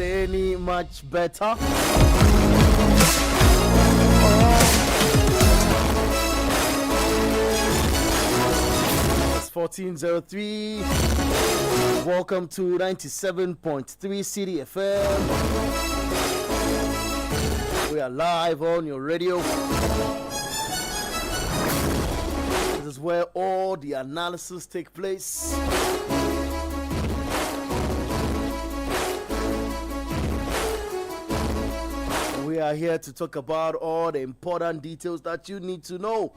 any much better. It's 14:03. Welcome to 97.3 Citi FM. We are live on your radio. This is where all the analysis take place. We are here to talk about all the important details that you need to know.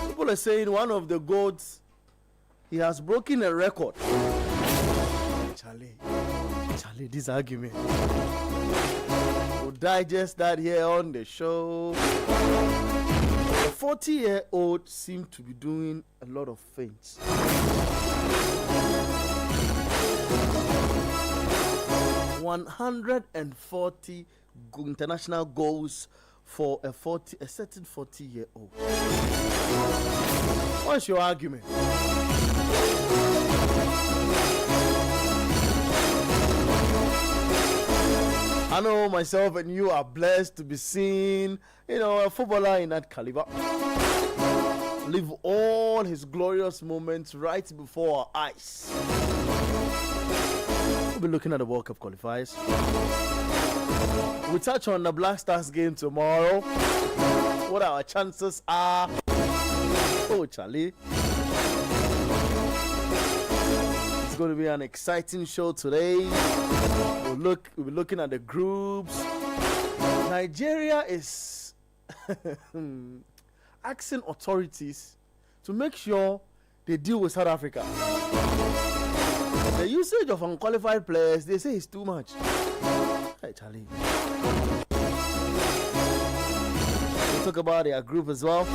People are saying one of the goats, he has broken a record. Charlie, this argument. We'll digest that here on the show. The 40-year-old seemed to be doing a lot of things. 140 international goals for a certain 40-year-old. What's your argument? I know myself and you are blessed to be seeing, a footballer in that caliber live all his glorious moments right before our eyes. We'll be looking at the World Cup qualifiers. We'll touch on the Black Stars game tomorrow. What our chances are. Oh, Charlie. It's going to be an exciting show today. We'll be looking at the groups. Nigeria is asking authorities to make sure they deal with South Africa. The usage of unqualified players, they say, is too much. Hey, Charlie. We'll talk about their group as well.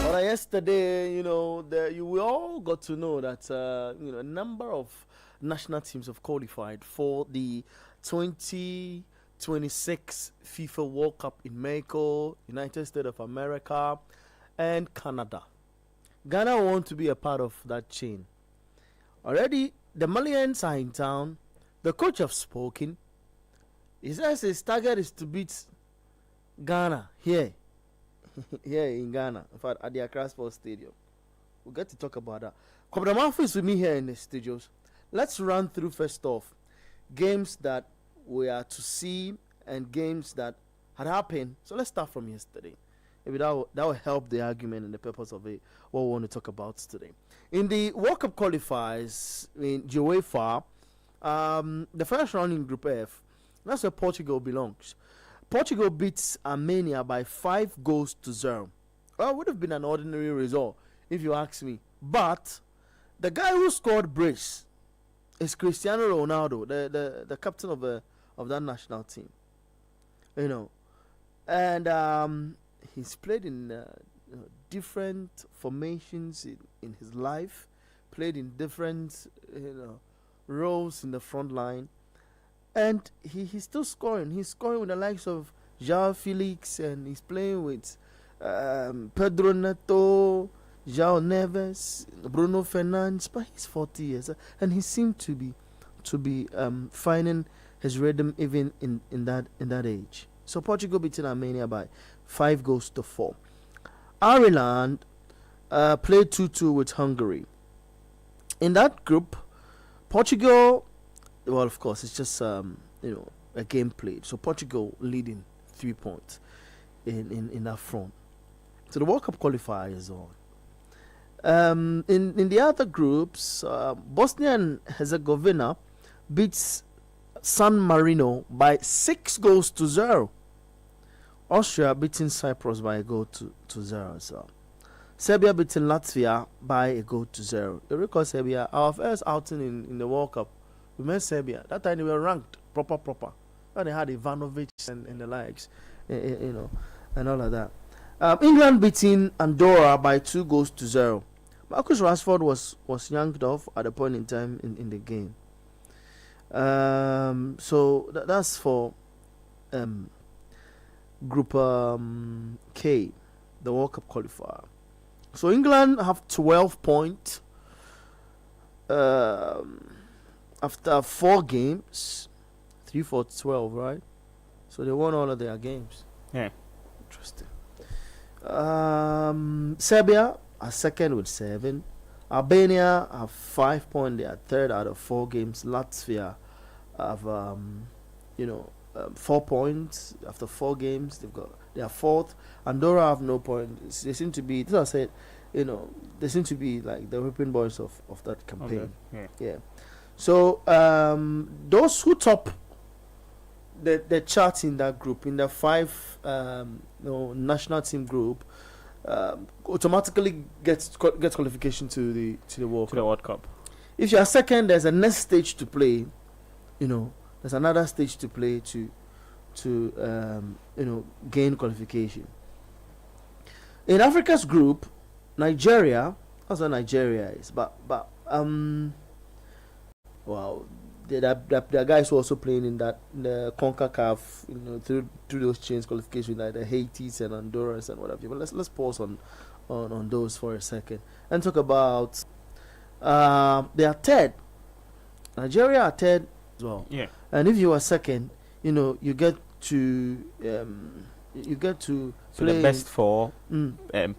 But yesterday, we all got to know that a number of national teams have qualified for the 2026 FIFA World Cup in Mexico, United States of America, and Canada. Ghana want to be a part of that chain. Already, the Malians are in town. The coach have spoken. He says his target is to beat Ghana here in Ghana, in fact, at the Accra Sports Stadium. We'll get to talk about that. Kwabena Mafu is with me here in the studios. Let's run through first off games that we are to see and games that had happened. So let's start from yesterday. Maybe that will help the argument and the purpose of it, what we want to talk about today. In the World Cup qualifiers in UEFA, the first round in Group F, that's where Portugal belongs. Portugal beats Armenia by 5-0. Well, it would have been an ordinary result, if you ask me. But the guy who scored brace is Cristiano Ronaldo, the captain of that national team. And he's played in different formations in his life, played in different roles in the front line, and he's still scoring. He's scoring with the likes of João Felix, and he's playing with Pedro Neto, João Neves, Bruno Fernandes, but he's 40 years and he seemed to be finding his rhythm even in that age. So Portugal beating Armenia by 5-4. Ireland played 2-2 with Hungary. In that group, Portugal, well, of course, it's just a game played. So Portugal leading 3 points in that front. So the World Cup qualifier is on. In the other groups, Bosnia and Herzegovina beats San Marino by 6-0. Austria beating Cyprus by 1-0 as well. Serbia beating Latvia by 1-0. You recall Serbia, our first outing in the World Cup, we met Serbia. That time they were ranked proper. And they had Ivanovic and the likes, and all of that. England beating Andorra by 2-0. Marcus Rashford was yanked off at a point in time in the game. So that's for Group K, the World Cup qualifier. So England have 12 points after 4 games. 3 for 12, right? So they won all of their games. Yeah. Interesting. Serbia are second with 7. Albania have 5 points. They are third out of 4 games. Latvia have 4 points after 4 games. They are fourth. Andorra have no points. They seem to be, as I said, they seem to be like the whipping boys of that campaign. Okay. Yeah. So those who top the chart in that group, in the 5 national team group, automatically gets qualification to the World Cup. If you are second, there's a next stage to play. There's another stage to play to gain qualification. In Africa's group, Nigeria, that's what Nigeria is, but wow, there are guys who are also playing in the CONCACAF, through those chains qualification, like the Haitis and Honduras and whatever. But let's pause on those for a second and talk about they are third. Nigeria are third as well. Yeah. And if you are second, you get to so play the best 4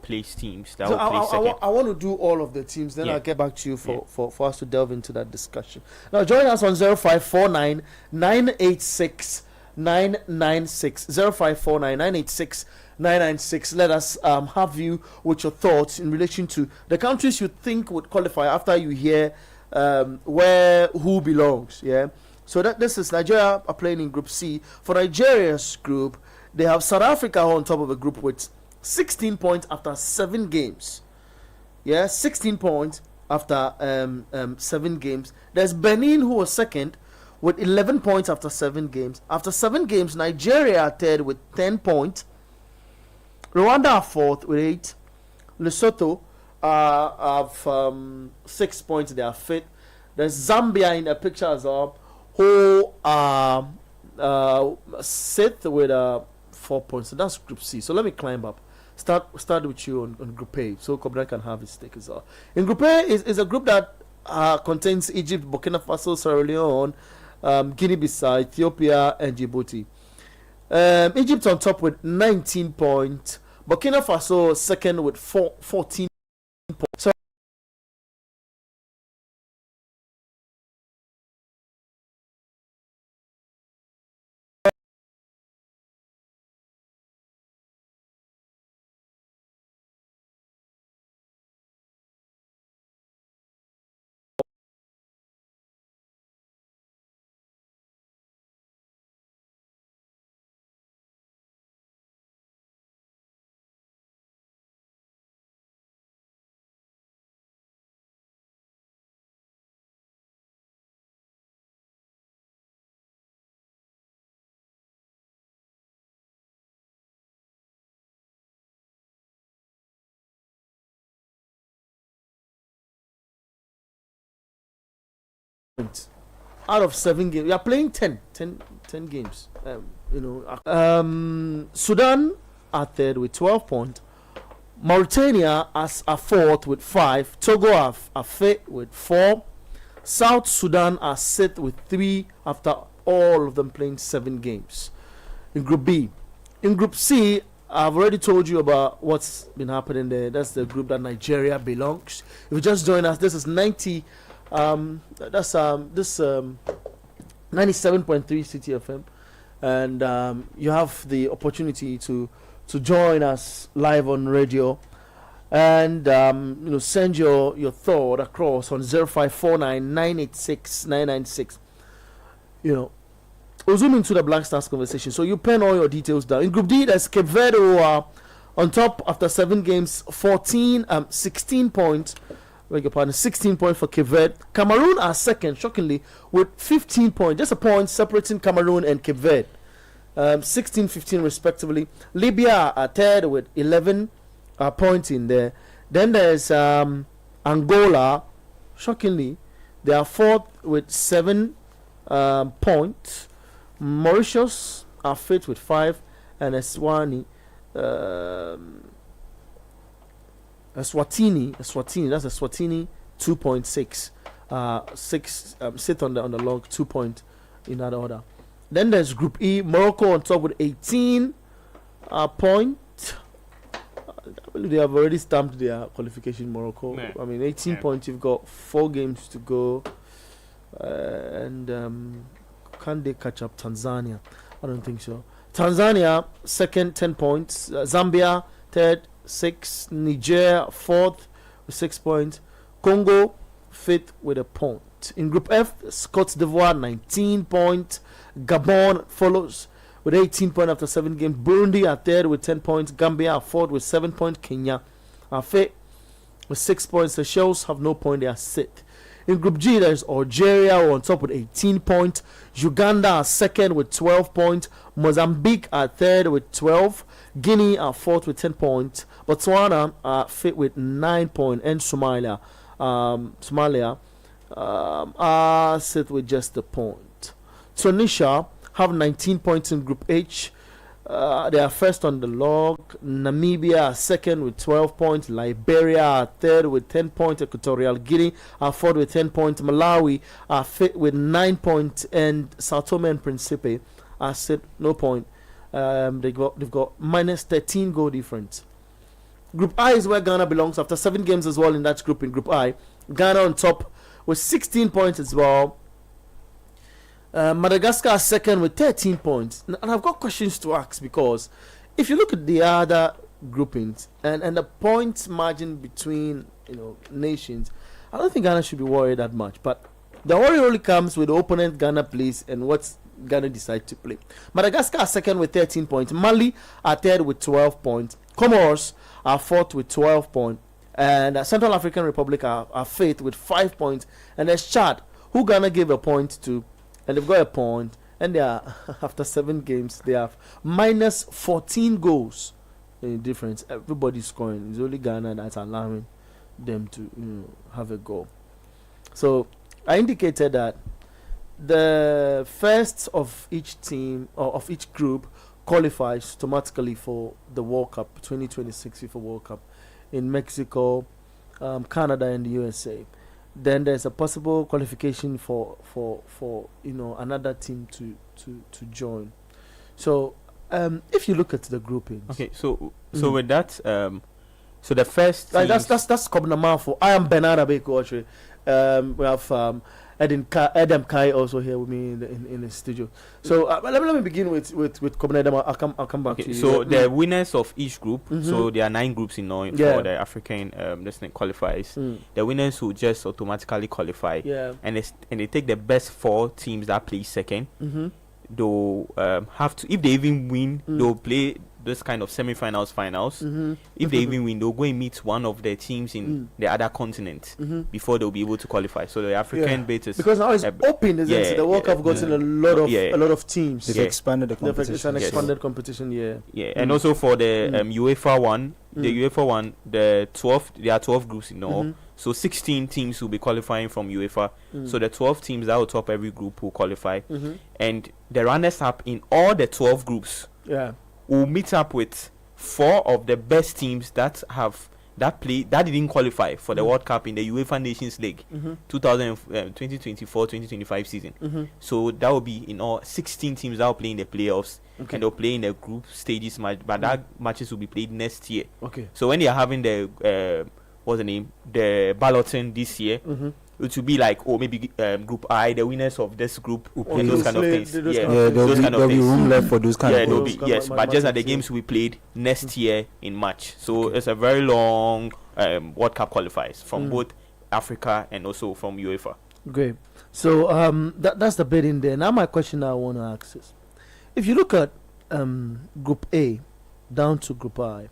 place teams that so will play second. I want to do all of the teams, then Yeah. I'll get back to you for us to delve into that discussion. Now join us on 0549 986 996 0549 986 996. Let us have you with your thoughts in relation to the countries you think would qualify after you hear who belongs. Yeah. So this is Nigeria are playing in Group C. For Nigeria's group, they have South Africa on top of the group with 16 points after 7 games. Yeah, 16 points after 7 games. There's Benin, who was second with 11 points after 7 games. After 7 games, Nigeria are third with 10 points. Rwanda are fourth with 8. Lesotho have 6 points. They are fifth. There's Zambia in the picture as well, who are sixth with 4 points. So that's Group C. So let me climb up. Start with you on Group A, so Kobra can have his stake as well. In Group A is a group that contains Egypt, Burkina Faso, Sierra Leone, Guinea-Bissau, Ethiopia, and Djibouti. Egypt on top with 19 points. Burkina Faso second with 14 points. So out of 7 games, we are playing 10 games. Sudan are third with 12 points. Mauritania are fourth with 5. Togo are fifth with 4. South Sudan are sixth with 3 after all of them playing 7 games. In Group B. In Group C, I've already told you about what's been happening there. That's the group that Nigeria belongs. If you just join us, this is 97.3 Citi FM, and you have the opportunity to join us live on radio, and send your thought across on 0549 986 996. We'll zoom into the Black Stars conversation, so you pen all your details down. In Group D, there's Cape Verde, who are on top after 7 games, 16 points. Beg your pardon, 16 points for Cape Verde. Cameroon are second, shockingly, with 15 points. Just a point separating Cameroon and Cape Verde. 16, 15 respectively. Libya are third with 11 points in there. Then there's Angola. Shockingly, they are fourth with 7 points. Mauritius are fifth with 5, and Eswatini Eswatini, that's Eswatini 2.6. Sit on the log 2 point in that order. Then there's Group E, Morocco on top with 18 point. I believe they have already stamped their qualification. Morocco. Yeah. I mean, 18 points. You've got 4 games to go, and can they catch up Tanzania? I don't think so. Tanzania second, 10 points. Zambia third, 6. Niger fourth with 6 points. Congo fifth with a point. In Group F, Cote d'Ivoire 19 points. Gabon follows with 18 points after 7 games. Burundi are third with 10 points. Gambia are fourth with 7 points. Kenya are fifth with 6 points. The Seychelles have no point. They are sixth. In Group G, there's Algeria on top with 18 points. Uganda are second with 12 points. Mozambique are third with 12. Guinea are fourth with 10 points. Botswana are fifth with 9 points. And Somalia are sixth with just a point. Tunisia have 19 points in Group H. They are first on the log. Namibia are second with 12 points. Liberia are third with 10 points. Equatorial Guinea are fourth with 10 points. Malawi are fifth with 9 points. And Sao Tome and Principe are sixth, no point. They've got minus 13 goal difference. Group I is where Ghana belongs after 7 games as well in that group. In Group I, Ghana on top with 16 points as well. Madagascar second with 13 points. And I've got questions to ask, because if you look at the other groupings and the points margin between nations, I don't think Ghana should be worried that much. But the worry only comes with the opponent Ghana plays and what Ghana decide to play. Madagascar second with 13 points. Mali are third with 12 points. Comoros are fourth with 12 points. And Central African Republic are fifth with 5 points. And there's Chad, who Ghana gave a point to, and they've got a point, and they are after 7 games they have minus 14 goals in difference. Everybody's scoring. It's only Ghana that's allowing them to have a goal. So I indicated that the first of each team or of each group qualifies automatically for the World Cup 2026 FIFA World Cup in Mexico, Canada, and the USA. Then there's a possible qualification for another team to join. So if you look at the groupings, okay, so with that, so the first that's Kobnama for. I am Bernard Abeko. We have Adam Kai also here with me in the studio. So let me begin with Kobnedam. I'll come back to you. So the winners of each group, so there are 9 groups in all for the African qualifiers. The winners will just automatically qualify. And they take the best 4 teams that play second. They'll have to, if they even win, they'll play this kind of semi-finals, finals. If they even win, they'll go and meet one of the teams in the other continent before they'll be able to qualify. So the African base is, because now it's open, isn't it? The World Cup gotten a lot of teams. They've expanded the competition. It's an expanded competition, and also for the UEFA one, the UEFA one, there are 12 groups in all. So 16 teams will be qualifying from UEFA. So the 12 teams that will top every group will qualify. And the runners up in all the 12 groups will meet up with 4 of the best teams that didn't qualify for the World Cup in the UEFA Nations League 2024-2025 season. So that will be in all 16 teams that will play in the playoffs, and they'll play in the group stages match, but that matches will be played next year. So when they are having the the balloting this year, it will be like, maybe Group I, the winners of this group will play those kind of things. There'll be room left for those kind of things. Yes, but just that the games will be played next year in March. So it's a very long World Cup qualifiers from both Africa and also from UEFA. Great. So that's the bit in there. Now my question I want to ask is, if you look at Group A down to Group I,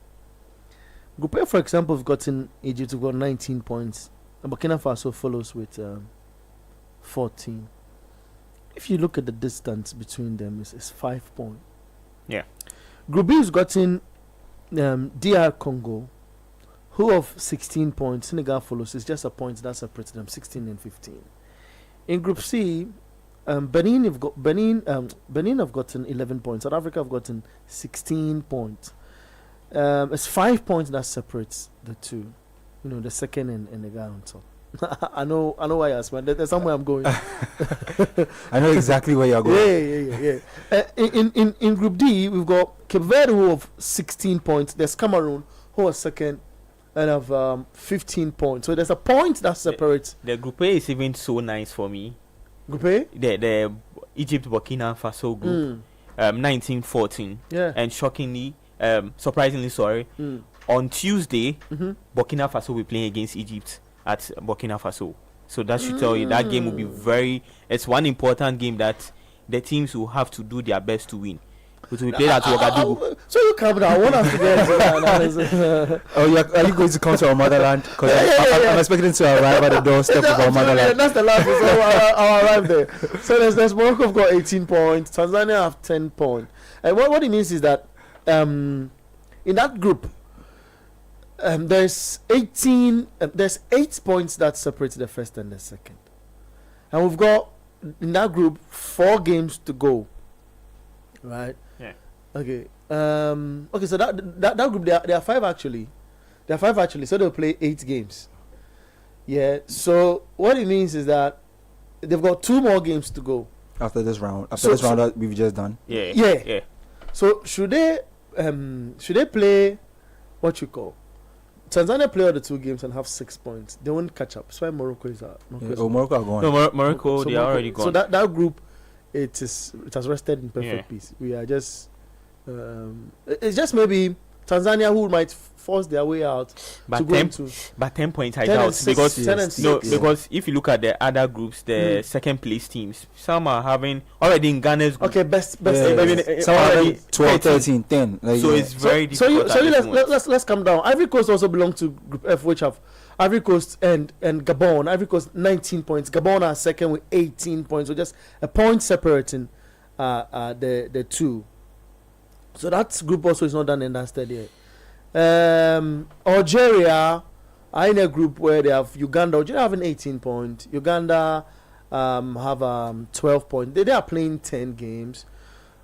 Group A, for example, have gotten Egypt, have got 19 points. Burkina Faso follows with 14. If you look at the distance between them, it's 5 points. Group B has gotten DR Congo, who have 16 points. Senegal follows. It's just a point that separates them, 16 and 15. In Group C, Benin have gotten 11 points. South Africa have gotten 16 points. It's 5 points that separates the two. the second and the guy on top. I know why you're smart. There's somewhere I'm going. I know exactly where you're going. Yeah. In Group D, we've got Cape Verde who have 16 points. There's Cameroon who are second and have 15 points. So there's a point that separates. The Group A is even so nice for me. Group A? The Egypt Burkina Faso group, 1914. Yeah. And shockingly, surprisingly, on Tuesday, Burkina Faso will be playing against Egypt at Burkina Faso. So that should tell you that game will be it's one important game that the teams will have to do their best to win. But we play at Ouagadougou. So you come down. I want us to get into that analysis. Are you going to come to our motherland? Because I'm expecting to arrive at the doorstep of our motherland. That's the last one. So I'll arrive there. So there's Morocco have got 18 points. Tanzania have 10 points. And what it means is that in that group, there's 8 points that separate the first and the second. And we've got in that group 4 games to go. Right? Yeah. Okay. So that group there are 5 actually. There are 5 actually. So they'll play 8 games. Yeah. So what it means is that they've got 2 more games to go after this round. This round that we've just done. Yeah. So should they play what you call? Tanzania play all the 2 games and have 6 points. They won't catch up. That's why Morocco is out. Morocco are gone. No, Morocco, they are already gone. So that group, it has rested in perfect peace. We are just, it's just maybe Tanzania who might force their way out. But 10 points I doubt because if you look at the other groups, the second place teams, some are having already in Ghana's group. Okay, best. Some are having 12, 13, 10. So it's very difficult. So let's come down. Ivory Coast also belong to Group F, which have Ivory Coast and Gabon. Ivory Coast 19 points. Gabon are second with 18 points. So just a point separating the 2. So that group also is not done and dusted yet. Algeria are in a group where they have Uganda. Algeria have an 18 point. Uganda have 12 points. They are playing 10 games.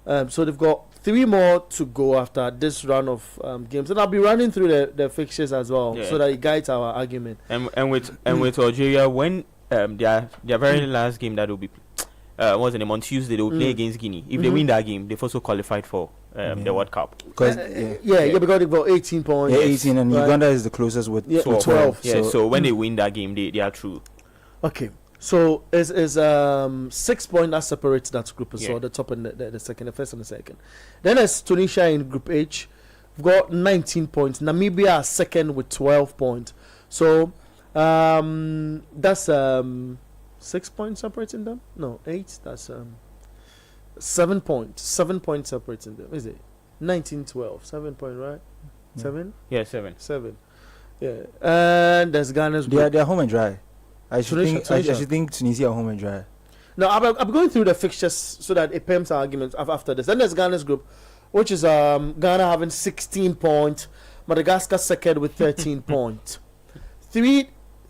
So they've got 3 more to go after this round of games. And I'll be running through the fixtures as well, so that it guides our argument. And with Algeria, when their very last game that will be what's the name, on Tuesday, they will play against Guinea. If they win that game, they've also qualified for the World Cup. Because they've got 18 points. 18, and Uganda is the closest with 12. So when they win that game, they are through. Okay. So it's 6 points that separates that group as well, the top and the second, the first and the second. Then there's Tunisia in Group H. We've got 19 points. Namibia are second with 12 points. So that's 6 points separating them? No, 8. That's 7 points. 7 points separating them. Is it 19-12? 7 point, right? 7? Yeah, 7. 7. Yeah. And there's Ghana's group. They're home and dry. I should think Tunisia are home and dry. No, I'm going through the fixtures so that it pimps our arguments after this. Then there's Ghana's group, which is Ghana having 16 points, Madagascar second with 13 points. Three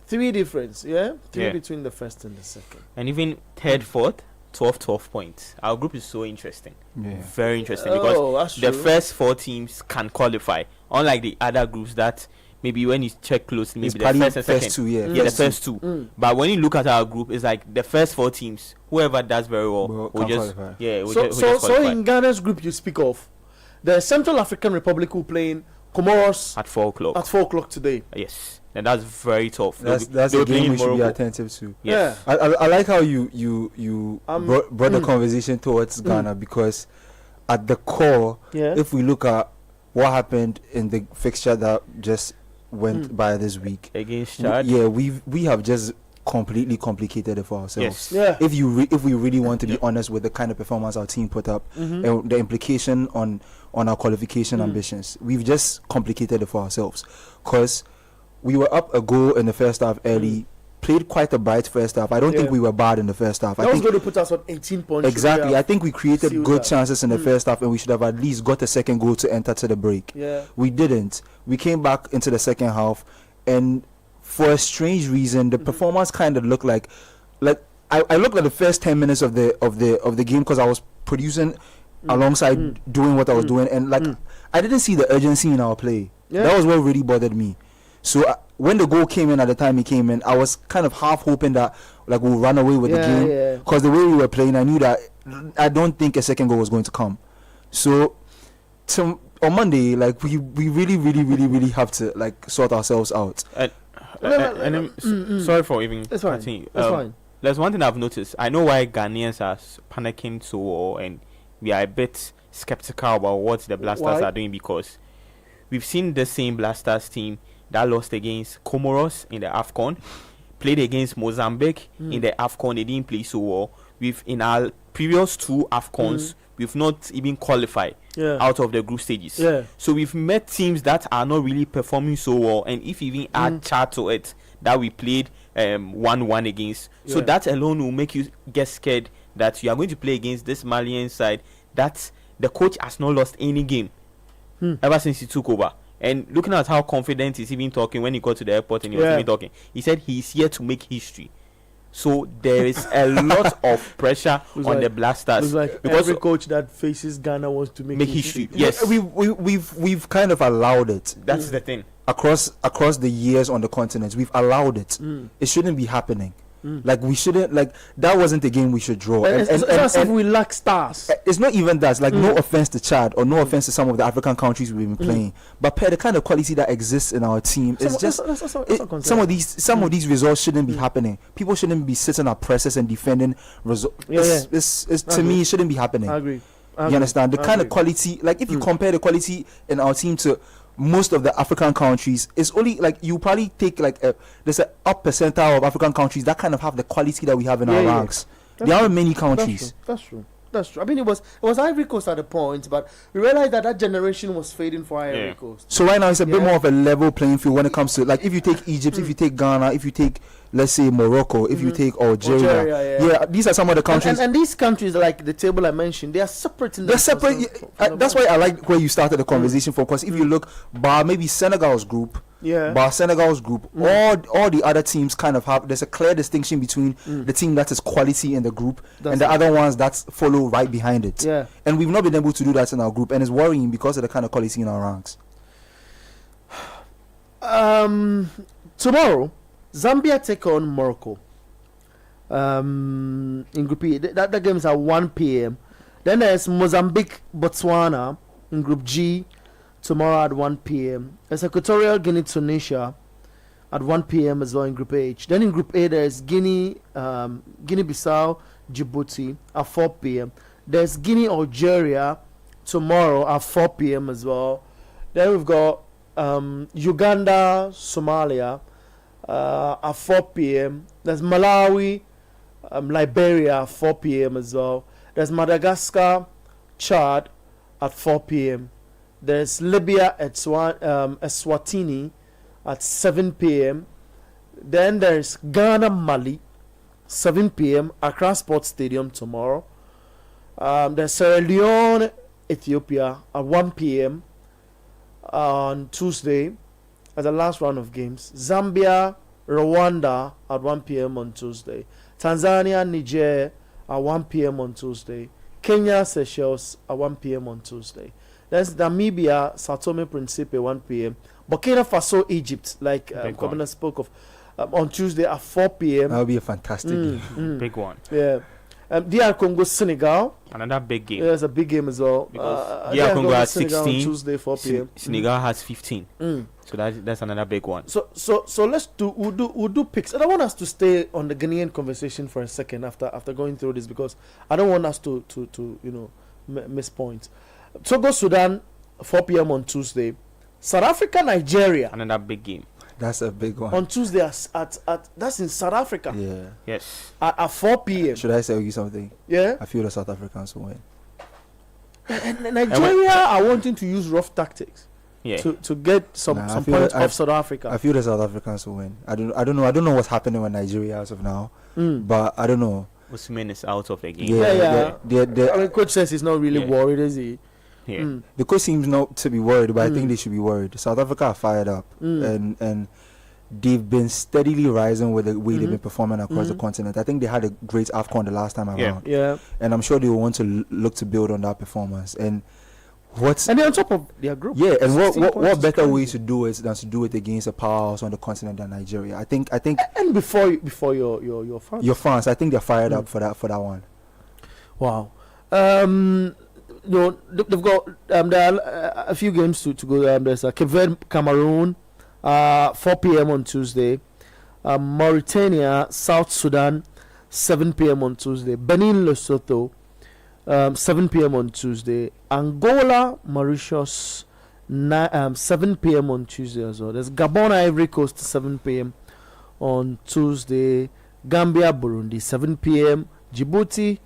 difference, three between the first and the second. And even third, fourth, 12 points. Our group is so interesting. Very interesting because the first 4 teams can qualify. Unlike the other groups that maybe when you check closely, maybe the first and second. 2, the first 2. But when you look at our group, it's like the first 4 teams, whoever does very well will just qualify. So in Ghana's group you speak of, the Central African Republic who playing Comoros at 4 o'clock. At 4 o'clock today. Yes. And that's very tough. That's a game we should be attentive to. Yes. I like how you brought the conversation towards Ghana, because at the core, if we look at what happened in the fixture that just went by this week against Chad, we have just completely complicated it for ourselves. Yes. If we really want to be honest with the kind of performance our team put up and the implication on our qualification ambitions, we've just complicated it for ourselves, because we were up a goal in the first half early, played quite a bright first half. I don't think we were bad in the first half. That was going to put us on 18 points. Exactly. I think we created good chances in the first half, and we should have at least got a second goal to enter to the break. We didn't. We came back into the second half, and for a strange reason, the performance kind of looked like I looked at the first 10 minutes of the game, because I was producing alongside doing what I was doing, and I didn't see the urgency in our play. That was what really bothered me. So when the goal came in at the time he came in, I was kind of half hoping that like we'll run away with the game, because the way we were playing, I knew that I don't think a second goal was going to come. So on Monday, like we really have to like sort ourselves out. Sorry for even. It's fine. It's fine. There's one thing I've noticed. I know why Ghanaians are panicking so well, and we are a bit skeptical about what the Blasters are doing, because we've seen the same Blasters team that lost against Comoros in the AFCON, played against Mozambique in the AFCON. They didn't play so well. In our previous 2 AFCONs, we've not even qualified out of the group stages. So we've met teams that are not really performing so well, and if you even add Chad to it, that we played 1-1 against, so that alone will make you get scared that you are going to play against this Malian side that the coach has not lost any game ever since he took over. And looking at how confident he's even talking when he got to the airport and he was even talking, he said he's here to make history. So there is a lot of pressure on the Blasters. Like because every coach that faces Ghana wants to make history. Yes, we've kind of allowed it. That's the thing. Across the years on the continent, we've allowed it. It shouldn't be happening. Like we shouldn't, like that wasn't a game we should draw. And it's as if we lack stars. It's not even that. Like no offense to Chad or no offense to some of the African countries we've been playing, but per the kind of quality that exists in our team, it's just some of these results shouldn't be happening. People shouldn't be sitting at presses and defending results. To me, it shouldn't be happening. I agree. You understand the kind of quality? Like if you compare the quality in our team to most of the African countries, it's only like you probably take like there's an up percentile of African countries that kind of have the quality that we have in our ranks. There aren't many countries. That's true. I mean, it was Ivory Coast at the point, but we realized that generation was fading for Ivory Coast. So right now it's a bit more of a level playing field when it comes to, like, if you take Egypt, if you take Ghana, if you take, let's say, Morocco, if you take Algeria, these are some of the countries. And these countries, like the table I mentioned, they are separate. They're separate. That's why I like where you started the conversation from, because if you look, maybe Senegal's group, all the other teams kind of have, there's a clear distinction between the team that is quality in the group and the other ones that follow right behind it. And we've not been able to do that in our group, and it's worrying because of the kind of quality in our ranks. Tomorrow, Zambia take on Morocco. In Group E, that game is at 1 p.m. Then there's Mozambique, Botswana in Group G tomorrow at 1 p.m. There's Equatorial Guinea, Tunisia at 1 p.m. as well in Group H. Then in Group A, there's Guinea-Bissau, Djibouti at 4 p.m. There's Guinea, Algeria tomorrow at 4 p.m. as well. Then we've got Uganda, Somalia at 4 p.m. There's Malawi, Liberia at 4 p.m. as well. There's Madagascar, Chad at 4 p.m. There's Libya, Eswatini at 7 p.m. Then there's Ghana, Mali, 7 p.m. Accra Sports Stadium tomorrow. There's Sierra Leone, Ethiopia at 1 p.m. on Tuesday as the last round of games. Zambia, Rwanda at 1 p.m. on Tuesday. Tanzania, Niger at 1 p.m. on Tuesday. Kenya, Seychelles at 1 p.m. on Tuesday. There's Namibia, Sao Tome Principe, 1 p.m. Burkina Faso, Egypt, like Governor spoke of, on Tuesday at 4 p.m. That would be a fantastic game. Big one. Yeah. DR Congo, Senegal. Another big game. Yeah, it's a big game as well. DR Congo has 16. Tuesday, 4 p.m. Senegal has 15. So that's another big one. So we'll do picks. And I want us to stay on the Ghanaian conversation for a second after going through this, because I don't want us to miss points. Togo, Sudan, 4 p.m. on Tuesday. South Africa, Nigeria. Another big game. That's a big one. On Tuesday, at that's in South Africa. Yeah. Yes. At 4 p.m. Should I tell you something? Yeah. I feel the South Africans will win. And Nigeria are wanting to use rough tactics. Yeah. To get some points off South Africa. I feel the South Africans will win. I don't know what's happening with Nigeria as of now. But I don't know. Osimhen is out of the game. Yeah. I mean, coach says he's not really worried, is he? Yeah. The coach seems not to be worried, but I think they should be worried. South Africa are fired up, and they've been steadily rising with the way they've been performing across the continent. I think they had a great AFCON the last time around. Yeah. And I'm sure they will want to look to build on that performance. And And they're on top of their group. Yeah, and what better way to do it than to do it against a powerhouse on the continent than Nigeria? I think. And before your fans. Your fans, I think they're fired up for that one. Wow. They've got there are a few games to go. There's Cape Verde, Cameroon, 4 p.m. on Tuesday. Mauritania, South Sudan, 7 p.m. on Tuesday. Benin, Lesotho, 7 p.m. on Tuesday. Angola, Mauritius, 7 p.m. on Tuesday as well. There's Gabon, Ivory Coast, 7 p.m. on Tuesday. Gambia, Burundi, 7 p.m. Djibouti,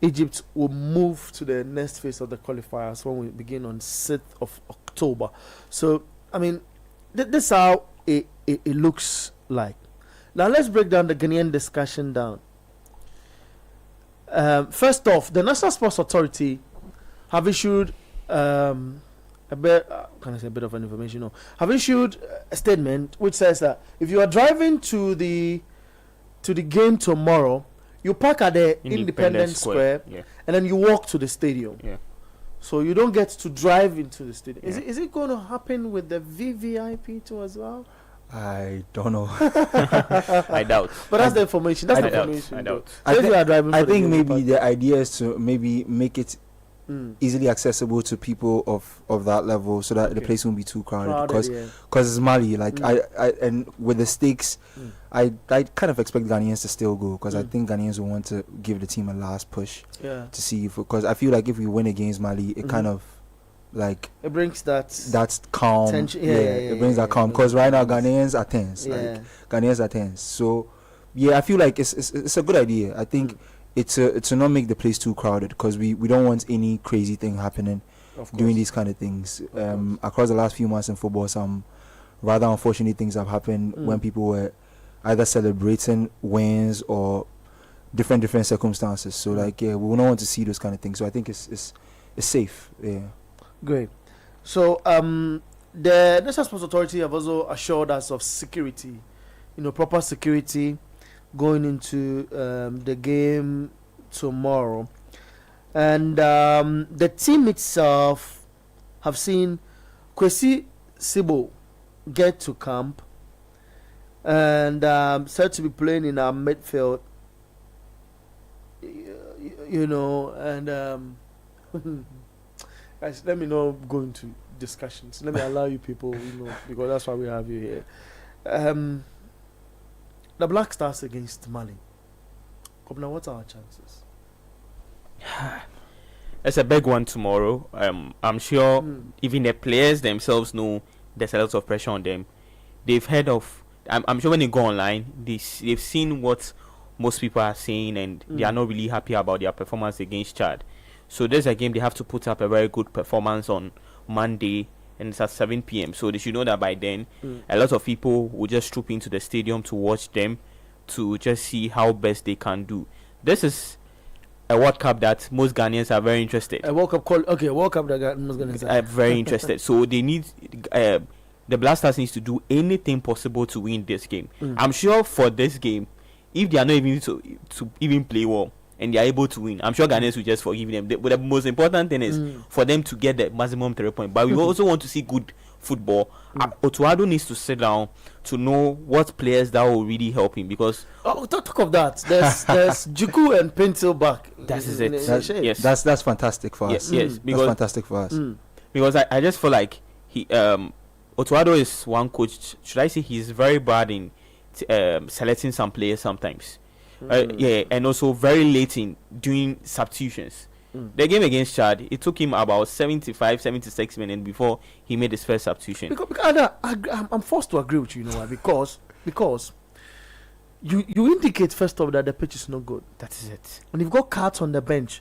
Egypt will move to the next phase of the qualifiers when we begin on 6th of October. So, I mean, this is how it looks like. Now, let's break down the Ghanaian discussion down. First off, the National Sports Authority have issued a bit of an information? No, have issued a statement which says that if you are driving to the game tomorrow, you park at the Independence Square, and then you walk to the stadium. Yeah. So you don't get to drive into the stadium. Yeah. Is it going to happen with the VVIP too as well? I don't know. I doubt. But that's the information. That's the information. I doubt. I think maybe the idea is to maybe make it easily accessible to people of that level, so that the place won't be too crowded. Because it's Mali. Like I and with the stakes, I kind of expect Ghanaians to still go, because I think Ghanaians will want to give the team a last push to see because I feel like if we win against Mali, it kind of like it brings that's calm tension. It brings that calm, because right now Ghanaians are tense. Ghanaians are tense. So I feel like it's a good idea. I think it's to not make the place too crowded, because we don't want any crazy thing happening doing these kind of things. Across the last few months in football, some rather unfortunate things have happened when people were either celebrating wins or different circumstances. So we don't want to see those kind of things. So I think it's safe. Yeah. Great. So the National Sports Authority have also assured us of security, proper security going into the game tomorrow. And the team itself have seen Kwesi Sibo get to camp and said to be playing in our midfield, and guys, let me not go into discussions. Let me allow you people, because that's why we have you here. The Black Stars against Mali. Kobna, what are our chances? It's a big one tomorrow. I'm sure even the players themselves know there's a lot of pressure on them. They've heard of. I'm sure when they go online, they've seen what most people are saying, and they are not really happy about their performance against Chad. So there's a game they have to put up a very good performance on Monday, and it's at 7 p.m. So they should know that by then, a lot of people will just troop into the stadium to watch them, to just see how best they can do. This is a World Cup that most Ghanaians are very interested. A World Cup World Cup that most Ghanaians are very interested. So they need the Blasters needs to do anything possible to win this game. I'm sure for this game, if they are not even to even play well and they are able to win, I'm sure Ghanaians will just forgive them. But the most important thing is for them to get the maximum 3 points. But we also want to see good football. Otuado needs to sit down to know what players that will really help him, because talk of that. There's Juku and Pinto back. That is it. Yes, that's fantastic for us. Yes, because that's fantastic for us. Because I just feel like he Otuado is one coach. Should I say he's very bad in selecting some players sometimes. And also very late in doing substitutions. The game against Chad, it took him about 76 minutes before he made his first substitution. Because I'm forced to agree with you, why? Because you indicate first off that the pitch is not good. That is it. And you've got cards on the bench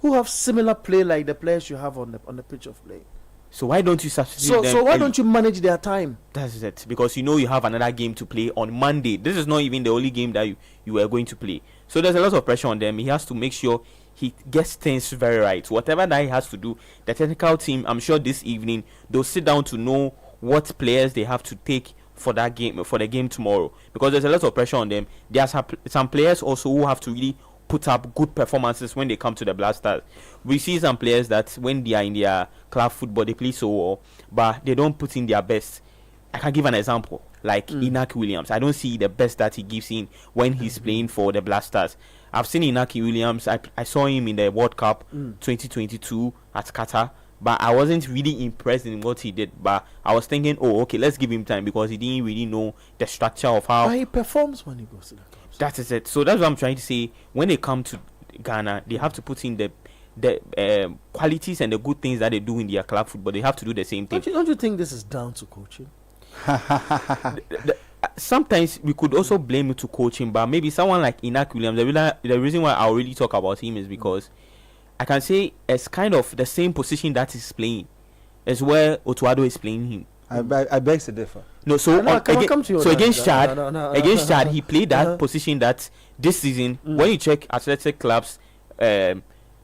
who have similar play like the players you have on the pitch of play. So why don't you substitute them? So why don't you manage their time? That's it. Because you have another game to play on Monday. This is not even the only game that you are going to play. So there's a lot of pressure on them. He has to make sure he gets things very right. Whatever that he has to do, the technical team, I'm sure this evening, they'll sit down to know what players they have to take for that game, for the game tomorrow. Because there's a lot of pressure on them. There are some players also who have to really put up good performances when they come to the Black Stars. We see some players that when they are in their club football, they play so well, but they don't put in their best. I can give an example, like Inaki Williams. I don't see the best that he gives in when he's playing for the Black Stars. I've seen Inaki Williams. I saw him in the World Cup 2022 at Qatar, but I wasn't really impressed in what he did. But I was thinking, oh, okay, let's give him time, because he didn't really know the structure of how. But he performs when he goes to the clubs. That is it. So that's what I'm trying to say. When they come to Ghana, they have to put in the qualities and the good things that they do in their club football. They have to do the same thing. Don't you think this is down to coaching? Sometimes we could also blame it to coaching, but maybe someone like Inaki Williams, the reason why I really talk about him is because I can say it's kind of the same position that he's playing as where Otuado is playing him. I beg to differ. No, so against Chad, he played that position that this season, when you check Athletic Club's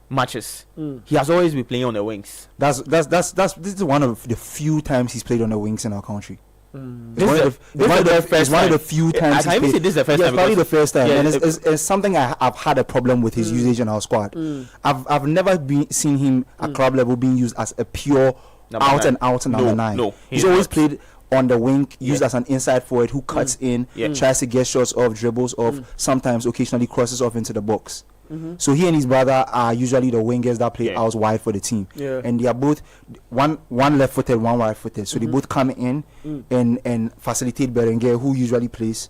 matches, he has always been playing on the wings. This is one of the few times he's played on the wings in our country. This is one of the few times. I even say this is the first time. Probably the first time, and it's something I've had a problem with his usage in our squad. I've never seen him at club level being used as a pure out number 9. No, he's always played on the wing, used as an inside forward who cuts in, tries to get shots off, dribbles off, sometimes occasionally crosses off into the box. So he and his brother are usually the wingers that play out wide for the team, and they are both one left-footed, one right-footed. So they both come in and facilitate Berenguer, who usually plays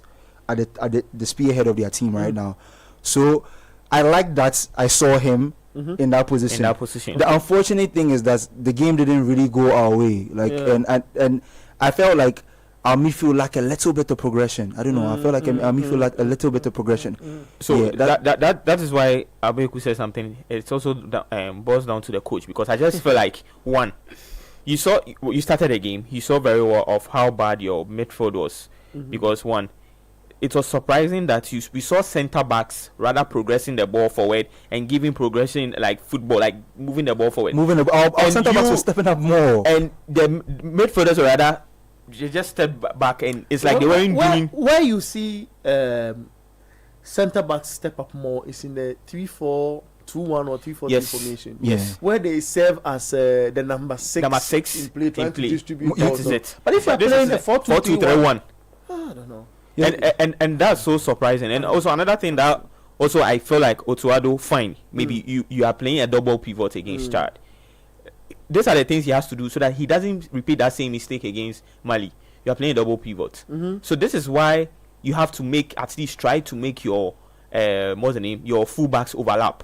at the spearhead of their team right now. So I like that I saw him in that position. The unfortunate thing is that the game didn't really go our way. And I felt like our midfield lacked a little bit of progression. I don't know. I felt like our midfield lacked a little bit of progression. So that is why Abeku said something. It's also boils down to the coach, because I just feel like one, you started the game. You saw very well of how bad your midfield was, because one, it was surprising that we saw centre backs rather progressing the ball forward and giving progression like football, like moving the ball forward. Our centre backs were stepping up more, and the midfielders were rather. They just step back, and it's like they weren't doing. Where you see centre backs step up more is in the 3-4-2-1 or 3-4-3 formation. Yes, where they serve as the number six in play, trying to distribute. That is it. But if you're playing a 4-2-3-1, I don't know. And that's so surprising. And also another thing that also I feel like Otuado, fine, maybe you are playing a double pivot against Chad. These are the things he has to do so that he doesn't repeat that same mistake against Mali. You are playing a double pivot. So this is why you have to at least try to make your what's the name, your fullbacks overlap.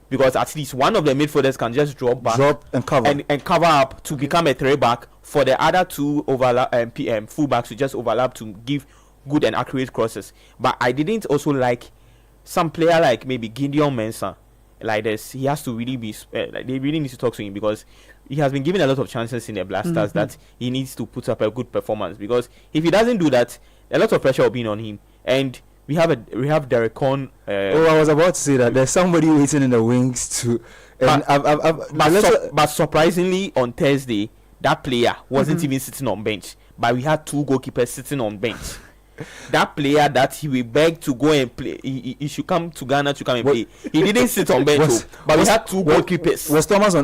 Because at least one of the midfielders can just drop and cover up to become a 3-back for the other two fullbacks to just overlap to give good and accurate crosses. But I didn't also like some player like maybe Gideon Mensah. Like this, he has to really be like they really need to talk to him, because he has been given a lot of chances in the Black Stars that he needs to put up a good performance, because if he doesn't do that, a lot of pressure will be on him. And we have Derek Con. I was about to say that there's somebody waiting in the wings too. But surprisingly, on Thursday, that player wasn't even sitting on bench, but we had 2 goalkeepers sitting on bench. That player that he will beg to go and play, he should come to Ghana to come and play. He didn't sit on bench, but we had 2 goalkeepers. Was Thomas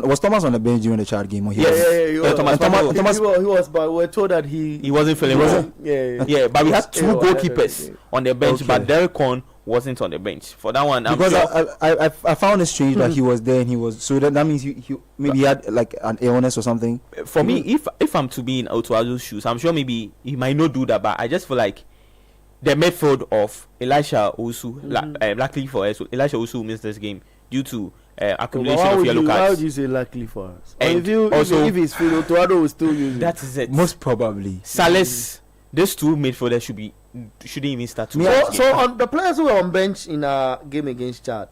on the bench during the Chad game? Yes. He was, but we're told that he wasn't feeling well. Yeah, but we had 2 goalkeepers on the bench, but Derek Con wasn't on the bench for that one. Because I found it strange that he was there, and he was, so that means he maybe he had like an illness or something. For me, if I'm to be in Otuado's shoes, I'm sure maybe he might not do that, but I just feel like the midfield of Elisha Osu, luckily for us, Elisha Osu missed this game due to accumulation of yellow cards. Why would you say luckily for us? And if he's fit, Otuado will still use it. That is it. Most probably. Salas, these 2 midfielders shouldn't even start. So on the players who were on bench in our game against Chad,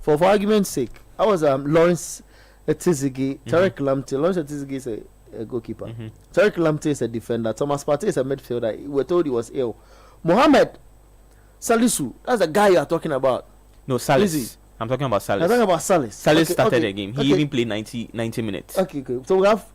for argument's sake, I was Lawrence Etizigi, Tarek Lamte. Lawrence Etizigi is a goalkeeper. Tarek Lamte is a defender. Thomas Partey is a midfielder. We were told he was ill. Mohamed Salisu, that's the guy you are talking about. No, Salis. I'm talking about Salis. I'm talking about Salis. Salis started the game. He even played 90 minutes. Okay, good. So we have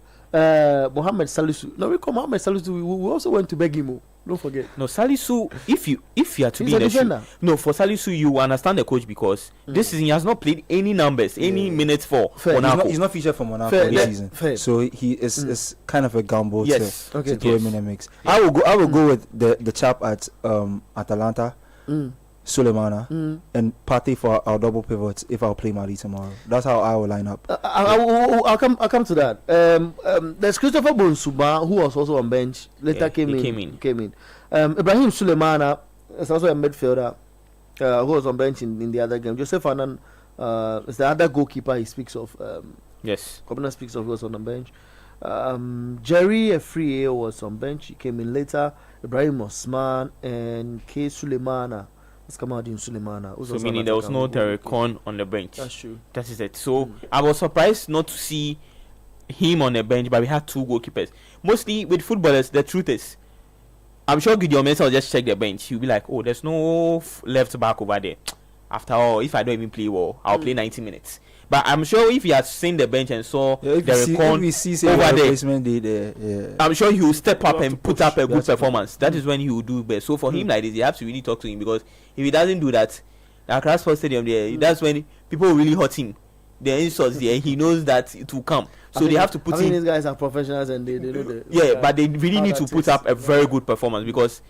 Mohamed Salisu. Now we call Mohamed Salisu. We also went to beg him. Don't forget. No, Salisu, if you are to He's be in a defender. for Salisu, you understand the coach because this season he has not played any numbers, any minutes for Monaco. He's not featured for Monaco this season. So he is kind of a gamble to throw him in the mix. I will go with the chap at Atalanta. Sulemana and Partey for our double pivots if I'll play Mali tomorrow. That's how I will line up. I'll come to that. There's Christopher Bonsuba who was also on bench. Later came in. Ibrahim Sulemana is also a midfielder who was on bench in the other game. Joseph Anan is the other goalkeeper he speaks of. Kobina speaks of who was on the bench. Jerry Efrie was on bench. He came in later. Ibrahim Osman and K. Sulemana. So meaning there was no Terrekon on the bench. That's true. That is it. So I was surprised not to see him on the bench, but we had two goalkeepers. Mostly with footballers, the truth is, I'm sure Gideon Mensah will just check the bench. He'll be like, oh, there's no left back over there. After all, if I don't even play well, I'll play 90 minutes. But I'm sure if he had seen the bench and saw the recon over there, I'm sure he will step up and put up a good performance. That is when he will do best. So for him like this, you have to really talk to him, because if he doesn't do that, at Accra Sports Stadium there, that's when people will really hurt him. The insults there, he knows that it will come. So they have to put in. These guys are professionals and they know the. But they really need to put up a very good performance, because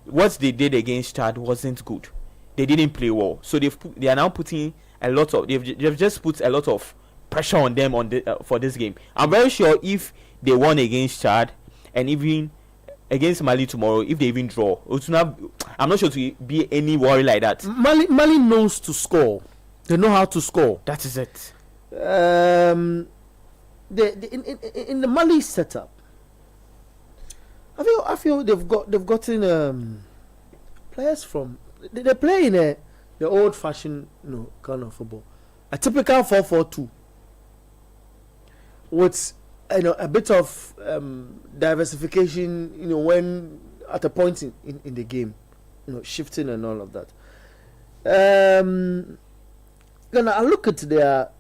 what they did against Chad wasn't good. They didn't play well. So they are now putting a lot of they've just put a lot of pressure on them for this game. I'm very sure if they won against Chad and even against Mali tomorrow, if they even draw, I'm not sure to be any worry like that. Mali knows to score. They know how to score. That is it. In the Mali setup, I feel they've gotten players from. They play in the old-fashioned, kind of football, a typical 4-4-2, with a bit of diversification, when at a point in the game, shifting and all of that. Then I look at their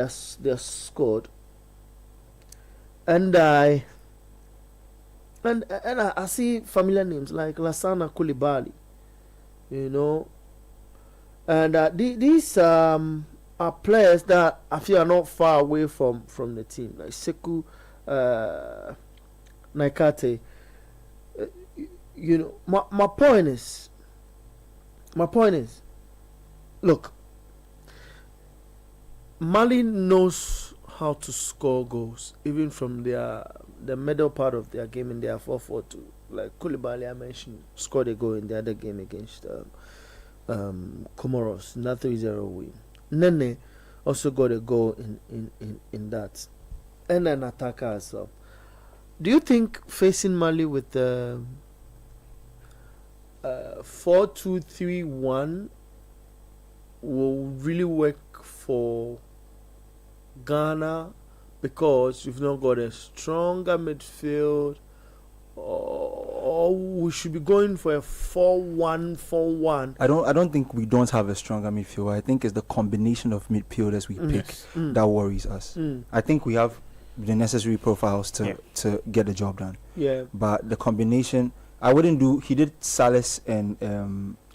squad, and I see familiar names like Lassana Koulibaly. And these are players that I feel are not far away from the team, like Sekou Naikate. My point is, look, Mali knows how to score goals, even from the middle part of their game in their 4-4-2. Like Koulibaly, I mentioned, scored a goal in the other game against Comoros, not 3-0 win. Nene also got a goal in that, and an attacker as well. Do you think facing Mali with 4-2-3-1 will really work for Ghana, because you've not got a stronger midfield? Or we should be going for a 4-1-4-1. I don't think we don't have a stronger midfield. I think it's the combination of midfielders we pick that worries us. I think we have the necessary profiles to get the job done. Yeah. But the combination, I wouldn't do. He did Salas and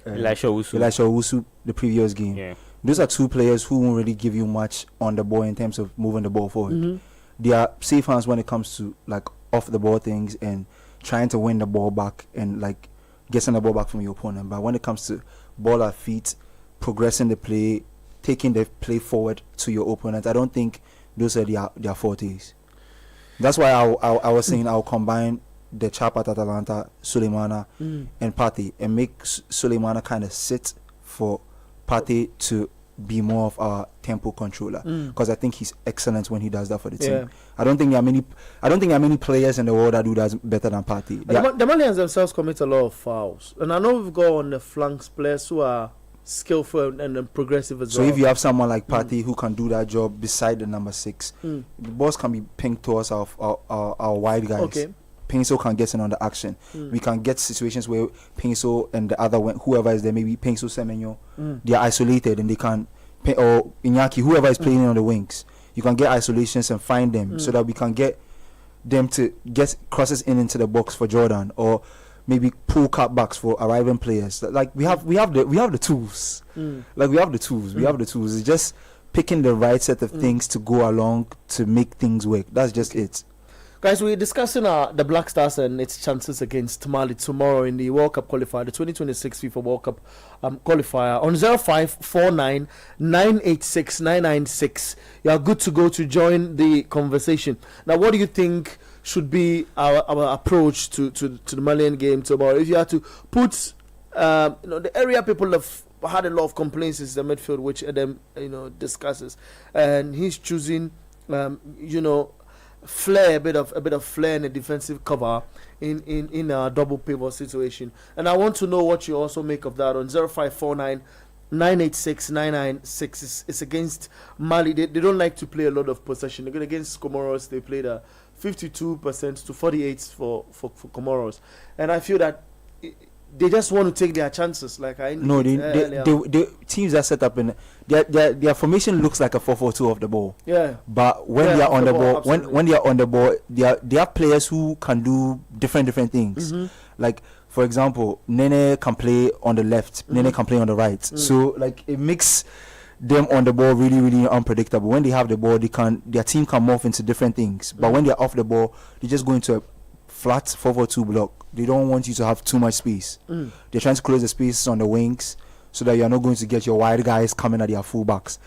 Elisha Owusu the previous game. Yeah. Those are two players who won't really give you much on the ball in terms of moving the ball forward. They are safe hands when it comes to like off the ball things and trying to win the ball back and like getting the ball back from your opponent. But when it comes to ball at feet, progressing the play, taking the play forward to your opponent, I don't think those are their fortes. That's why I was saying I'll combine the chap at Atalanta, Sulemana, and Partey, and make Sulemana kind of sit for Partey to be more of our tempo controller, because I think he's excellent when he does that for the team. I don't think there are many players in the world that do that better than Partey. The Malians themselves commit a lot of fouls, and I know we've got on the flanks players who are skillful and progressive as well. So if you have someone like Partey who can do that job beside the number 6, the balls can be pinged towards our wide guys. Okay. Pinso can get in on the action. We can get situations where Pinso and the other whoever is there, maybe Pinso, Semenyo, they are isolated and they can, or Iñaki, whoever is playing on the wings, you can get isolations and find them so that we can get them to get crosses into the box for Jordan, or maybe pull cutbacks for arriving players. Like we have the tools. Like we have the tools. We have the tools. It's just picking the right set of things to go along to make things work. That's just it. Guys, we're discussing the Black Stars and its chances against Mali tomorrow in the World Cup qualifier, the 2026 FIFA World Cup qualifier. On 0549 986 996, you are good to go to join the conversation. Now, what do you think should be our approach to the Malian game tomorrow? If you had to put, the area people have had a lot of complaints is the midfield, which Adam discusses, and he's choosing, flair a bit of flair in a defensive cover in a double pivot situation. And I want to know what you also make of that on 0549 986 996. It's against Mali. They don't like to play a lot of possession. Against Comoros, they played 52% to 48% for Comoros, and I feel that they just want to take their chances. Like I know, the teams that set up in their formation looks like a 4-4-2 off the ball. Yeah. But when they are on the ball, when they are on the ball, they are players who can do different things. Like for example, Nene can play on the left, Nene can play on the right. So like it makes them on the ball really unpredictable. When they have the ball, their team can morph into different things. But when they're off the ball, they just go into a flat 4-4-2 block. They don't want you to have too much space. They're trying to close the spaces on the wings so that you're not going to get your wide guys coming at their fullbacks.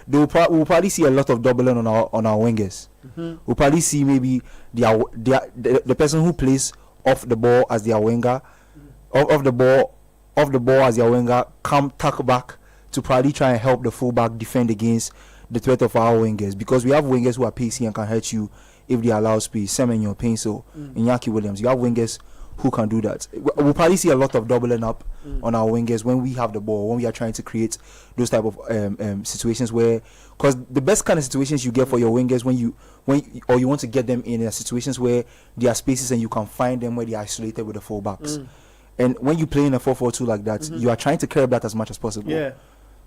We'll probably see a lot of doubling on our wingers. We'll probably see maybe the person who plays off the ball as their winger, off the ball as their winger, come tuck back to probably try and help the fullback defend against the threat of our wingers, because we have wingers who are pacey and can hurt you if they allow space. Semenyo, Pencil, Iñaki Williams. You have wingers who can do that. We'll probably see a lot of doubling up on our wingers when we have the ball, when we are trying to create those type of situations where, because the best kind of situations you get for your wingers when you want to get them in situations where there are spaces and you can find them where they are isolated with the fullbacks. And when you play in a 4-4-2 like that, you are trying to curb that as much as possible. Yeah.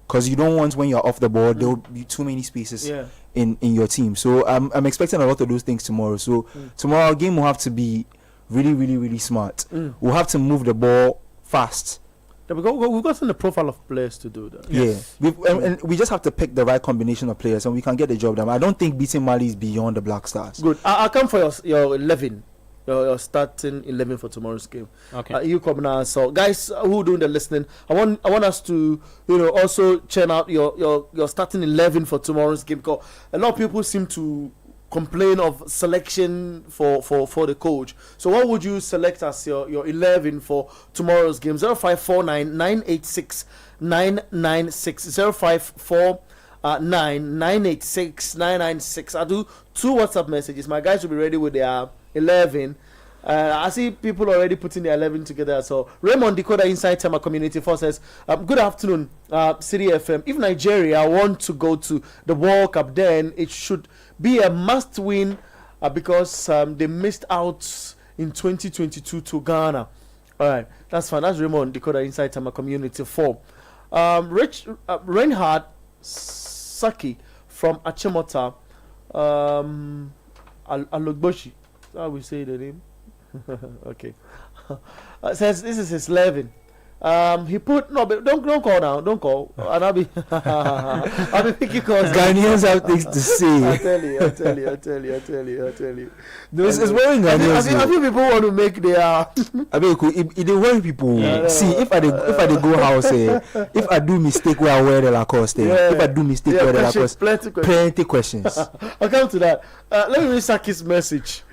Because you don't want, when you're off the ball, there will be too many spaces in your team. So I'm expecting a lot of those things tomorrow. So tomorrow our game will have to be really smart. We'll have to move the ball fast. We've gotten the profile of players to do that. Yes. And we just have to pick the right combination of players, and we can get the job done. I don't think beating Mali is beyond the Black Stars. Good. I'll come for your 11. Your starting 11 for tomorrow's game. Okay. You come now. So guys who doing the listening, I want us to also churn out your starting 11 for tomorrow's game, because a lot of people seem to complain of selection for the coach. So what would you select as your 11 for tomorrow's game? 0549 986 996 0549 986 996. I'll do 2 WhatsApp messages. My guys will be ready with their 11. I see people already putting their 11 together. So Raymond Decoder inside Tema Community 4 says, good afternoon, Citi FM. If Nigeria want to go to the World Cup, then it should be a must win, because they missed out in 2022 to Ghana. All right, that's fine. That's Raymond Decoder inside Tema Community 4. Reinhard Saki from Achimota, Alogboshi. How we say the name? Okay. Says this is his 11. He put but don't call now. Don't call, and I'll be picking calls. Ghanaians have things to say. I tell you. This is worrying Ghanaians. I think people want to make their. I mean, it worry people. Yeah, see, if I go house, if I do mistake where I wear the Lacoste, if I do mistake where the Lacoste, plenty questions. I'll come to that. Let me read Saki's message.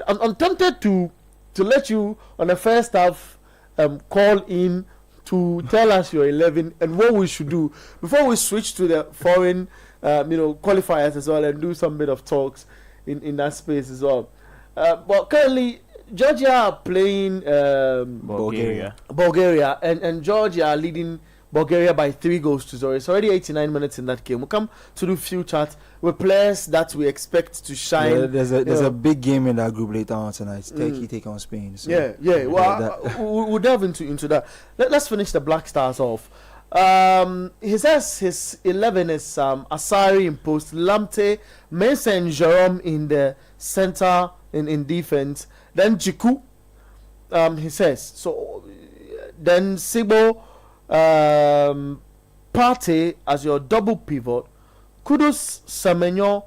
I'm tempted to let you on the first half. Call in to tell us your 11 and what we should do before we switch to the foreign qualifiers as well, and do some bit of talks in that space as well. But currently Georgia are playing Bulgaria, and Georgia are leading Bulgaria by 3-0. It's already 89 minutes in that game. We'll come to do few chats with players that we expect to shine. Yeah, there's a big game in that group later on tonight. Turkey take on Spain. So we'll delve into that. Let's finish the Black Stars off. He says his 11 is Asari in post, Lamte, Mensah and Jerome in the center in defense, then Jiku, he says, so then Sigbo Partey as your double pivot, Kudus, Semenyo,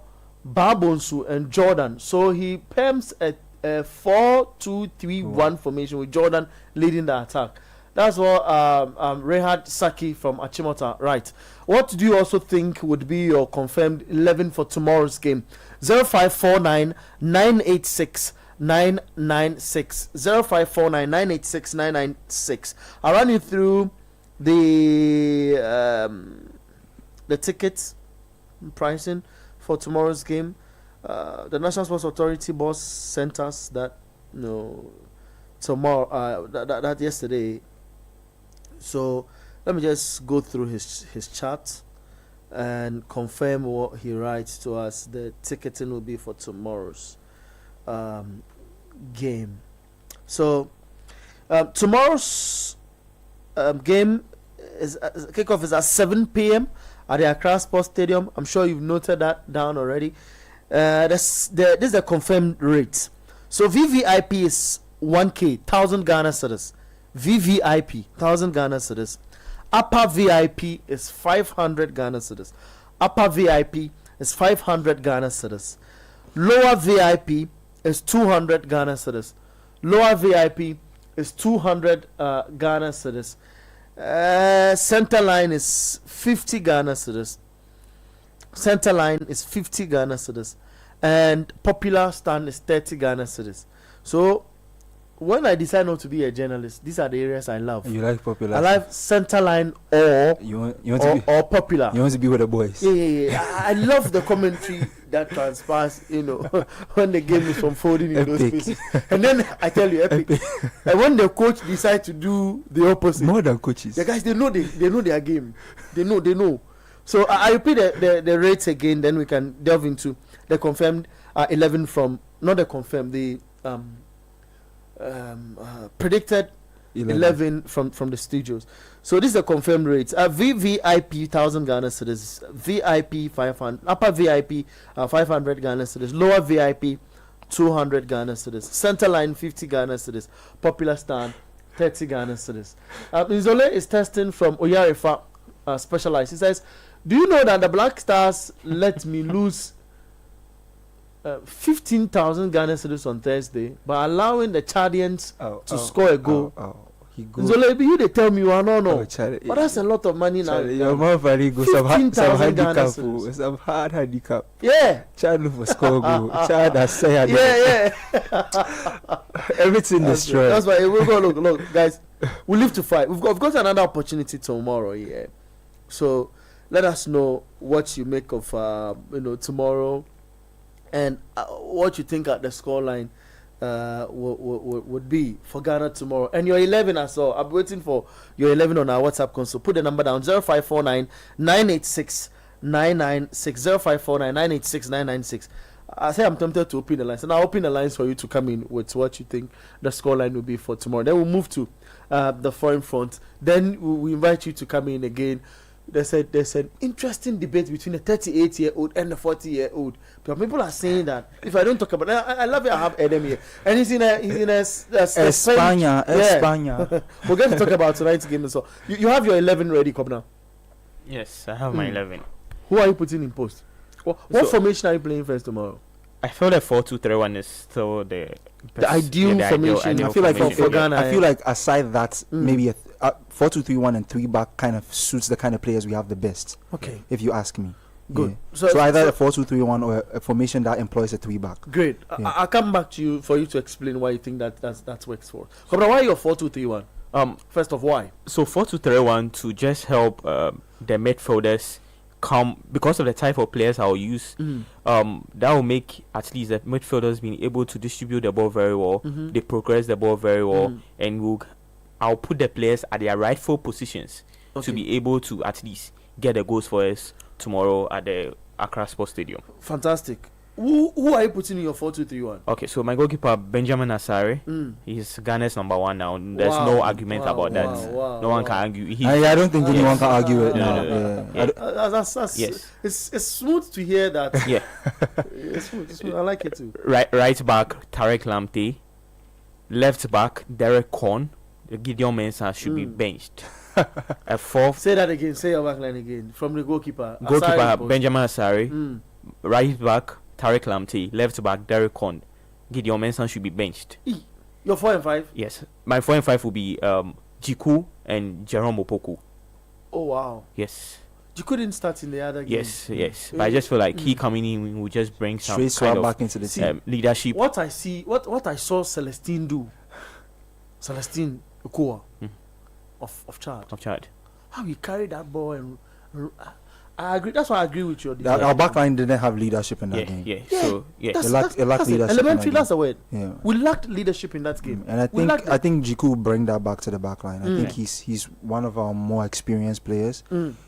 Babonsu, and Jordan. So he perms a 4-2-3-1 formation with Jordan leading the attack. That's what Rehad Saki from Achimota. Right. What do you also think would be your confirmed 11 for tomorrow's game? 0549 986 996. 0549 986 996. I'll run you through the tickets pricing for tomorrow's game. The National Sports Authority boss sent us that tomorrow that yesterday. So let me just go through his chart and confirm what he writes to us. The ticketing will be for tomorrow's game. So tomorrow's game is kickoff is at 7 p.m. at the Accra Sports Stadium. I'm sure you've noted that down already. This is the confirmed rate. So VVIP is 1K, 1,000 Ghana cedis. VVIP, 1,000 Ghana cedis. Upper VIP is 500 Ghana cedis. Upper VIP is 500 Ghana cedis. Lower VIP is 200 Ghana cedis. Lower VIP is 200 Ghana cedis. Center line is 50 Ghana cedis. Center line is 50 Ghana cedis. And popular stand is 30 Ghana cedis. So when I decide not to be a journalist, these are the areas I love. You like popular? I like center line or popular. You want to be with the boys? Yeah. I love the commentary that transpires, when the game is unfolding in those spaces. And then I tell you, epic. And when the coach decides to do the opposite, more than coaches, the guys they know their game. They know. So I repeat the rates again. Then we can delve into the confirmed 11 from not the confirmed the predicted 11 from the studios. So this is the confirmed rates. VVIP 1,000 Ghana cedis, VIP 500, upper VIP 500 Ghana cedis, lower VIP 200 Ghana cedis, center line 50 Ghana cedis, popular stand 30 Ghana cedis. Nzole is testing from Oyarifa Specialized. He says, do you know that the Black Stars let me lose 15,000 Ghana cedis on Thursday by allowing the Chadians to score a goal? Nzole, you they tell me you are no. But that's a lot of money now. Your mom very go some handicap. Some hard handicap. Yeah. Chad look for score goal. Chad has said. Yeah. Everything destroyed. That's why we'll go look, guys. We live to fight. We've got another opportunity tomorrow. Yeah. So let us know what you make of tomorrow, and what you think at the scoreline would be for Ghana tomorrow. And your 11 as well. I'm waiting for your 11 on our WhatsApp console. Put the number down: 0549 986 996. 0549 986 996. I say I'm tempted to open the lines, and I'll open the lines for you to come in with what you think the scoreline will be for tomorrow. Then we'll move to the foreign front. Then we invite you to come in again. There's an interesting debate between a 38-year-old and a 40-year-old. People are saying that if I don't talk about it, I love it. I have Adam here, and he's in España. We're going to talk about tonight's game. So you have your 11 ready, Kobna? Yes, I have my 11. Who are you putting in post? What formation are you playing first tomorrow? I feel the 4-2-3-1 is still the ideal formation. I feel like for Ghana. I feel like aside that, maybe a 4-2-3-1 and 3-back kind of suits the kind of players we have the best. Okay. If you ask me. Good. Yeah. So either a 4-2-3-1 or a formation that employs a 3-back. Great. Yeah. I'll come back to you for you to explain why you think that works for. Why are you 4-2-3-1? First of why? So 4-2-3-1 to just help the midfielders come, because of the type of players I'll use. That will make at least the midfielders being able to distribute the ball very well. They progress the ball very well, and I'll put the players at their rightful positions to be able to at least get the goals for us tomorrow at the Accra Sports Stadium. Fantastic. Who are you putting in your 4-2-3-1? Okay, so my goalkeeper Benjamin Asare, he's Ghana's number 1 now. There's no argument about that. No one can argue. I don't think anyone can argue it. Yes. It's smooth to hear that. Yeah. It's smooth. I like it too. Right back Tarek Lamptey. left back Derek Korn, Gideon Mensah should be benched. At fourth, say that again. Say your back line again. From the goalkeeper. Benjamin Asare. Right back Tariq Lamptey. Left back Derek Korn. Gideon Mensah should be benched. Your 4 and 5? Yes, my 4 and 5 will be Jiku and Jerome Opoku. Oh wow. Yes. You couldn't start in the other game. Yes. But I just feel like he coming in will just bring some kind of back into the team. Leadership. What I saw Celestine do. Celestine Okoa of Chad. How he carried that ball and I agree. That's why I agree with you. Our backline didn't have leadership in that game. Yeah. So it lacked leadership. Elementary. That's the word. Yeah. We lacked leadership in that game. And I think Jiku bring that back to the backline. I think he's one of our more experienced players.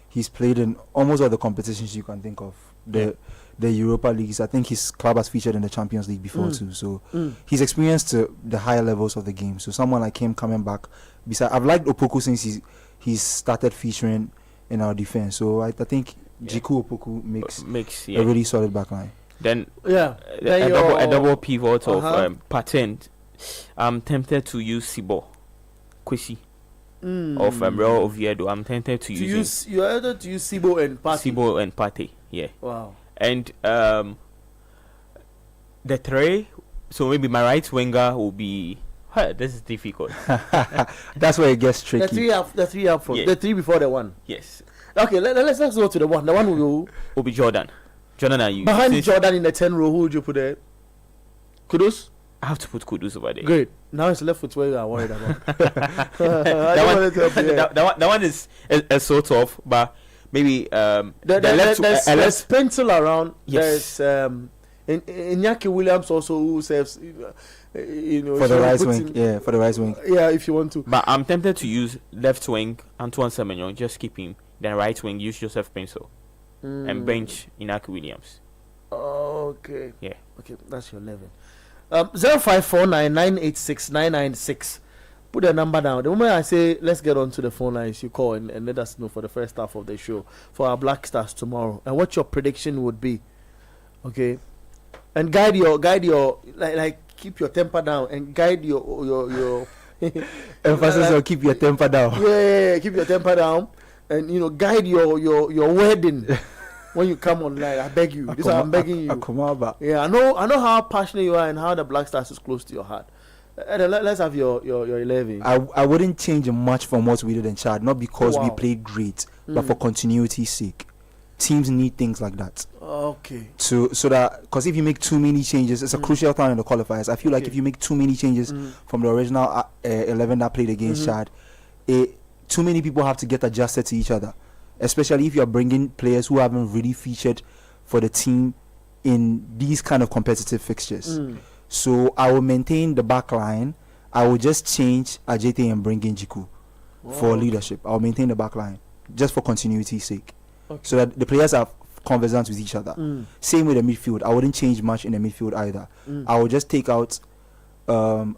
He's played in almost all the competitions you can think of. The Europa Leagues. I think his club has featured in the Champions League before too. So he's experienced to the higher levels of the game. So someone like him coming back. I've liked Opoku since he's started featuring in our defense. So I think Jiku Opoku makes a really solid backline. Then a double pivot of patent. I'm tempted to use Sibo Kwesi of Real Oviedo. I'm tempted to use you're either to use Sibo and Pate. Yeah. Wow. And the three, so maybe my right winger will be. This is difficult. That's where it gets tricky. The three up front. Yeah. The three before the one. Yes. Okay, let's go to the one. The one will be Jordan. Jordan, are you behind Jordan in the 10 row? Who would you put there? Kudus. I have to put Kudus over there. Great. Now it's left foot where you are worried about. that one is a sort of, but maybe there's pencil around. Yes. There's Iñaki Williams also who serves. For the right wing, for the right wing. Yeah, if you want to. But I'm tempted to use left wing Antoine Semenyo, just keep him. Then right wing use Joseph Pencil and bench Inaki Williams. Okay. Yeah. Okay, that's your 11. 0549986996. Put the number down. The moment I say let's get on to the phone lines, you call and let us know for the first half of the show for our Black Stars tomorrow and what your prediction would be. Okay, and guide your like keep your temper down and guide your emphasis on keep your temper down. Yeah, keep your temper down and guide your wedding when you come online. I beg you. This is I'm begging you. Yeah, I know how passionate you are and how the Black Stars is close to your heart. Let's have your 11. I wouldn't change much from what we did in Chad, not because we played great, but for continuity's sake. Teams need things like that. Okay. So that, because if you make too many changes, it's a crucial time in the qualifiers. I feel like if you make too many changes from the original 11 that played against Chad, too many people have to get adjusted to each other. Especially if you're bringing players who haven't really featured for the team in these kind of competitive fixtures. So I will maintain the back line. I will just change Ajete and bring in Jiku for leadership. I'll maintain the back line just for continuity's sake. Okay. So that the players are conversant with each other. Same with the midfield. I wouldn't change much in the midfield either. I will just take out. The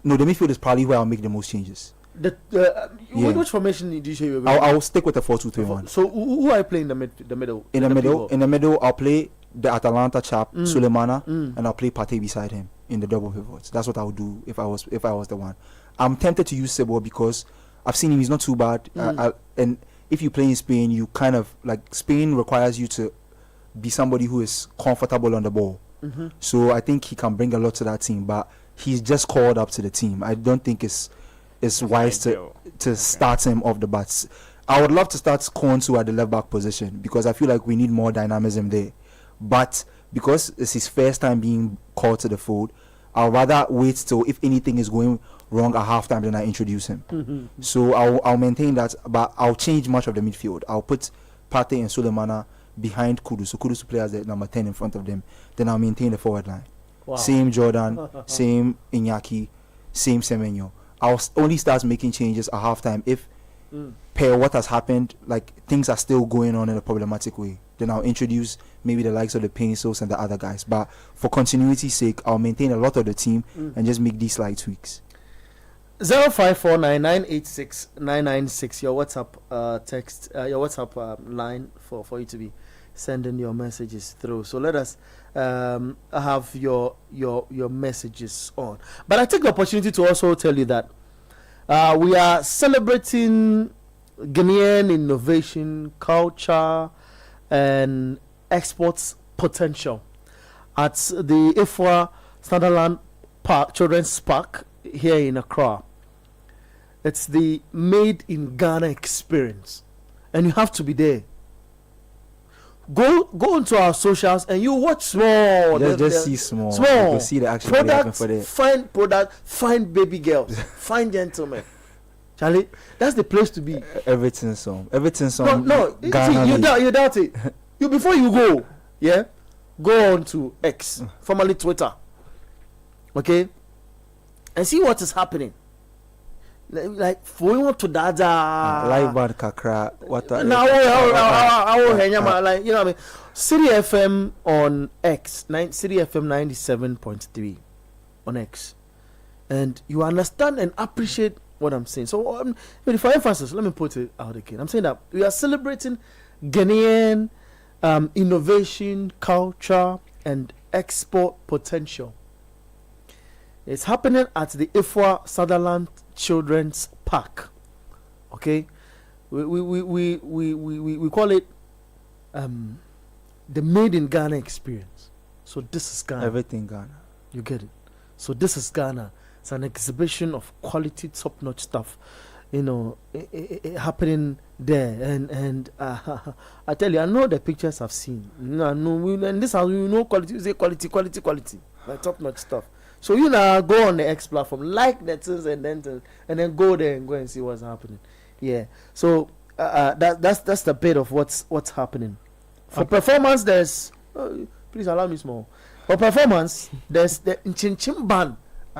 midfield is probably where I'll make the most changes. Which formation did you say? I'll stick with the 4-2-3-1. So who I play in the middle? In the middle, I'll play the Atalanta chap Sulemana, and I'll play Pate beside him in the double pivots. That's what I would do if I was the one. I'm tempted to use Sebo because I've seen him. He's not too bad, and if you play in Spain, you kind of Spain requires you to be somebody who is comfortable on the ball. So I think he can bring a lot to that team, but he's just called up to the team. I don't think it's wise to start him off the bats. I would love to start Konsu at the left back position because I feel like we need more dynamism there. But because it's his first time being called to the fold, I'll rather wait till if anything is going wrong at halftime then I introduce him. So I'll maintain that, but I'll change much of the midfield. I'll put Pate and Sulemana behind Kudus. So Kudus plays the number 10 in front of them. Then I'll maintain the forward line. Wow. Same Jordan, same Iñaki, same Semenyo. I'll only start making changes at halftime if per what has happened, things are still going on in a problematic way. Then I'll introduce maybe the likes of the Pencils and the other guys. But for continuity's sake, I'll maintain a lot of the team and just make these slight tweaks. 0549986996. Your WhatsApp text, your WhatsApp line for you to be sending your messages through. So let us have your messages on. But I take the opportunity to also tell you that we are celebrating Ghanaian innovation, culture, and exports potential at the Ifwa Sunderland Park, Children's Park here in Accra. It's the Made in Ghana experience, and you have to be there. Go into our socials and you watch small. Just see small. You can see the action product. Find product. Find baby girls. Find gentlemen. Charlie, that's the place to be. Everything song. No. Ghana. See, you doubt it. You before you go, yeah, go on to X, formerly Twitter. Okay, and see what is happening. Like we want to Dada live band Kakra. What? Now, like you know what I mean. Citi FM on X, Citi FM 97.3 on X, and you understand and appreciate what I'm saying. So, for emphasis, let me put it out again. I'm saying that we are celebrating Ghanaian innovation, culture, and export potential. It's happening at the Ifwa Sutherland Children's Park. Okay, we call it the Made in Ghana experience. So this is Ghana. Everything Ghana. You get it. So this is Ghana. It's an exhibition of quality, top-notch stuff. You know, happening there, and I tell you, I know the pictures I've seen. And this how you know quality. You say quality, like top-notch stuff. So you now go on the X platform, like the things, and then go there and go and see what's happening. Yeah. So that's the bit of what's happening. For performance, there's please allow me small. For performance, there's the Chin band.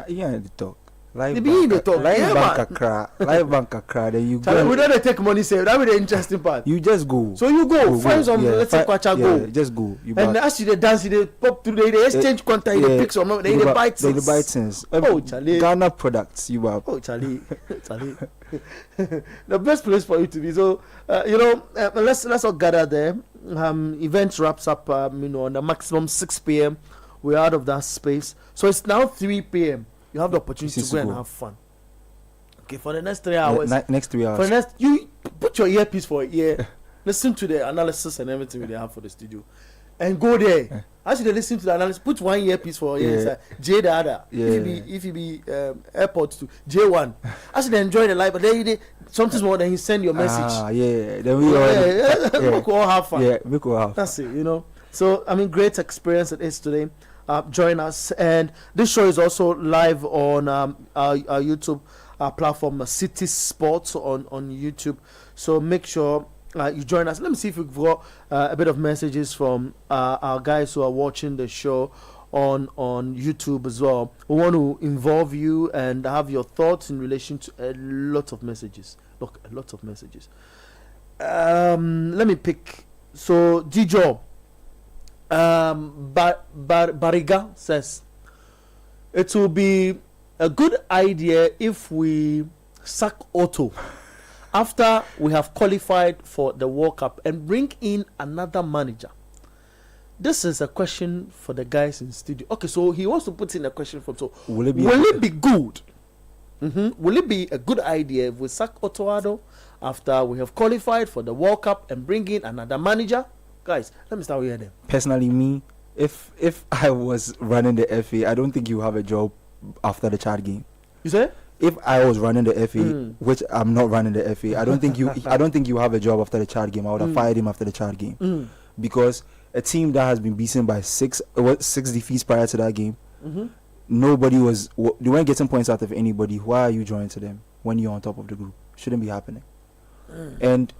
Yeah, the talk. Live bank Accra. Then you go. We don't take money saved. That be the interesting part. You just go. So you go find some. Let's say Kwacha go. Just go. And as you dance, they pop through. They exchange contact. They pick some. They buy things. They buy things. Oh, Charlie. Ghana products. You have. Oh, Charlie. The best place for you to be. So let's all gather there. Event wraps up. On the maximum 6 p.m. We're out of that space. So it's now 3 p.m. You have the opportunity to go and have fun. Okay, for the next 3 hours. Next 3 hours. For the next, you put your earpiece for a year. Listen to the analysis and everything they have for the studio, and go there. As you listen to the analysis, put one earpiece for a year inside. J the other. If you be airport to J1. As you enjoy the life, but then something more than he send your message. Then we all have fun. Yeah, we go have. That's it. So great experience it is today. Join us, and this show is also live on our YouTube platform, Citi Sports on YouTube. So make sure you join us. Let me see if we've got a bit of messages from our guys who are watching the show on YouTube as well. We want to involve you and have your thoughts in relation to a lot of messages. Look, a lot of messages. Let me pick. So Dijo. Bariga says it will be a good idea if we sack Otto after we have qualified for the World Cup and bring in another manager. This is a question for the guys in the studio. Okay, so he wants to put in a question from. So will it be good? Will it be a good idea if we sack Otto Addo after we have qualified for the World Cup and bring in another manager? Guys, let me start with you. Personally, me, if I was running the FA, I don't think you have a job after the Chad game. You say? If I was running the FA, which I'm not running the FA, I don't think you have a job after the Chad game. I would have fired him after the Chad game, because a team that has been beaten by six defeats prior to that game, nobody was. They weren't getting points out of anybody. Why are you joining to them when you're on top of the group? Shouldn't be happening. And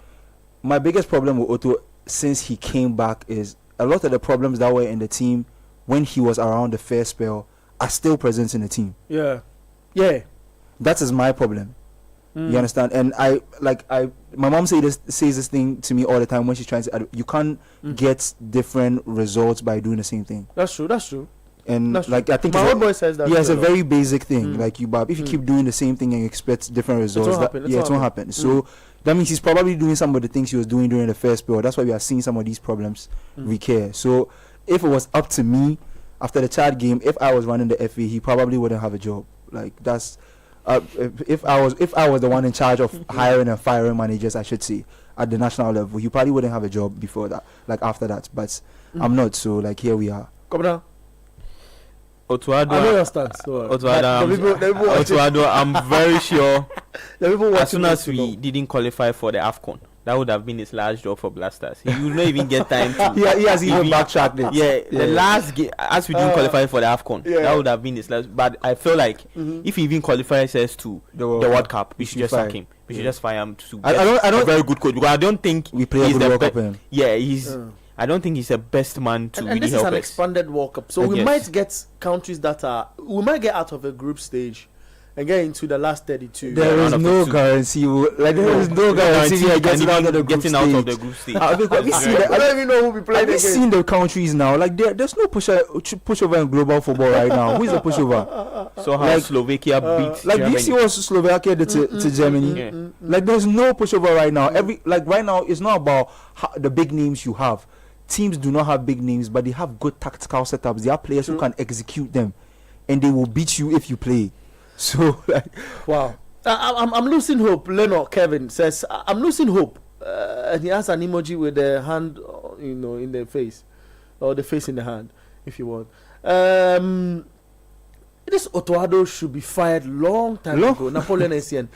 my biggest problem with Otto, since he came back, is a lot of the problems that were in the team when he was around the first spell are still present in the team. Yeah. That is my problem. You understand? And my mom says this thing to me all the time when she's trying to. You can't get different results by doing the same thing. That's true. And I think my old boy says that. Yeah, it's a very basic thing. Like if you keep doing the same thing and you expect different results, it won't happen. So that means he's probably doing some of the things he was doing during the first period. That's why we are seeing some of these problems recur. So if it was up to me after the Chad game, if I was running the FA, he probably wouldn't have a job. Like that's if I was the one in charge of hiring and firing managers, I should say, at the national level, he probably wouldn't have a job before that, like after that. But I'm not, so like here we are. Come down. Otuado, I know your stance. Otuado, I'm very sure as soon as we know. didn't qualify for the AFCON, that would have been his last job for Blasters. He would not even get time to. He has even backtracked it. Yeah, the last game, as we didn't qualify for the AFCON, that would have been his last. But I feel like if he even qualifies us to the World Cup, we should just sack him. We should just fire him to get a very good coach. Because I don't think we play a good World Cup. Yeah, he's. I don't think he's the best man to really this help is an us. expanded World Cup, so we might get countries that we might get out of a group stage and get into the last 32. There is no guarantee. Like there is no guarantee we are getting out of the group stage. Have you seen I don't even know who we playing against. Have you seen the countries now? Like there's no pushover in global football right now. Who is the pushover? So how Slovakia beat like Germany. DC was Slovakia to Germany. Like there's no pushover right now. Right now it's not about the big names you have. Teams do not have big names, but they have good tactical setups. They have players who can execute them, and they will beat you if you play. So, like, wow, I'm losing hope. Leno Kevin says I'm losing hope, and he has an emoji with the hand, in the face, or the face in the hand, if you want. This Otuado should be fired long time ago. Napoleon Essien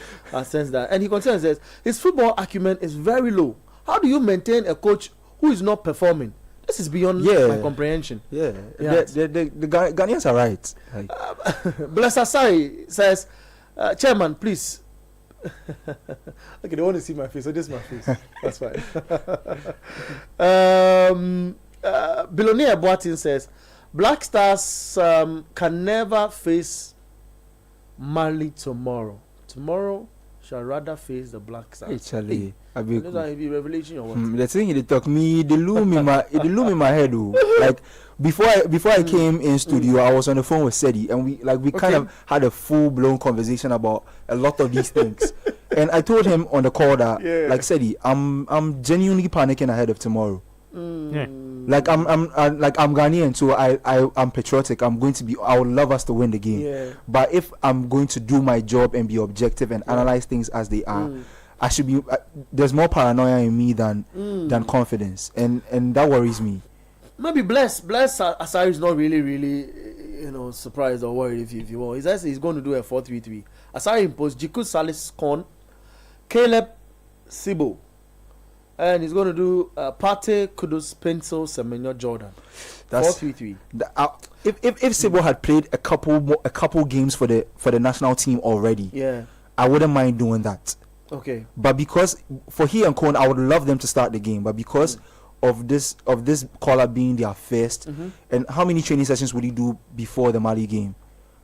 says that, and he continues and says his football acumen is very low. How do you maintain a coach who is not performing? This is beyond my comprehension. The Ghanaians are right. Like. Bless Asai says, Chairman, please. Okay, they want to see my face, so this is my face. That's fine. Billionaire Boatin says, Black Stars can never face Mali tomorrow. Tomorrow shall rather face the Black Stars. Hey, Charlie. Be revelation or what? The thing it took me, the loom in my head. Like before I came in studio, I was on the phone with Citi, and we kind of had a full blown conversation about a lot of these things. And I told him on the call that like Citi, I'm genuinely panicking ahead of tomorrow. Like I'm Ghanaian, so I'm patriotic. I would love us to win the game. But if I'm going to do my job and be objective and analyze things as they are, I should be. There's more paranoia in me than confidence, and that worries me. Maybe Bless Asari is not really surprised or worried if you want. He says he's going to do a 4-3-3. Asari imposed Jiku Salis Kon, Caleb Sibo, and he's going to do Pate Kudus Pencil Semenyo Jordan. That's 4-3-3. If Sibo had played a couple games for the national team already, I wouldn't mind doing that. Okay. But because for he and Kon, I would love them to start the game. But because of this caller being their first, and how many training sessions would he do before the Mali game?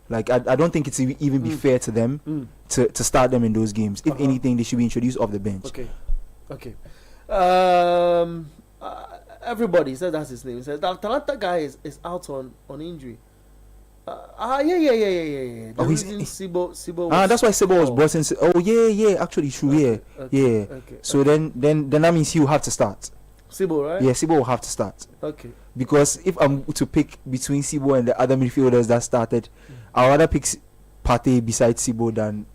Like I don't think it's even be fair to them to start them in those games. If anything, they should be introduced off the bench. Okay. Everybody says that's his name. He says that Talanta guy is out on injury. Yeah. The reason Sibo. That's why Sibo was brought in. Oh yeah. Actually, true. Okay. So then that means he will have to start. Sibo, right? Yeah, Sibo will have to start. Okay. Because if I'm to pick between Sibo and the other midfielders that started, I'd rather pick Pate beside Sibo than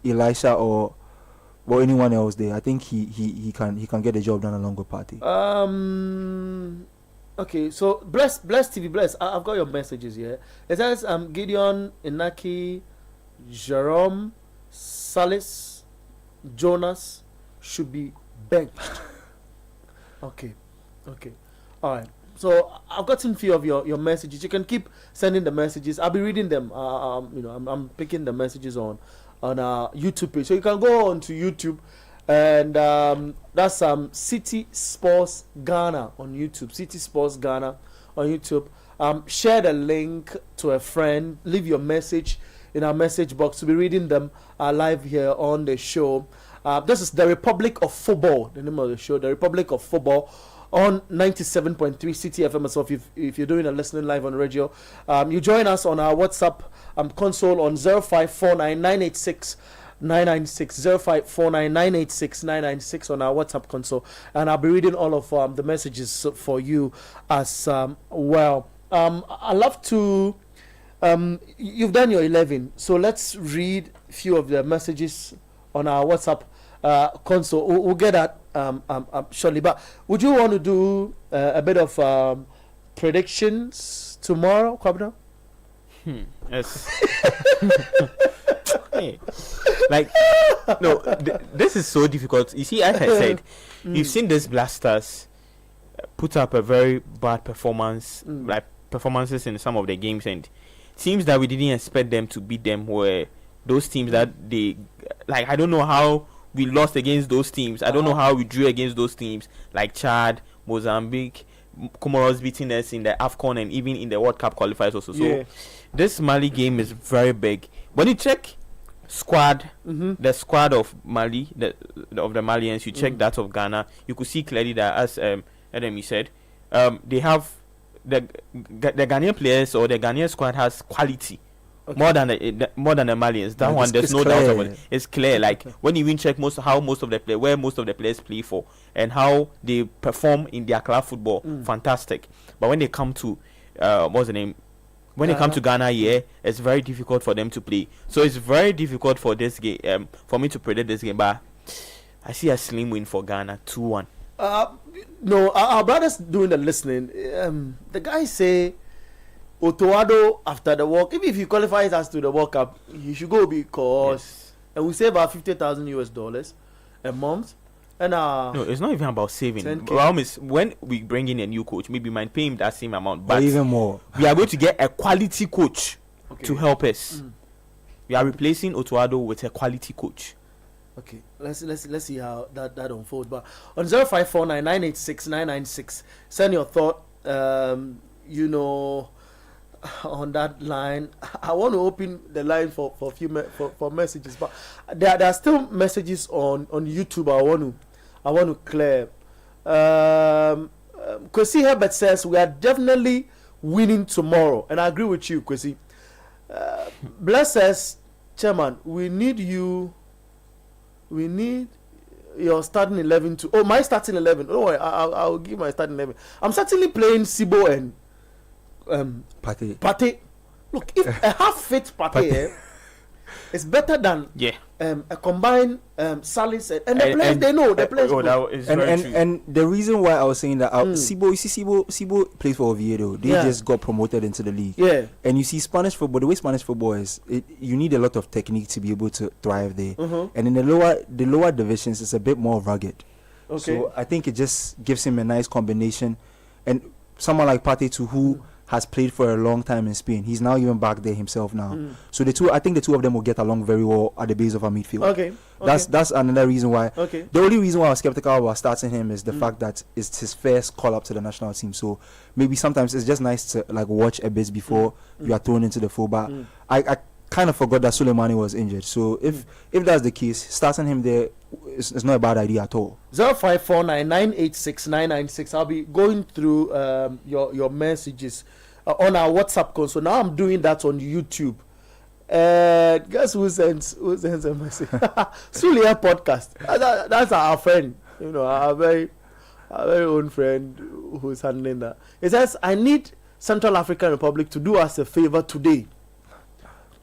Elisha or anyone else there. I think he can get the job done along with Pate. Okay, so bless TV, bless. I've got your messages here. It says Gideon, Inaki, Jerome, Salis, Jonas should be benched. Okay, all right. So I've gotten a few of your messages. You can keep sending the messages. I'll be reading them. I'm picking the messages on our YouTube page. So you can go on to YouTube. And that's Citi Sports Ghana on YouTube. Citi Sports Ghana on YouTube. Share the link to a friend. Leave your message in our message box. We'll be reading them live here on the show. This is The Republic of Football, the name of the show. The Republic of Football on 97.3 Citi FM. So if you're doing a listening live on radio, you join us on our WhatsApp console on 0549 986 996 0549 986 996 on our WhatsApp console, and I'll be reading all of the messages for you as well. I love to. You've done your 11, so let's read a few of the messages on our WhatsApp console. We'll get that shortly. But would you want to do a bit of predictions tomorrow, Kwabena? Yes. Hey. Like, no, this is so difficult. You see, as I said, you've seen these Blasters put up a very bad performance, like performances in some of the games, and teams that we didn't expect them to beat them were those teams that they, like, I don't know how we lost against those teams. I don't know how we drew against those teams, like Chad, Mozambique, Comoros beating us in the AFCON and even in the World Cup qualifiers also. So this Mali game is very big. When you check squad, the squad of Mali, of the Malians, you check that of Ghana, you could see clearly that, as Adam you said, they have the Ghanaian players, or the Ghanaian squad has quality. More than the Malians. That one, there's no doubt about it. It's clear. Like when you even check where most of the players play for, and how they perform in their club football, fantastic. But when they come to what's the name? When they come to Ghana, it's very difficult for them to play. So it's very difficult for this game, for me to predict this game. But I see a slim win for Ghana, 2-1. No, our brothers doing the listening. The guys say Otoado after the World, even if he qualifies us to the World Cup, he should go, because and we save about $50,000 a month. And no, it's not even about saving. The problem is when we bring in a new coach, maybe we might pay him that same amount, but even more. We are going to get a quality coach to help us. We are replacing Otoado with a quality coach. Okay, let's see how that unfolds. But on 0549 986 996, send your thought. On that line, I want to open the line for a few for messages, but there are still messages on YouTube. I want to clear. Kwesi Herbert says we are definitely winning tomorrow, and I agree with you, Kwesi. Bless us, Chairman. We need you. We need your starting 11 to. Oh, my starting 11. Oh, I'll give my starting 11. I'm certainly playing Sibo and Pate. Look, if a half-fit Pate is better than a combined Salis and the players they know. The players and the reason why I was saying that Sibo plays for Oviedo. They just got promoted into the league. Yeah. And you see Spanish football. The way Spanish football is, you need a lot of technique to be able to thrive there. And in the lower divisions, it's a bit more rugged. Okay. So I think it just gives him a nice combination. And someone like Pate too, who has played for a long time in Spain. He's now even back there himself now. So I think the two of them will get along very well at the base of our midfield. Okay. That's another reason why. Okay. The only reason why I was skeptical about starting him is the fact that it's his first call up to the national team. So maybe sometimes it's just nice to like watch a bit before you are thrown into the full. But I kind of forgot that Suleimani was injured. So if that's the case, starting him there is not a bad idea at all. 0549 986 996. I'll be going through your messages on our WhatsApp call. So now I'm doing that on YouTube. Guess who sends a message? Sulia podcast. That's our friend. Our very own friend who's handling that. It says, I need Central African Republic to do us a favor today.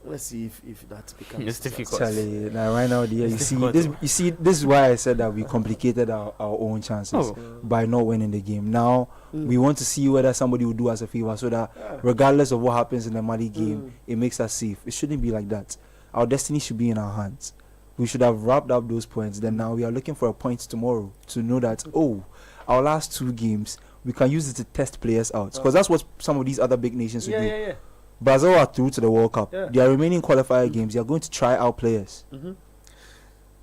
Let's see if that becomes. It's difficult. Now right now, you see, this is why I said that we complicated our own chances by not winning the game. Now we want to see whether somebody will do us a favor, so that regardless of what happens in the Mali game, it makes us safe. It shouldn't be like that. Our destiny should be in our hands. We should have wrapped up those points. Then now we are looking for a point tomorrow to know that our last two games we can use it to test players out, because that's what some of these other big nations will do. Yeah. Brazil are through to the World Cup. Their remaining qualifier games, they are going to try out players. More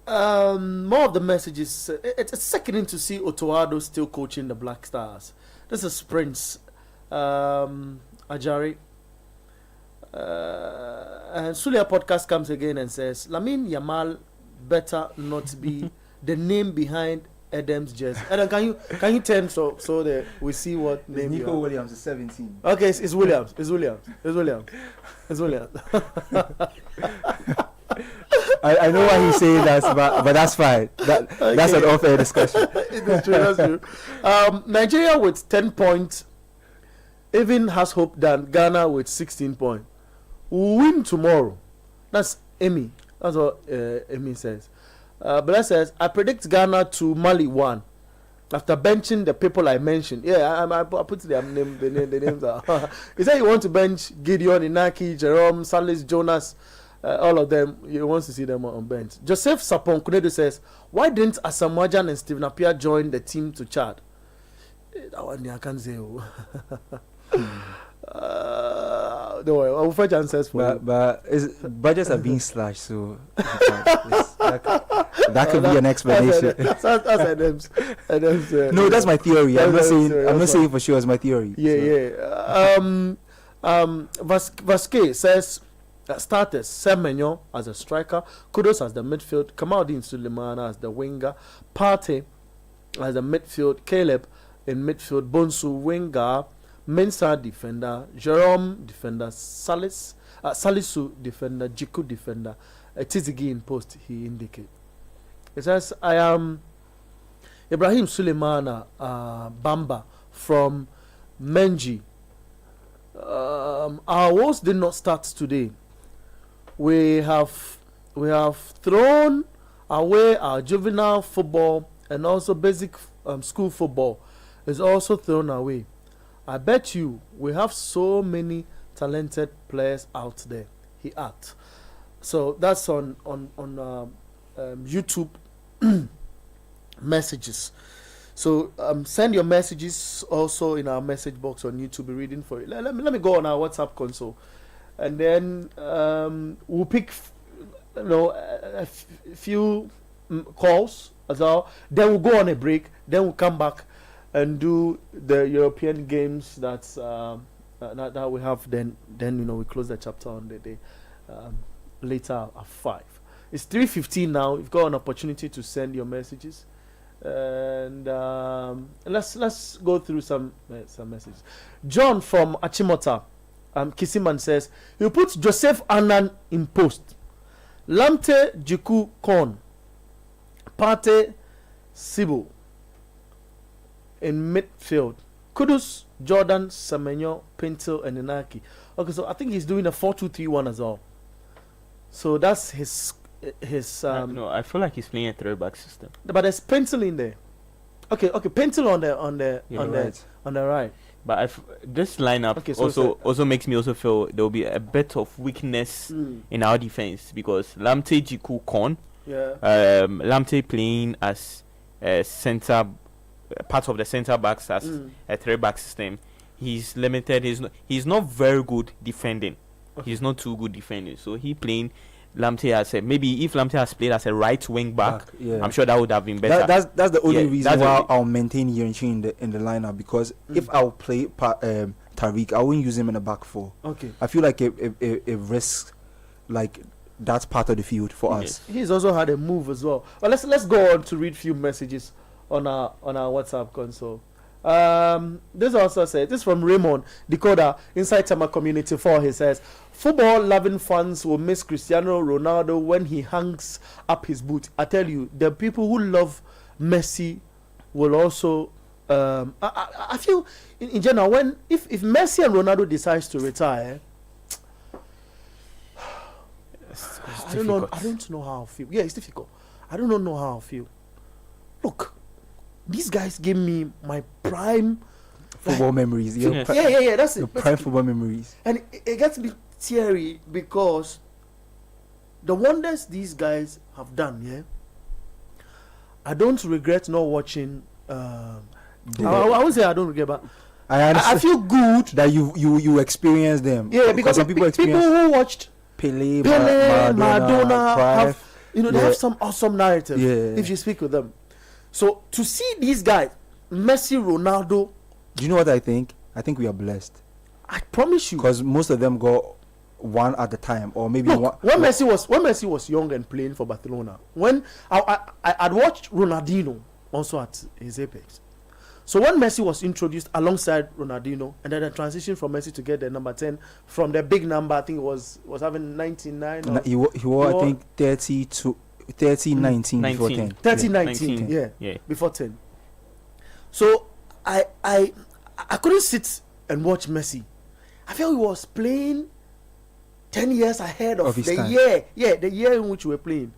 of the messages. It's sickening to see Otoado still coaching the Black Stars. This is Prince Ajari. And Sulia podcast comes again and says, Lamine Yamal better not be the name behind Adam's jersey. Adam, can you turn so that we see what name Nico you are? Williams is 17. Okay, it's Williams. It's Williams. I know why he's saying that, but that's fine. That's an off-air discussion. It is true, that's true. Nigeria with 10 points even has hope than Ghana with 16 points. We'll win tomorrow. That's Amy. That's what Amy says. Bless says, I predict Ghana to Mali 1. After benching the people I mentioned. Yeah, I put their name, the names are. He said he wants to bench Gideon, Inaki, Jerome, Salis, Jonas, all of them. He wants to see them on bench. Joseph Sapon Kunedo says, why didn't Asamoah and Steve Napier join the team to Chad? That one I can't say. Don't worry, I'll fetch answers for you. But budgets are being slashed, so that could be an explanation. That's Adam's. No, that's my theory. I'm not saying for sure. It's my theory. Yeah. Vasquez says starters: Semenyo as a striker, Kudos as the midfield, Kamaldeen Sulemana as the winger, Partey as the midfield, Caleb in midfield, Bonsu winger, Mensah defender, Jerome defender, Salisu defender, Jiku defender, Tizigi in post. He indicates. It says, I am Ibrahim Suleimana Bamba from Menji. Our wars did not start today. We have thrown away our juvenile football, and also basic school football is also thrown away. I bet you we have so many talented players out there. He adds. So that's on YouTube messages. So send your messages also in our message box on YouTube. Be reading for it. Let me go on our WhatsApp console, and then we'll pick a few calls as well. Then we'll go on a break. Then we'll come back and do the European games that we have. Then we close the chapter on the day later at 5. It's 3:15 now. You've got an opportunity to send your messages, and let's go through some messages. John from Achimota, Kisiman says he puts Joseph Annan in post, Lamte Jiku Kon, Pate Sibu in midfield, Kudus, Jordan, Semenyo, Pinto, and Inaki. Okay, so I think he's doing a 4-2-3-1 as well. So that's his. No, I feel like he's playing a throwback system. But there's Pencil in there. Okay, Pencil on the right. But this lineup also makes me also feel there will be a bit of weakness in our defense, because Lamte Jiku Kon, Lamte playing as a center, part of the center backs as a throwback system. He's limited. He's not very good defending. Okay. He's not too good defending. So he playing Lamte as maybe if Lamte has played as a right wing back, I'm sure that would have been better. That's the only reason why I'll maintain Yerenchi in the lineup, because if I'll play Tariq, I wouldn't use him in the back four. Okay. I feel like it risks like that's part of the field for us. He's also had a move as well. But let's go on to read few messages on our WhatsApp console. This also says, this is from Raymond Decoder inside Tama Community 4. He says, football loving fans will miss Cristiano Ronaldo when he hangs up his boot. I tell you, the people who love Messi will also I feel in general, when if Messi and Ronaldo decides to retire, I don't know how I feel. Yeah, it's difficult. I don't know how I feel. Look, these guys gave me my prime football memories. Yeah, that's it. Prime football memories. And it gets me teary because the wonders these guys have done, I don't regret not watching. I would say I don't regret, but I feel good that you experience them. Yeah, because some people who watched Pele, Maradona have, they have some awesome narrative. Yeah. If you speak with them. So to see these guys, Messi, Ronaldo. Do you know what I think? I think we are blessed. I promise you. Because most of them got one at a time, or maybe one. When Messi was young and playing for Barcelona, when I'd watched Ronaldinho also at his apex. So when Messi was introduced alongside Ronaldinho, and then the transition from Messi to get the number 10 from the big number, I think was having 99. He wore I think 30 to 19 before 10. 19, yeah, before 10. So I couldn't sit and watch Messi. I felt he was playing 10 years ahead of the time. The year in which we were playing,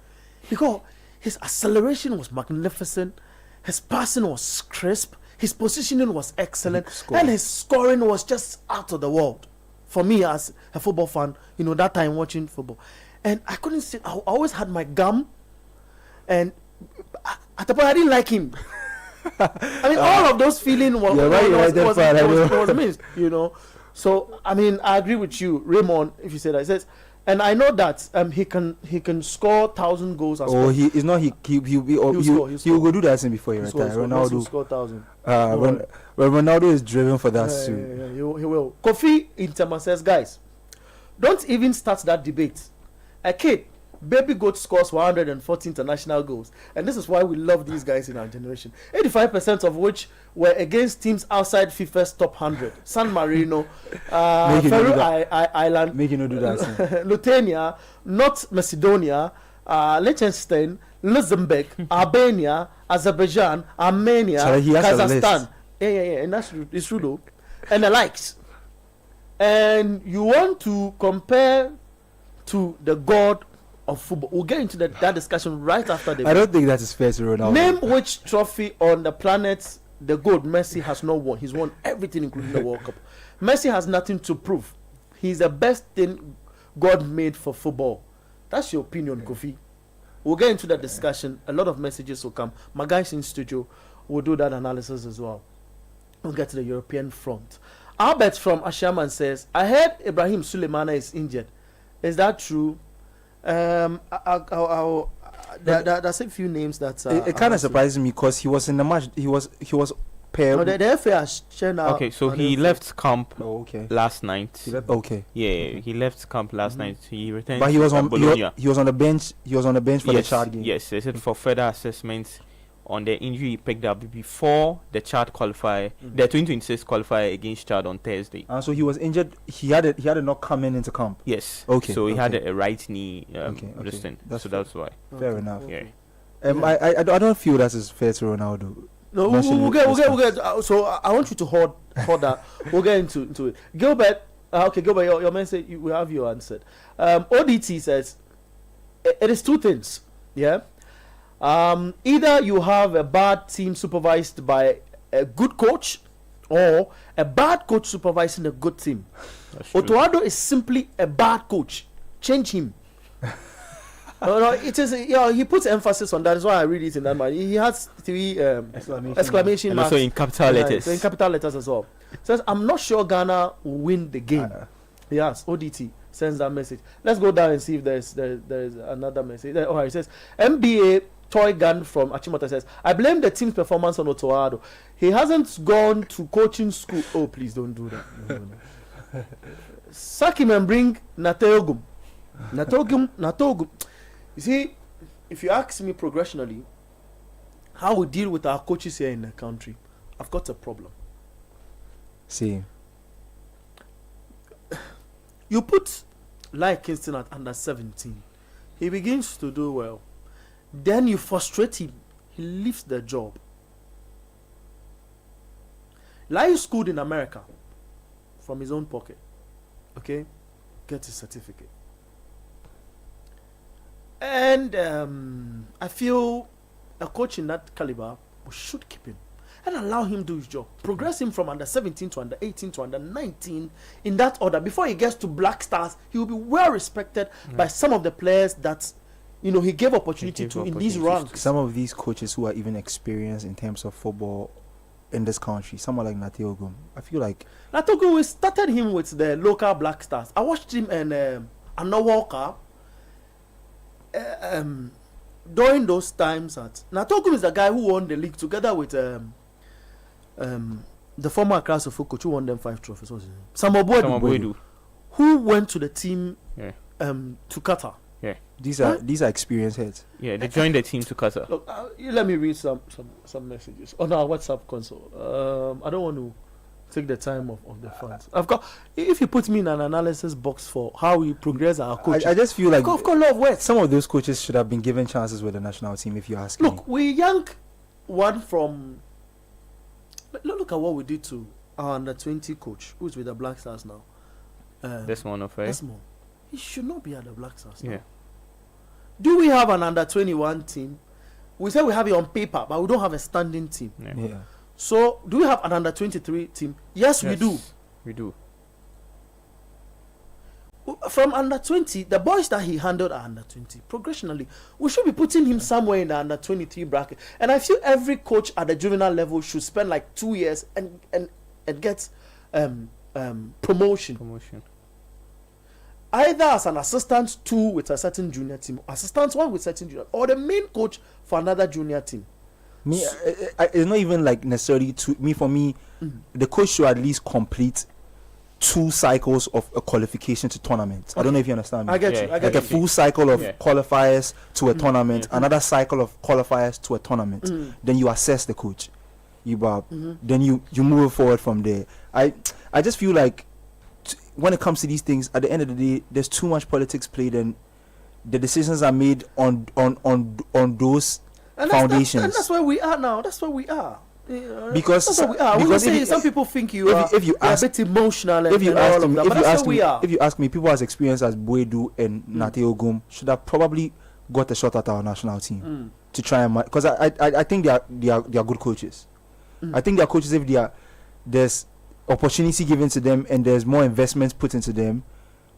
because his acceleration was magnificent, his passing was crisp, his positioning was excellent, and his scoring was just out of the world. For me, as a football fan, that time watching football, and I couldn't sit. I always had my gum, and at the point I didn't like him. I mean, all of those feelings was missed, So I mean, I agree with you, Raymond. If you say that, it says, and I know that he can score 1,000 goals. As well. He will go do that thing before he retires. Ronaldo will score 1,000. When Ronaldo is driven for that too. Yeah, he will. Kofi Interma says, guys, don't even start that debate. A kid, baby goat scores 140 international goals, and this is why we love these guys in our generation. 85% of which were against teams outside FIFA's top 100. San Marino, Faroe Island, Lithuania, North Macedonia, Liechtenstein, Luxembourg, Albania, Azerbaijan, Armenia, Kazakhstan. Yeah, and it's true though. And the likes. And you want to compare to the god of football. We'll get into that discussion right after the. I don't think that is fair to Ronaldo. Name which trophy on the planet the gold Messi has not won. He's won everything, including the World Cup. Messi has nothing to prove. He's the best thing God made for football. That's your opinion, Kofi. We'll get into that discussion. A lot of messages will come. My guys in studio will do that analysis as well. We'll get to the European front. Albert from Ashaman says, I heard Ibrahim Suleimana is injured. Is that true? There's a few names that it kind of surprises me because he was in the match. He was paired. No, the FA has shown out. Okay, so he left camp last night. He left camp last night. He returned. But he was on the bench. He was on the bench for the Chad game. Yes, they said for further assessment on the injury he picked up before the Chad qualifier, the 2026 qualifier against Chad on Thursday. So he was injured. He had it not coming into camp. Yes. Okay. So he had a right knee distance. So that's why. Fair enough. Yeah. I don't feel that is fair to Ronaldo. No, we'll get. So I want you to hold that. We'll get into it. Gilbert, Gilbert, your message. We have you answered. ODT says it is two things. Yeah. Either you have a bad team supervised by a good coach, or a bad coach supervising a good team. Otoado is simply a bad coach. Change him. It is. He puts emphasis on that. That's why I read it in that manner. He has 3 exclamation marks. And also in capital letters. So in capital letters as well. Says, I'm not sure Ghana will win the game. Yes, ODT sends that message. Let's go down and see if there's another message. It says, MBA Toy Gun from Achimota says, I blame the team's performance on Otoado. He hasn't gone to coaching school. Oh, please don't do that. No. Sack him and bring Natogum. You see, if you ask me progressionally how we deal with our coaches here in the country, I've got a problem. See, you put like Kingston at under 17, he begins to do well. Then you frustrate him, he leaves the job. Lai schooled in America from his own pocket. Okay, get his certificate. And I feel a coach in that caliber, we should keep him and allow him do his job. Progress him from under 17 to under 18 to under 19 in that order. Before he gets to Black Stars, he will be well respected by some of the players that he gave opportunity to in these ranks. Some of these coaches who are even experienced in terms of football in this country, someone like Natogum. I feel like Natogum, we started him with the local Black Stars. I watched him and Anna Walker. During those times, Natogum is the guy who won the league together with the former Accra Sofo coach who won them 5 trophies. What's his name? Samobuedu, who went to the team to Qatar. Yeah. These are experienced heads. Yeah, they joined the team to Qatar. Look, let me read some messages on our WhatsApp console. I don't want to take the time of the fans. I've got. If you put me in an analysis box for how we progress our coaches, I just feel like I've got a lot of words. Some of those coaches should have been given chances with the national team. If you ask me. Look, we yank one from. Look at what we did to our under-20 coach, who's with the Black Stars now. Desmond of Desmond. He should not be at the Black Stars now. Yeah. Do we have an under-21 team? We say we have it on paper, but we don't have a standing team. Yeah. So, do we have an under-23 team? Yes, we do. We do. From under-20, the boys that he handled are under-20. Progressionally, we should be putting him somewhere in the under-23 bracket. And I feel every coach at the juvenile level should spend like 2 years and get promotion. Either as an assistant 2 with a certain junior team, assistant 1 with certain junior, or the main coach for another junior team. Me, it's not even like necessarily for me, the coach should at least complete 2 cycles of a qualification to tournament. Okay. I don't know if you understand me. I get you. Like a full cycle of qualifiers to a tournament, another cycle of qualifiers to a tournament. Then you assess the coach. Then you move forward from there. I just feel like when it comes to these things, at the end of the day, there's too much politics played, and the decisions are made on those foundations. And that's where we are now. That's where we are. Because that's where we are. Because some people think you are a bit emotional. If you ask me, people as experienced as Boedu and Nate Ogum should have probably got a shot at our national team to try and, because I think they are good coaches. I think they are coaches if there's opportunity given to them and there's more investments put into them,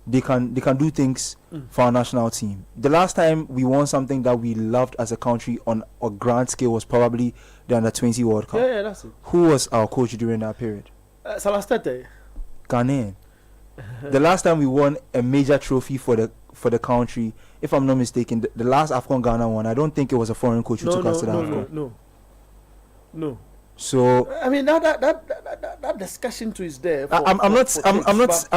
they can do things for our national team. The last time we won something that we loved as a country on a grand scale was probably the Under-20 World Cup. Yeah, that's it. Who was our coach during that period? Salastete. Ghanaian. The last time we won a major trophy for the country, if I'm not mistaken, the last AFCON Ghana won, I don't think it was a foreign coach who took us to the AFCON. No. So I mean that discussion too is there. I'm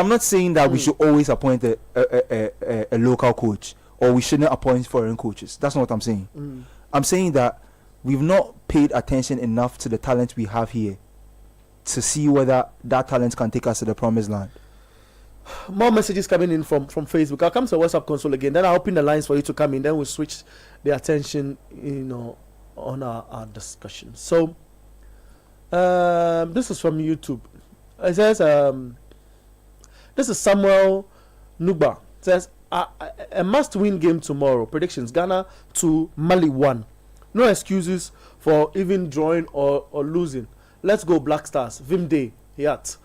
not saying that we should always appoint a local coach or we shouldn't appoint foreign coaches. That's not what I'm saying. I'm saying that we've not paid attention enough to the talent we have here to see whether that talent can take us to the promised land. More messages coming in from Facebook. I'll come to the WhatsApp console again. Then I'll open the lines for you to come in. Then we'll switch the attention, on our discussion. So. This is from YouTube. It says, this is Samuel Nuba. It says, a must-win game tomorrow. Predictions: Ghana 2, Mali 1. No excuses for even drawing or losing. Let's go Black Stars. Vim Day. Yat.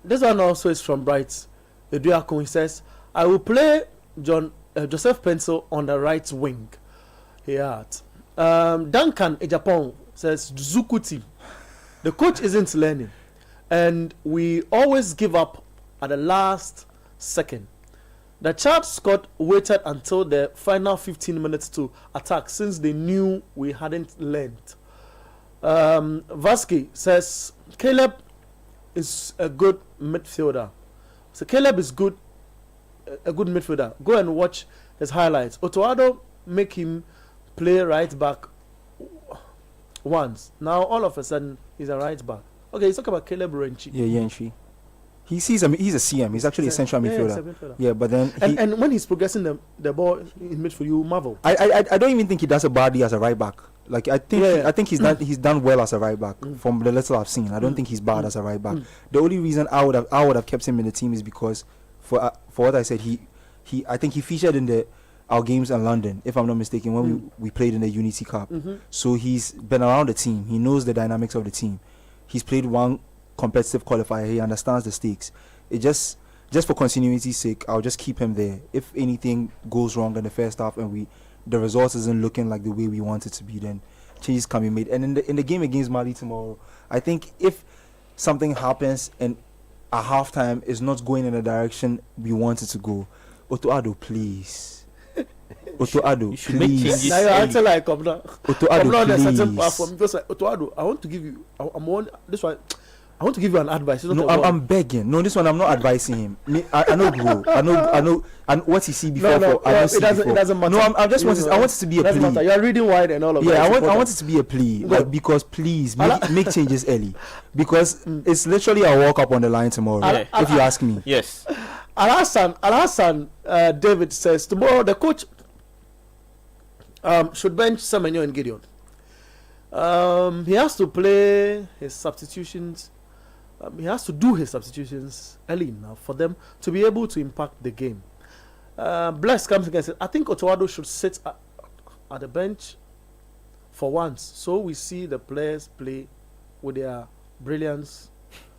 This one also is from Bright. Eduako. He says, I will play Joseph Pencil on the right wing. Yat. Duncan Ejapong says Zukuti. The coach isn't learning, and we always give up at the last second. The Chad squad waited until the final 15 minutes to attack since they knew we hadn't learned. Vasky says Caleb is a good midfielder. So Caleb is a good midfielder. Go and watch his highlights. Otoado make him play right back once. Now all of a sudden he's a right back. Okay, he's talking about Caleb Renchi. Yeah, Yenchi. He's a CM. He's actually a central midfielder. Yeah, but then and when he's progressing the ball in midfield, you marvel. I don't even think he does a badly as a right back. Like I think he's done well as a right back from the little I've seen. I don't think he's bad as a right back. The only reason I would have kept him in the team is because for what I said, I think he featured in our games in London, if I'm not mistaken, when we played in the Unity Cup. So he's been around the team. He knows the dynamics of the team. He's played one competitive qualifier. He understands the stakes. It just for continuity's sake, I'll just keep him there. If anything goes wrong in the first half and the results isn't looking like the way we want it to be, then changes can be made. And in the game against Mali tomorrow, I think if something happens and at halftime is not going in the direction we want it to go, Otoado, please. Otoado, please. Now you're acting like Otoado, on a certain please. platform. Just like Otoado, I want to give you. I'm on this one. I want to give you an advice. No, I'm begging. No, this one I'm not advising him. I know bro. I know and what he see before. No, it doesn't matter. No, I just want it. I want it to be a plea. Matter. You're reading wide and all of that. Yeah, I want it to be a plea. Like, because please make changes early. Because it's literally a walk up on the line tomorrow. If you ask me. Yes. Al-Hassan David says tomorrow the coach should bench Semenyo and Gideon. He has to play his substitutions. He has to do his substitutions early enough for them to be able to impact the game. Bless comes against it. I think Otoado should sit at the bench for once, so we see the players play with their brilliance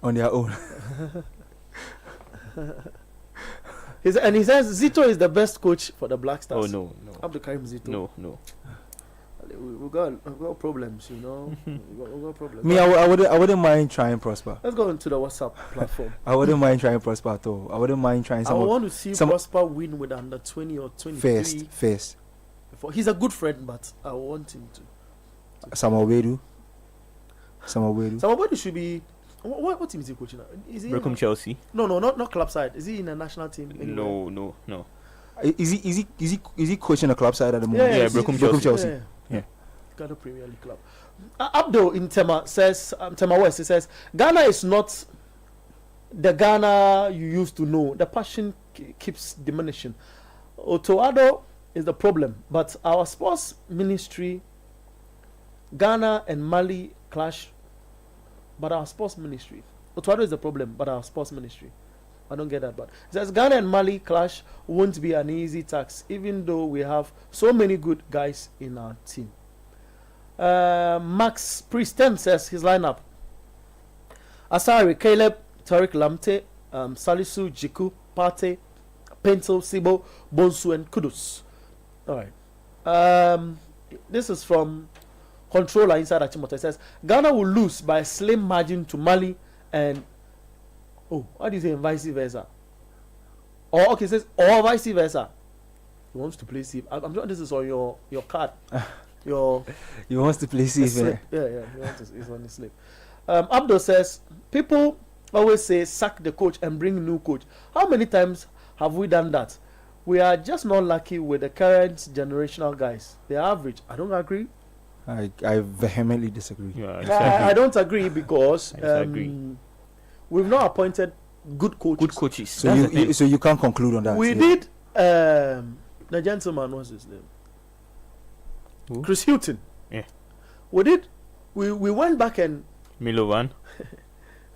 on their own. He says Zito is the best coach for the Black Stars. Oh no. Abdul Karim Zito. No. We've got problems, you know. We've got problems. Me, I wouldn't mind trying Prosper. Let's go into the WhatsApp platform. I wouldn't mind trying Prosper at all. I wouldn't mind trying. I want to see Prosper win with under 20 or 23. First. Before. He's a good friend, but I want him to. Samuel Wedu should be. What team is he coaching? Is he Brecum Chelsea? No, not club side. Is he in a national team? Anywhere? No. Is he coaching a club side at the moment? Yeah, Brecum Chelsea. Yeah. Ghana Premier League club. Abdul in Tema says, Tema West, he says, Ghana is not the Ghana you used to know. The passion keeps diminishing. Otoado is the problem, but our sports ministry, Ghana and Mali clash, but our sports ministry. Otoado is the problem, but our sports ministry. I don't get that, but it says Ghana and Mali clash won't be an easy task, even though we have so many good guys in our team. Max Priestem says his lineup: Asari, Caleb, Tariq Lamte, Salisu, Jiku, Pate, Pencil, Sibo, Bonsu, and Kudus. All right. This is from Controller inside Achimota. It says Ghana will lose by a slim margin to Mali and. Oh, what do you say? Vice versa. Or okay, it says or vice versa. He wants to play safe. I'm sure this is on your card. He wants to play safe. Yeah. It's on the slip. Abdul says people always say sack the coach and bring new coach. How many times have we done that? We are just not lucky with the current generational guys. They're average. I don't agree. I vehemently disagree. Yeah, I don't agree because I we've not appointed good coaches. Good coaches. So you can't conclude on that. We did. The gentleman, what's his name? Who? Chris Hilton. Yeah. We did. We went back and. Milovan.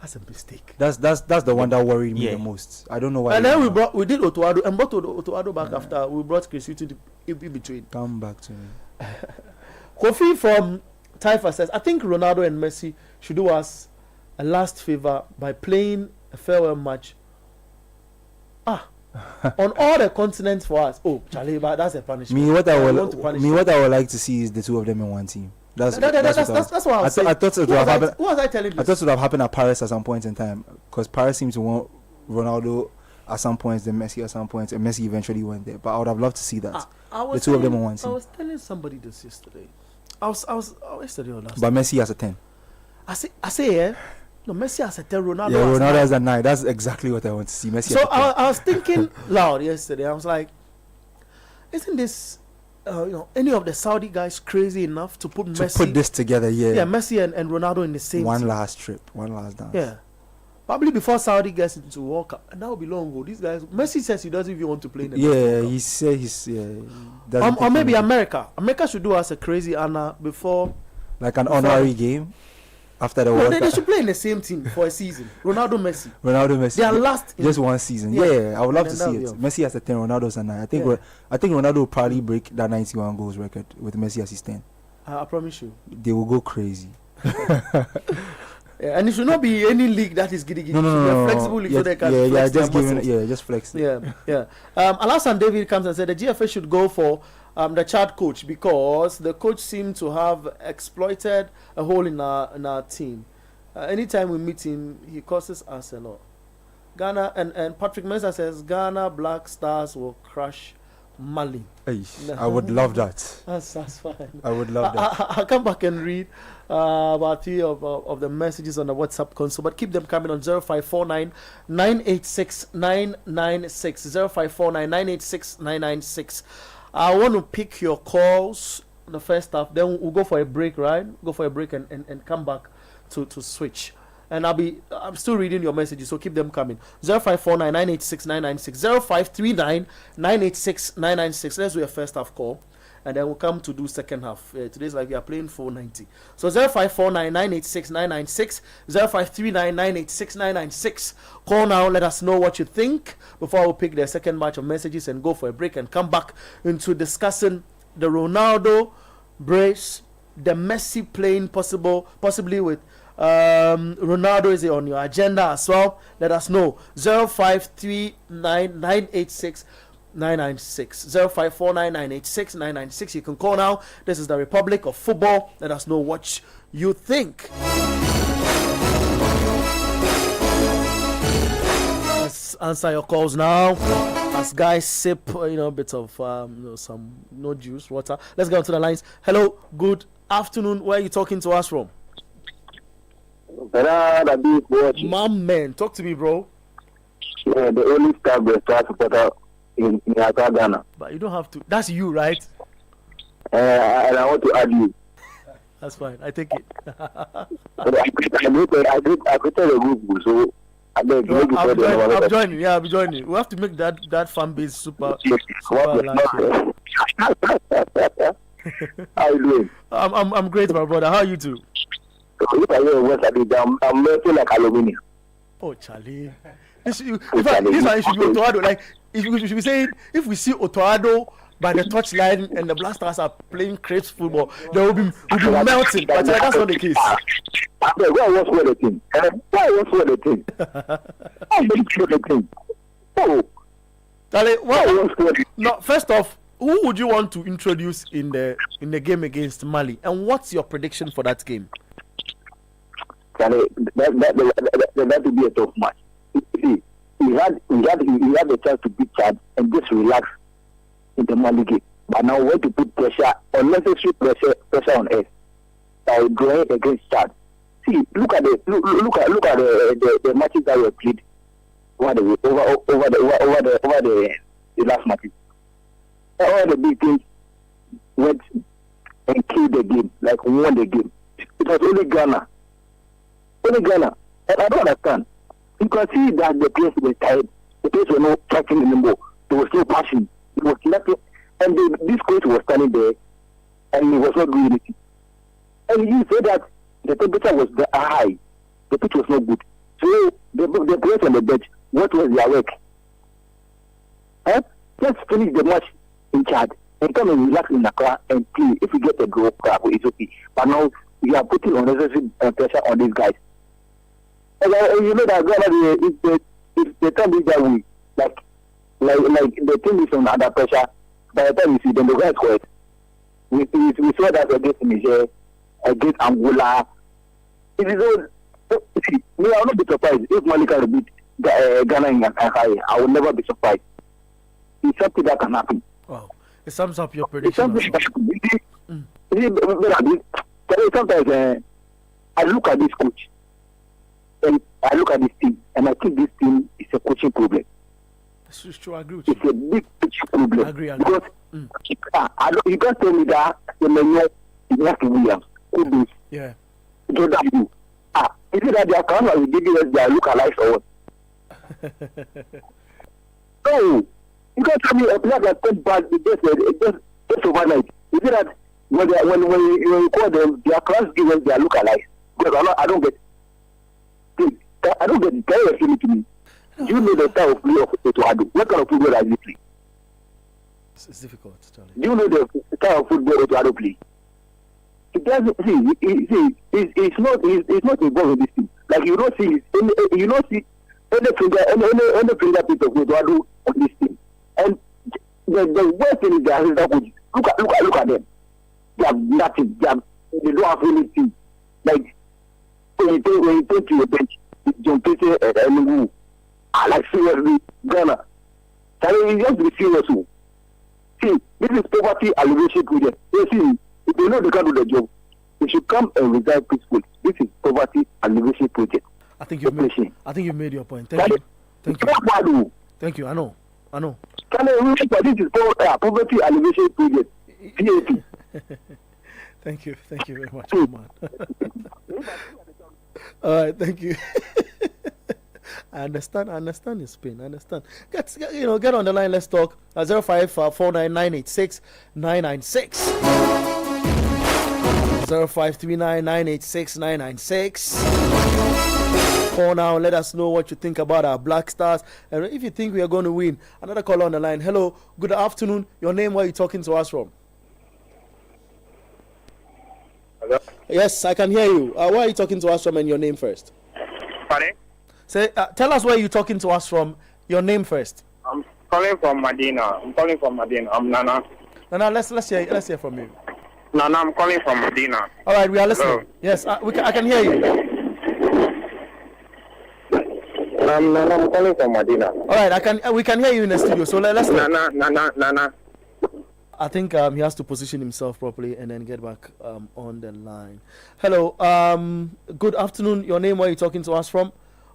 That's a mistake. That's the one that worried me the most. I don't know why. And then we did Otoado and brought Otoado back after we brought Chris Hilton in between. Come back to me. Kofi from Taifa says, I think Ronaldo and Messi should do us a last favor by playing a farewell match on all the continents for us. Oh, Charlie, but that's a punishment. What I would like to see is the two of them in one team. That's what I was saying. I thought it would have happened. What was I telling you? I thought it would have happened at Paris at some point in time, because Paris seems to want Ronaldo at some points, then Messi at some points, and Messi eventually went there. But I would have loved to see that the two of them in one team. I was telling somebody this yesterday. I was yesterday or last. But Messi has a 10. I say, yeah. No, Messi has a 10. Ronaldo. Yeah, Ronaldo has a 9. That's exactly what I want to see. Messi. So I was thinking loud yesterday. I was like, isn't this, any of the Saudi guys crazy enough to put this together? Yeah. Yeah, Messi and Ronaldo in the same. One team. last trip, one last dance. Yeah. Probably before Saudi gets into World Cup, and that will be long ago. These guys, Messi says he doesn't even want to play in the World Cup. He said he's or maybe America. America should do us a crazy honor before, like an honorary game after the World Cup. They should play in the same team for a season. Ronaldo, Messi. They are last just one season. Yeah, I would love to see it. Messi has a 10, Ronaldo's a 9. I think Ronaldo will probably break that 91 goals record with Messi as his 10. I promise you. They will go crazy. Yeah, and it should not be any league that is giddy. No. Flexible league so they can flex just flex. Yeah. Alassane David comes and said the GFA should go for the Chad coach because the coach seemed to have exploited a hole in our team. Anytime we meet him, he causes us a lot. Ghana and Patrick Mensah says Ghana Black Stars will crush Mali. I would love that. That's fine. I would love that. I'll come back and read about 3 of the messages on the WhatsApp console, but keep them coming on 0549 986 996. 0549 986 996. I want to pick your calls the first half, then we'll go for a break, right? Go for a break and come back to switch. And I'm still reading your messages, so keep them coming. 0549 986 996. 0539 986 996. Let's do a first half call, and then we'll come to do second half. Today's like we are playing 490. So 0549 986 996. 0539 986 996. Call now, let us know what you think before we pick the second batch of messages and go for a break and come back into discussing the Ronaldo brace, the Messi playing possibly with Ronaldo. Is it on your agenda as well? Let us know. 0539 986 996. 0549 986 996. You can call now. This is the Republic of Football. Let us know what you think. Let's answer your calls now. As guys sip, a bit of some juice, water. Let's go to the lines. Hello, good afternoon. Where are you talking to us from? My man, talk to me, bro. Yeah, the only star breakfast supporter in Ghana. But you don't have to. That's you, right? And I want to add you. That's fine. I take it. I created a group, so I'm joining. Yeah, I'll be joining. We have to make that fan base super large. How you doing? I'm great, my brother. How are you too? If I hear West Africa, I'm melting like aluminium. Oh, Charlie. This one should be Otoado. Like, we should be saying, if we see Otoado by the touchline and the Black Stars are playing great football, they will be melting. But that's not the case. Why was for the team? Why was for the team? How many for the team? Oh, Charlie, no. First off, who would you want to introduce in the game against Mali, and what's your prediction for that game? Charlie, that would be a tough match. See, he had the chance to beat Chad and just relax in the Mali game. But now we want to put unnecessary pressure on us by going against Chad. See, look at the matches that were played over the last matches. All the big teams went and killed the game, like won the game. It was only Ghana. And I don't understand. You can see that the players were tired. The players were not tracking anymore. There was no passion. It was nothing. And this coach was standing there and he was not doing anything. And you say that the temperature was high. The pitch was not good. So the players on the bench, what was their work? Let's finish the match in Chad and come and relax in Accra and play. If we get a draw, it's okay. But now we are putting unnecessary pressure on these guys. And you know that Ghana, if the time is that way, like the team is under pressure, by the time you see them, the guys score it. We saw that against Niger, against Angola. It is all. See, me, I will not be surprised if Mali can beat Ghana in Accra. I will never be surprised. It's something that can happen. Wow, it sums up your prediction. Sometimes I look at this coach and I look at this team, and I think this team is a coaching problem. It's true, I agree with you. It's a big coaching problem. I agree. Because you can't tell me that the menu is like Williams, Kudus, Jordan. Is it that they are coming with DBS, they are lookalikes or what? No, you can't tell me a player that comes back just overnight. Is it that when you call them, they are class givers, they are lookalikes? Because I don't get. I don't get it. Can you explain it to me? You know the style of play of Otoado. What kind of football does he play? It's difficult, Charlie. Do you know the style of football Otoado play? It doesn't see. It's not involved in this team. Like you don't see any finger piece of Otoado on this team. And the worst thing is that look at them. They have nothing. They don't have anything. Like when you take to your bench, John Pete and like seriously, Ghana. You have to be serious. See, this is poverty alleviation project. You see, if they know they can't do the job, they should come and resign peacefully. This is poverty alleviation project. I think you've made your point. Thank you. Thank you. I know. This is poverty alleviation project. Thank you very much, man. All right, thank you. I understand his pain. I understand. Get on the line. Let's talk. 0549986996. 0539986996. Call now. Let us know what you think about our Black Stars, and if you think we are going to win. Another caller on the line. Hello. Good afternoon. Your name? Where are you talking to us from? Hello? Yes, I can hear you. Where are you talking to us from, and your name first? Pardon? Say, tell us where you're talking to us from. Your name first. I'm calling from Medina. I'm Nana. Nana, let's hear from you. Nana, I'm calling from Medina. All right, we are listening. Hello. Yes, I can hear you. Nana, I'm calling from Medina. All right, we can hear you in the studio. So let's. Nana. I think he has to position himself properly and then get back on the line. Hello. Good afternoon. Your name? Where are you talking to us from?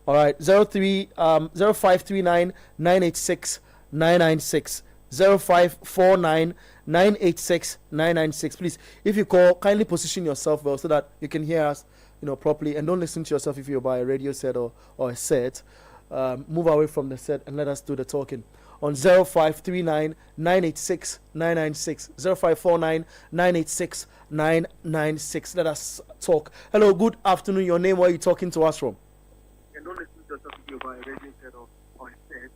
All right. 0539 986 996. 0549 986 996. Please, if you call, kindly position yourself well so that you can hear us, properly, and don't listen to yourself if you're by a radio set or a set. Move away from the set and let us do the talking on 0539 986 996. 0549 986 996. Let us talk. Hello, good afternoon. Your name? Where are you talking to us from? And don't listen to yourself if you're by a radio set or a set.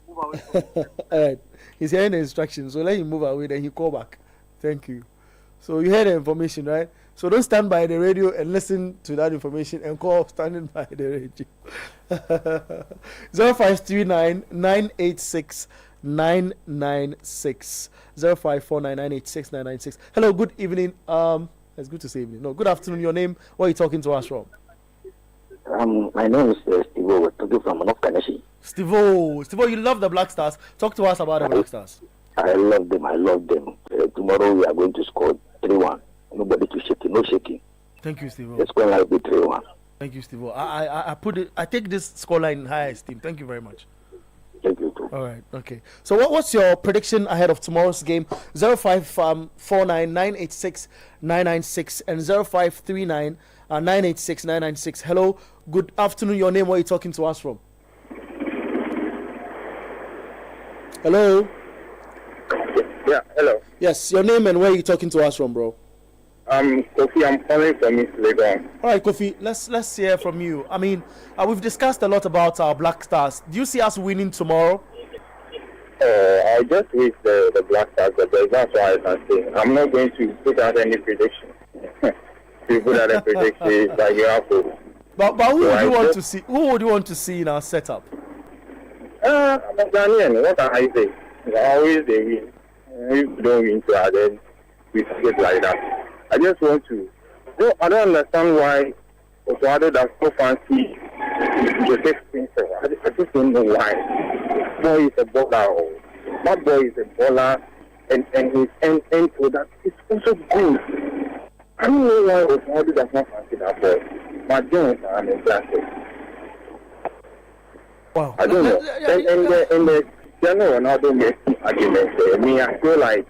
Move away from the set. All right. He's hearing the instructions, so let him move away, then he call back. Thank you. So you heard the information, right? So don't stand by the radio and listen to that information and call standing by the radio. 0539 986 996. 0549 986 996. Hello, good evening. It's good to say evening. No, good afternoon. Your name? Where are you talking to us from? My name is Steve. We're talking from North Tennessee. Steve, you love the Black Stars. Talk to us about the Black Stars. I love them. Tomorrow we are going to score 3-1. Nobody to shake it. No shaking. Thank you, Steve. Let's go like 3-1. Thank you, Steve. I take this scoreline in high esteem. Thank you very much. Thank you too. All right. Okay. So what's your prediction ahead of tomorrow's game? 0549 986 996 and 0539 986 996. Hello. Good afternoon. Your name? Where are you talking to us from? Hello. Yeah, hello. Yes, your name and where are you talking to us from, bro? Kofi, I'm calling from East Legon. All right, Kofi, let's hear from you. I mean, we've discussed a lot about our Black Stars. Do you see us winning tomorrow? I just wish the Black Stars, but that's why I can say. I'm not going to put out any prediction. To put out a prediction, like you have to. But who would you want to see? Who would you want to see in our setup? I'm a Ghanaian. What can I say? Always they win. If we don't win, then we get like that. I just want to. I don't understand why Oswaldo does so fancy Joseph Spencer. I just don't know why. Boy is a baller. That boy is a baller, and his end product is also good. I don't know why Oswaldo does not fancy that boy. But Jones and the plastic. Wow. I don't know. And the Cristiano Ronaldo Messi argument, I feel like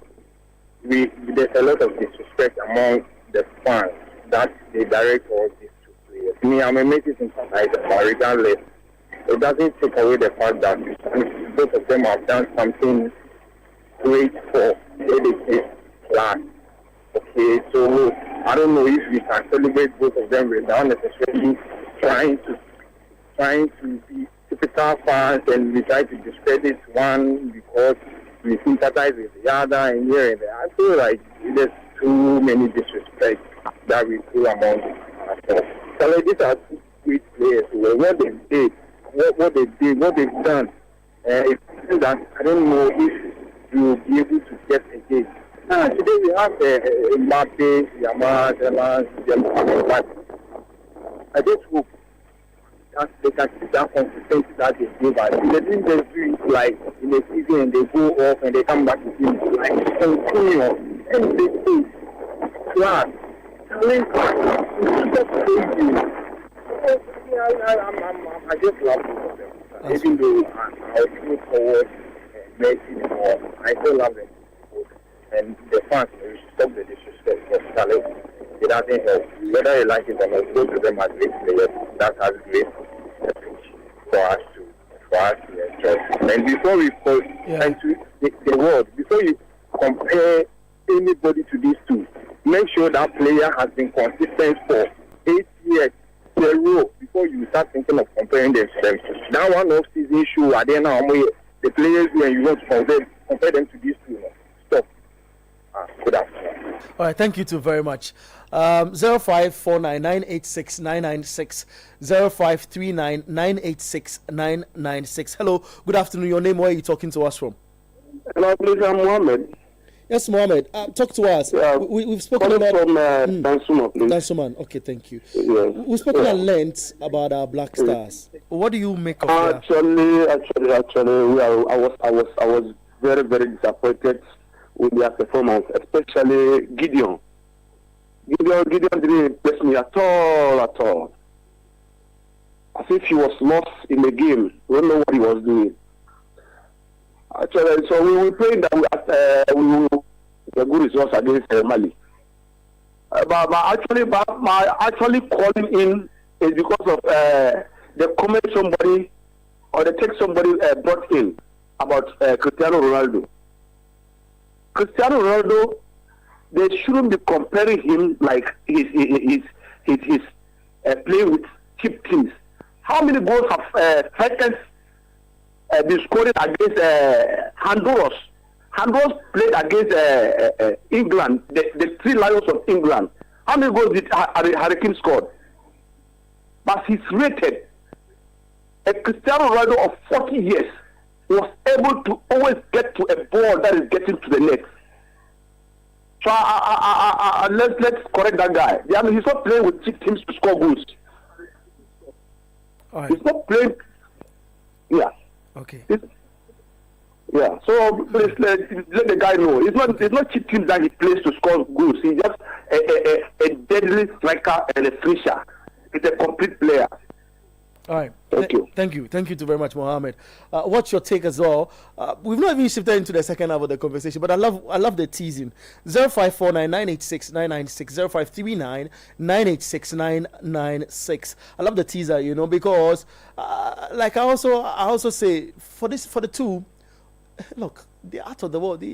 there's a lot of disrespect among the fans that they direct all these two players. I'm a Messi sympathizer, but regardless, it doesn't take away the fact that both of them have done something great for the class. Okay, so I don't know if we can celebrate both of them without necessarily trying to be typical fans, and we try to discredit one because we sympathize with the other and here and there. I feel like there's too many disrespect that we feel among ourselves. So like, these are two great players. What they did, what they've done, it's something that I don't know if we will be able to get again. Today we have Mbappe, Yamal, but I just hope they can see that consistency that they give us. They didn't just do it like in the season and they go off and they come back to team like continuous and they say class, talent, it's just crazy. I just love them. Even though I look forward Messi more, I still love them. And the fans, we should stop the disrespect for talent. It doesn't help. Whether you like it or not, both of them are great players. That has great for us to enjoy. And before we go into the world, before you compare anybody to these two, make sure that player has been consistent for 8 years in a row before you start thinking of comparing them to them. That one off season show, are there now the players when you want to compare them to these two? Stop. Good afternoon. All right, thank you too very much. 0549986996, 0539986996. Hello, good afternoon. Your name, where are you talking to us from? Hello, please, I'm Mohammed. Yes, Mohammed. Talk to us. Yeah, we've spoken about from Dansuman, please. Dansuman. Okay, thank you. Yes. We've spoken at length about our Black Stars. What do you make of that? Actually, I was very, very disappointed with their performance, especially Gideon. Gideon didn't impress me at all. As if he was lost in the game. We don't know what he was doing. Actually, so we were praying that we will get good results against Mali. But actually calling in is because of the comment somebody or the text somebody brought in about Cristiano Ronaldo. Cristiano Ronaldo, they shouldn't be comparing him like he's playing with cheap teams. How many goals have Falcons been scoring against Honduras? Honduras played against England, the three Lions of England. How many goals did Hurricane score? But he's rated. A Cristiano Ronaldo of 40 years was able to always get to a ball that is getting to the net. So let's correct that guy. I mean, he's not playing with cheap teams to score goals. All right. He's not playing. Yeah. Okay. Yeah. So please let the guy know. It's not cheap teams that he plays to score goals. He's just a deadly striker and a finisher. He's a complete player. All right. Thank you. Thank you too very much, Mohammed. What's your take as well? We've not even shifted into the second half of the conversation, but I love the teasing. 0549986996, 0539986996. I love the teaser, because like I also say for the two, look, they're out of the world.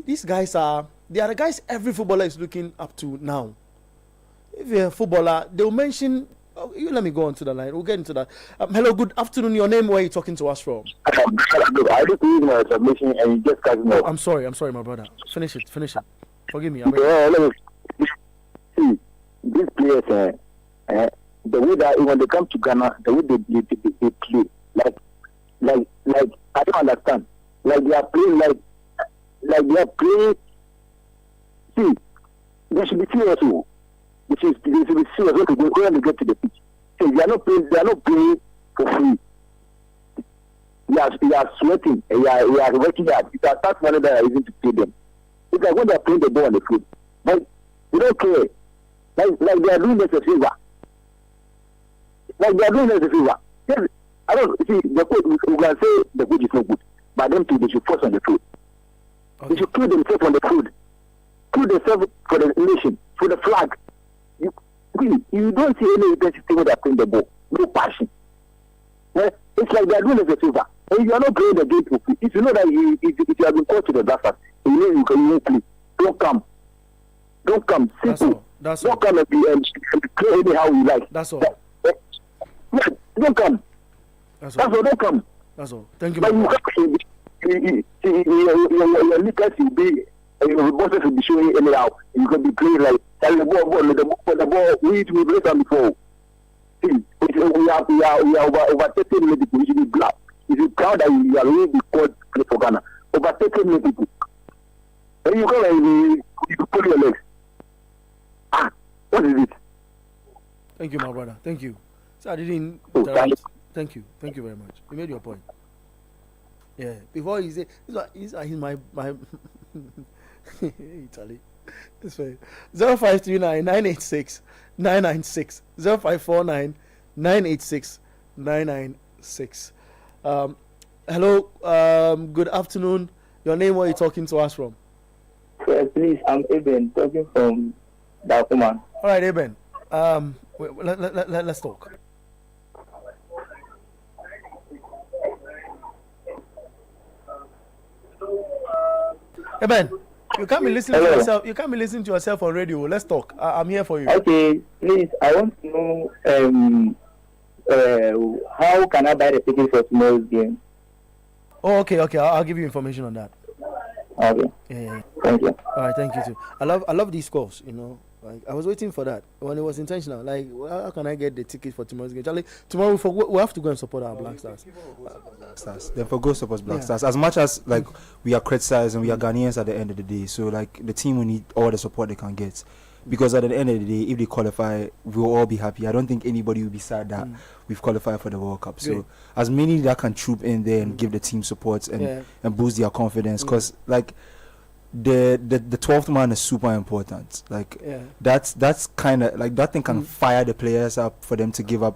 These guys they are the guys every footballer is looking up to now. If you're a footballer, they'll mention. You let me go on to the line. We'll get into that. Hello, good afternoon. Your name, where are you talking to us from? I just use my submission and you just cut me off. I'm sorry, my brother. Finish it. Forgive me. See, these players, the way that when they come to Ghana, the way they play, like I don't understand. Like they are playing like they are playing. See, they should be serious. They should be serious when they get to the pitch. See, they are not playing for free. They are sweating. They are working hard. It's a tax money that are using to pay them. It's like when they are playing the ball on the field. But they don't care. Like they are doing us a favor. Yes, I don't see the coach. We can say the coach is not good, but them too they should force on the field. Okay. They should kill themselves on the field. Kill themselves for the nation, for the flag. You don't see any intensity when they are playing the ball. No passion. It's like they are doing us a favor. And you are not playing the game for free. If you know that if you have been called to the Blasters, you know you can play. Don't come. Simple. That's don't all. Come and play anyhow you like. That's all. Don't come. That's all. Don't come. That's all. Thank you. But your leaders will be, your bosses will be showing anyhow. You can be playing like the ball. We played them before. See, we are overtaking many people. You should be glad. You should be proud that you are really the called play for Ghana. Overtaking many people. And you go and you pull your legs. What is it? Thank you, my brother. Thank you. So I didn't. Thank you very much. You made your point. Yeah. Before he say, he's my Italy. It's fine. 0539 986 996 0549 986 996. Hello. Good afternoon. Your name? Where are you talking to us from? Please, I'm Eben, talking from Dakuma. All right, Eben. Let's talk. Eben, you can't be listening to yourself. You can't be listening to yourself on radio. Let's talk. I'm here for you. Okay, please. I want to know how can I buy the ticket for tomorrow's game? Oh, okay. I'll give you information on that. Okay. Yeah. Thank you. All right, thank you too. I love these calls. You know, like I was waiting for that when it was intentional. Like, how can I get the ticket for tomorrow's game? Charlie, tomorrow we have to go and support our Black Stars. Therefore, go support Black Stars. As much as like we are criticized and we are Ghanaians at the end of the day, so like the team will need all the support they can get. Because at the end of the day, if they qualify, we'll all be happy. I don't think anybody will be sad that we've qualified for the World Cup. So as many that can troop in there and give the team support and boost their confidence, because like the 12th man is super important. Like that's kind of like that thing can fire the players up for them to give a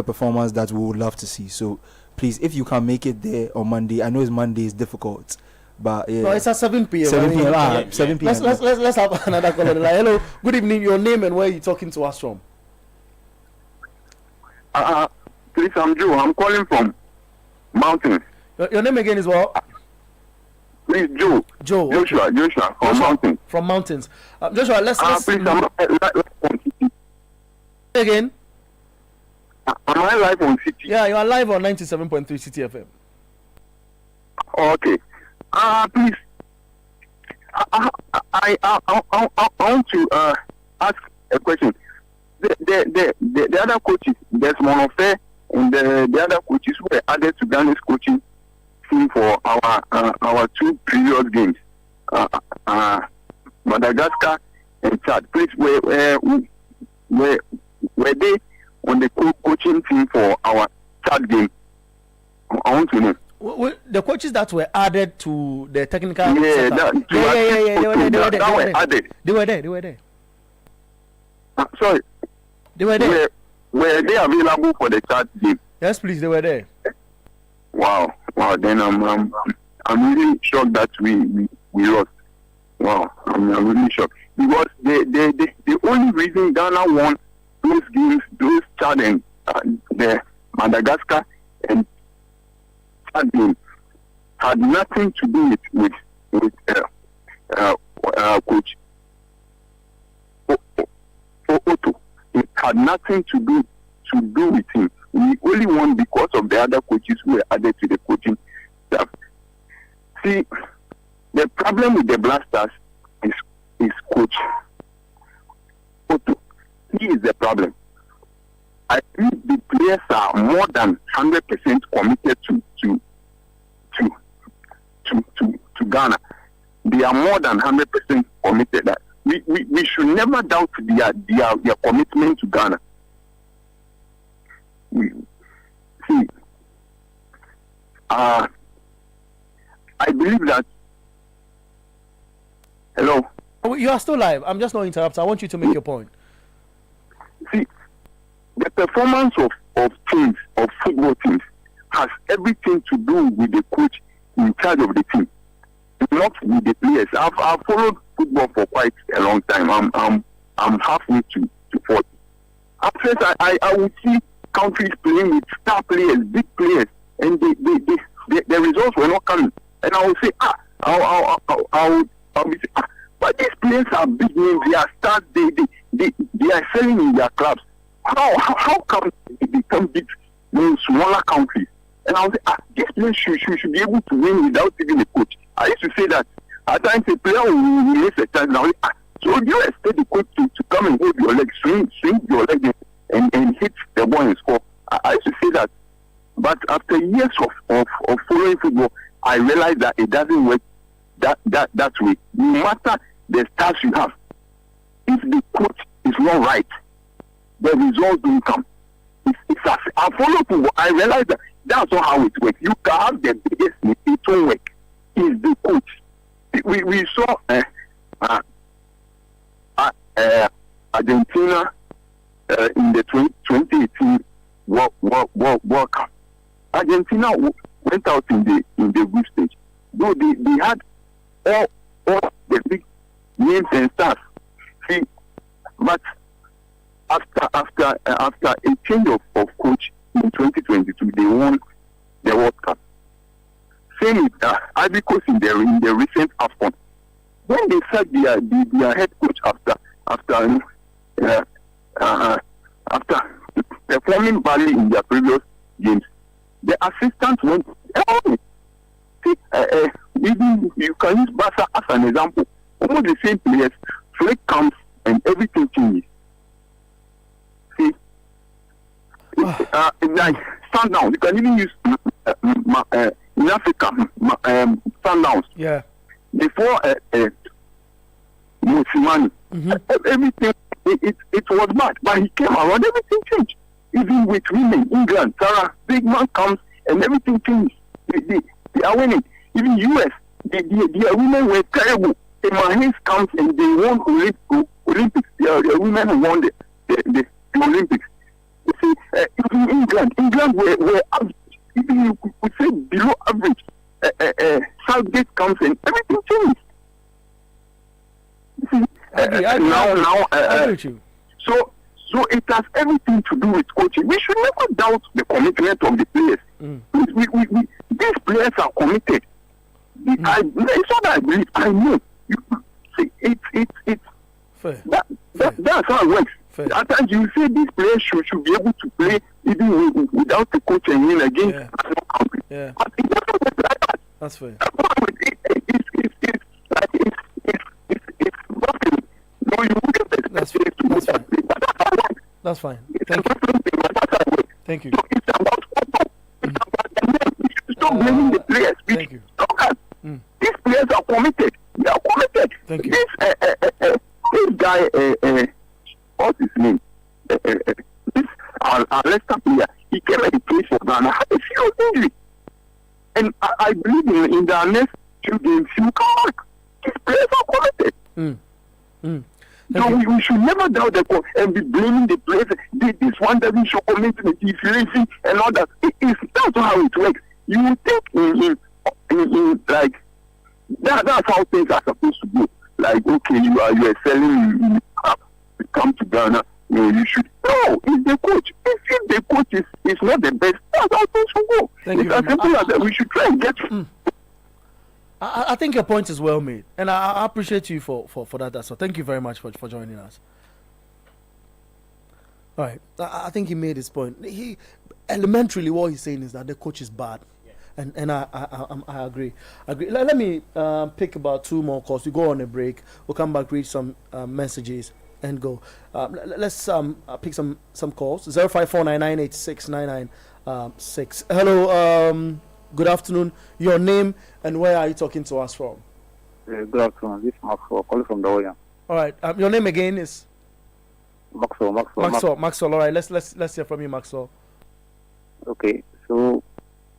performance that we would love to see. So please, if you can make it there on Monday, I know Monday is difficult. But yeah. No, it's at 7 p.m. 7 p.m. 7 p.m. Let's have another call. Like, hello, good evening. Your name and where are you talking to us from? Please, I'm Joe. I'm calling from Mountains. Your name again is what? Please, Joe. Joshua from Mountains. From Mountains. Joshua, let's. Please, I'm live on Citi. Again. Am I live on Citi? Yeah, you are live on 97.3 Citi FM. Okay. Please, I want to ask a question. The other coaches, there's Monofe and the other coaches who were added to Ghana's coaching team for our two previous games, Madagascar and Chad. Please, were they on the coaching team for our Chad game? I want to know. The coaches that were added to the technical they were there. Sorry. They were there. Were they available for the chat game? Yes, please. They were there. Wow. Then I'm really shocked that we lost. Wow. I'm really shocked because the only reason Ghana won those games, those Chad and the Madagascar and game had nothing to do with coach Otto. It had nothing to do with him. We only won because of the other coaches who were added to the coaching staff. See, the problem with the Blasters is coach Otto. He is the problem. I think the players are more than 100% committed to Ghana. They are more than 100% committed. That we should never doubt their commitment to Ghana. I believe that. Hello. You are still live. I'm just not interrupting. I want you to make your point. See, the performance of teams, of football teams, has everything to do with the coach in charge of the team, not with the players. I've followed football for quite a long time. I'm halfway to 40. At first, I would see countries playing with star players, big players, and the results were not coming. And I would say, I'll be saying, but these players are big names. They are stars. They are selling in their clubs. How come they become big in smaller countries? And I was like, this players should be able to win without even a coach. I used to say that at times a player will miss a chance. Now, so you expect the coach to come and hold your leg, swing your leg and hit the ball and score. I used to say that. But after years of following football, I realized that it doesn't work that way. No matter the stars you have, if the coach is not right, the results don't come. I follow football. I realize that that's not how it works. You can have the biggest name. It won't work. Is the coach. We saw Argentina in the 2018 World Cup. Argentina went out in the group stage. Though they had all the big names and stars. See, but after a change of coach in 2022, they won the World Cup. Same with Ivory Coast in the recent AFCON. When they sacked their head coach after performing badly in their previous games, the assistant went. Even you can use Barca as an example. Almost the same players, Flick comes and everything changes. See, like Sundowns. You can even use in Africa Sundowns. Yeah. Before Musimani, everything it was bad, but he came around. Everything changed. Even with women, England, Sarah, big man comes and everything changed. They are winning. Even US, their women were terrible. Emma Hayes comes and they won Olympics. The women won the Olympics. You see, even England were average. Even you could say below average. Southgate comes and everything changes. You see, I agree with you. So it has everything to do with coaching. We should never doubt the commitment of the players. These players are committed. It's not that I believe. I know. It's fair. That's how it works. Fair. At times you say these players should be able to play even without the coach and win again. Yeah. But it doesn't work like that. That's fair. That's fine. Thank you. So it's about football. It's about the men. We should stop blaming the players. Thank you. These players are committed. They are committed. Thank you. This guy, what's his name? This our Leicester player. He came and he played for Ghana. Had a serious injury, and I believe in the next few games he will come back. These players are committed. So we should never doubt the coach and be blaming the players. This one doesn't show commitment, he's lazy and all that. That's not how it works. You would think in like that's how things are supposed to go. Like, okay, you are selling, you come to Ghana, you should. No, it's the coach. If the coach is not the best, that's how things will go. It's as simple as that. We should try and get. I think your point is well made, and I appreciate you for that. So thank you very much for joining us. All right, I think he made his point. He elementarily what he's saying is that the coach is bad, and I agree. Let me pick about 2 more calls. We go on a break. We'll come back, read some messages, and go. Let's pick some calls. 0549986996. Hello. Good afternoon. Your name and where are you talking to us from? Good afternoon. This is Maxwell, calling from the Oya. All right. Your name again is Maxwell. All right. Let's hear from you, Maxwell. Okay. So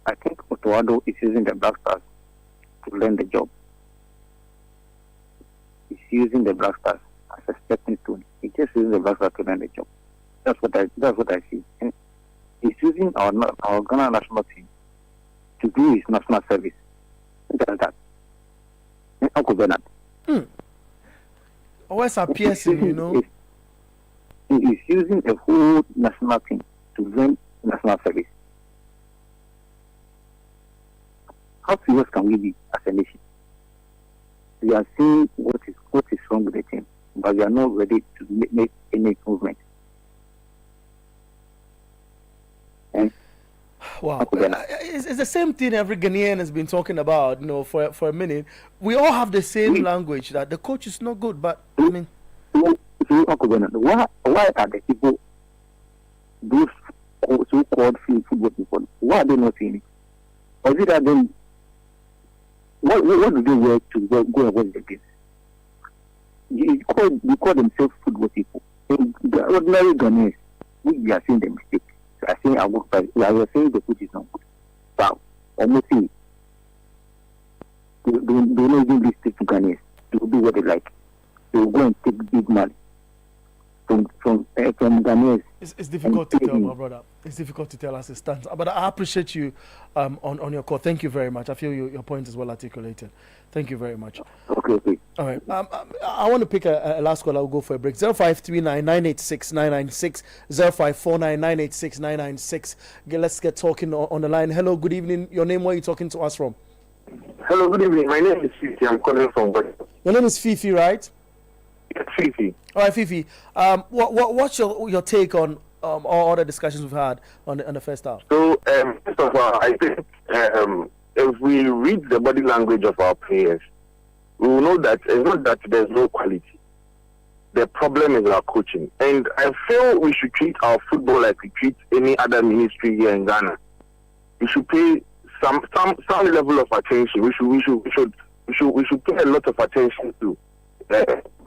I think Otoado is using the Black Stars to learn the job. He's using the Black Stars as a stepping stone. He's just using the Black Stars to learn the job. That's what I see. And he's using our Ghana national team to do his national service. That's that. Uncle Bernard. Always appearing, you know. He is using the whole national team to learn national service. How serious can we be as a nation? We are seeing what is wrong with the team, but we are not ready to make any improvement. And wow, it's the same thing every Ghanaian has been talking about, for a minute. We all have the same language that the coach is not good, but I mean, why are the people, those so-called football people, why are they not saying it? Or is it that then, what do they work to go against the game? You call themselves football people. The ordinary Ghanaians, we are seeing the mistake. are saying a good price. We are saying the food is not good. But almost see, they don't even be stick to Ghanaians. They will do what they like. They will go and take big money from Ghanaians. It's difficult to tell, my brother. It's difficult to tell as it stands. But I appreciate you on your call. Thank you very much. I feel your point is well articulated. Thank you very much. Okay. All right. I want to pick a last call. I'll go for a break. 0539 986 996 0549 986 996. Let's get talking on the line. Hello, good evening. Your name, where are you talking to us from? Hello, good evening. My name is Fifi. I'm calling from West. Your name is Fifi, right? Yes, Fifi. All right, Fifi. What's your take on all the discussions we've had on the first half? So, first of all, I think if we read the body language of our players, we will know that it's not that there's no quality. The problem is our coaching. And I feel we should treat our football like we treat any other ministry here in Ghana. We should pay some level of attention. We should pay a lot of attention to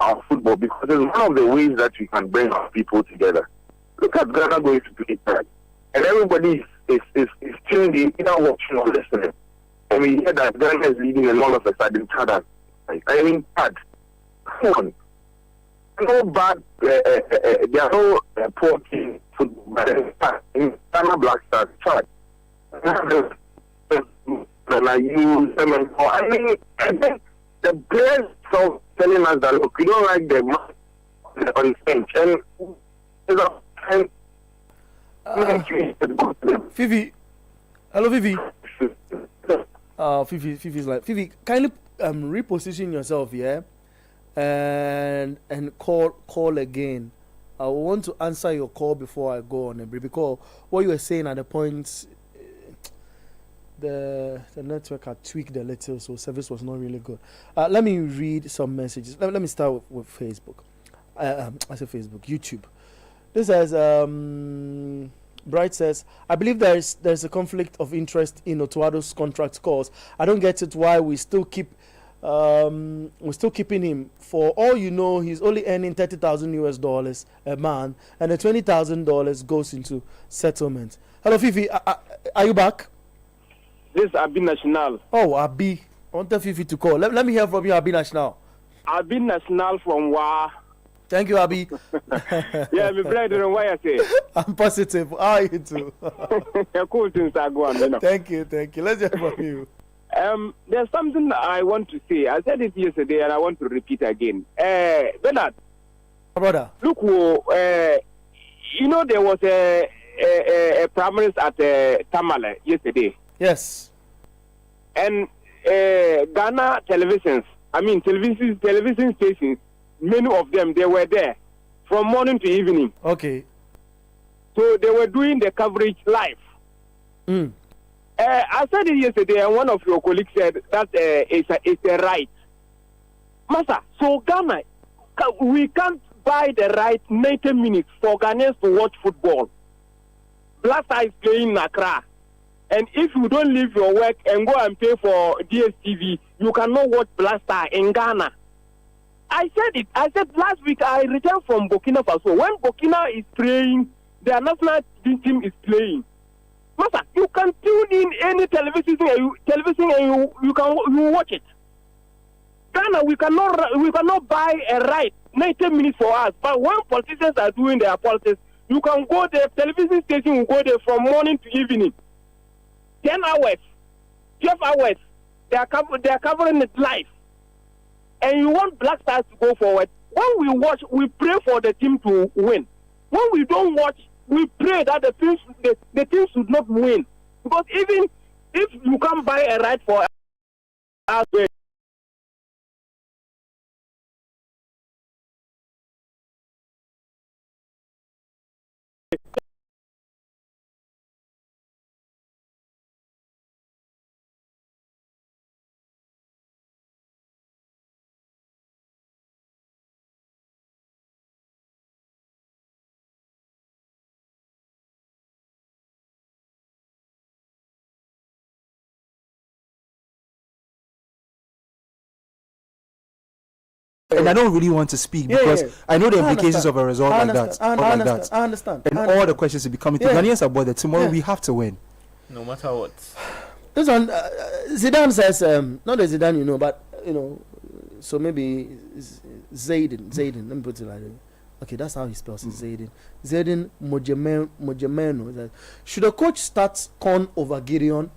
our football, because it's one of the ways that we can bring our people together. Look at Ghana going to play tag, and everybody is tuned in, either watching or listening. And we hear that Ghana is leading, and all of a sudden, I mean, bad. Come on. No bad, there are no poor team football, but in Ghana Black Stars, bad. I mean, I think the players are telling us that, look, we don't like the man on the bench. And Fifi. Hello, Fifi. Fifi's like, Fifi, kindly reposition yourself, yeah? And call again. I want to answer your call before I go on a break, because what you were saying at the point, the network had tweaked a little, so service was not really good. Let me read some messages. Let me start with Facebook. I say Facebook, YouTube. This says, Bright says, I believe there's a conflict of interest in Otuado's contract clause. I don't get it why we're still keeping him. For all you know, he's only earning $30,000 a month, and the $20,000 goes into settlement. Hello, Fifi. Are you back? This is Abi National. Oh, Abi. I want Fifi to call. Let me hear from you, Abi National. Abi National from Wa. Thank you, Abi. Yeah, my brother, why I say? I'm positive. How are you too? Cool things are going on. Thank you. Let's hear from you. There's something I want to say. I said it yesterday and I want to repeat again. Bernard. Brother. Look, you know there was a primaries at Tamale yesterday. Yes. And Ghana television stations, many of them, they were there from morning to evening. Okay. So they were doing the coverage live. I said it yesterday, and one of your colleagues said that it's a right. Master, so Ghana, we can't buy the right 90 minutes for Ghanaians to watch football. Blaster is playing in Accra. And if you don't leave your work and go and pay for DSTV, you cannot watch Blaster in Ghana. I said it. I said last week I returned from Burkina Faso. When Burkina is playing, their national team is playing. Master, you can tune in any television and you watch it. Ghana, we cannot buy a right 90 minutes for us. But when politicians are doing their politics, you can go there. Television station will go there from morning to evening. 10 hours, 12 hours. They are covering it live. And you want Black Stars to go forward. When we watch, we pray for the team to win. When we don't watch, we pray that the team should not win. Because even if you can't buy a right for us, And I don't really want to speak because I know the implications of a result like that. I understand. And all the questions will be coming to Ghanaians are bothered. Tomorrow we have to win. No matter what. This one, Zidane says, not the Zidane, but, so maybe Zayden, let me put it like that. Okay, that's how he spells it, Zayden Mojemeno. Should a coach start Con over Gideon?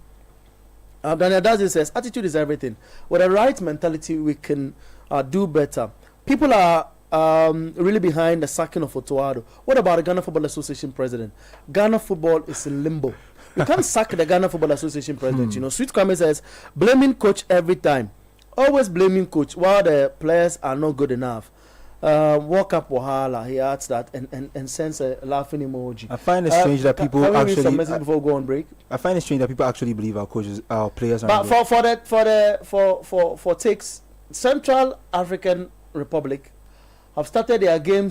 Daniel Dazi says, attitude is everything. With the right mentality, we can do better. People are really behind the sacking of Otuado. What about the Ghana Football Association president? Ghana football is in limbo. You can't sack the Ghana Football Association president. Sweet Kwame says, blaming coach every time. Always blaming coach while the players are not good enough. Walk up Wahala, he adds that and sends a laughing emoji. I find it strange that people can actually. Some message before we go on break. I find it strange that people actually believe our coaches, our players are. But for takes, Central African Republic have started their game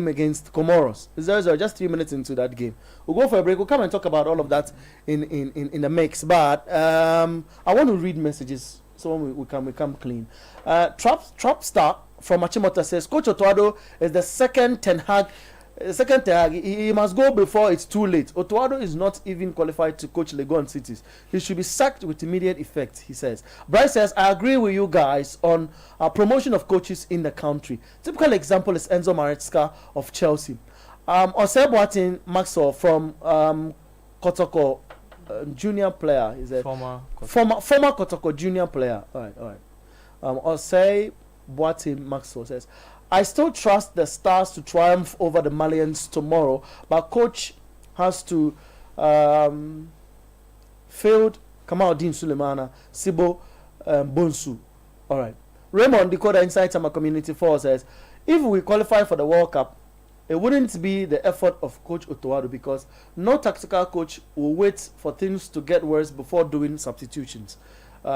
against Comoros. 0-0, just 3 minutes into that game. We'll go for a break. We'll come and talk about all of that in the mix. But I want to read messages so we come clean. Trap Star from Achimota says, Coach Otuado is the second Ten Hag. He must go before it's too late. Otuado is not even qualified to coach Legon Cities. He should be sacked with immediate effect, he says. Bryce says, I agree with you guys on promotion of coaches in the country. Typical example is Enzo Maresca of Chelsea. Osei Boateng Maxwell from Kotoko, junior player. Is a former Kotoko junior player. All right. Osei Boateng Maxwell says, I still trust the Stars to triumph over the Malians tomorrow, but coach has to failed Kamaldeen Sulemana, Sibo Bonsu. All right. Raymond Decoder inside Tama Community 4 says, if we qualify for the World Cup, it wouldn't be the effort of Coach Otuado because no tactical coach will wait for things to get worse before doing substitutions.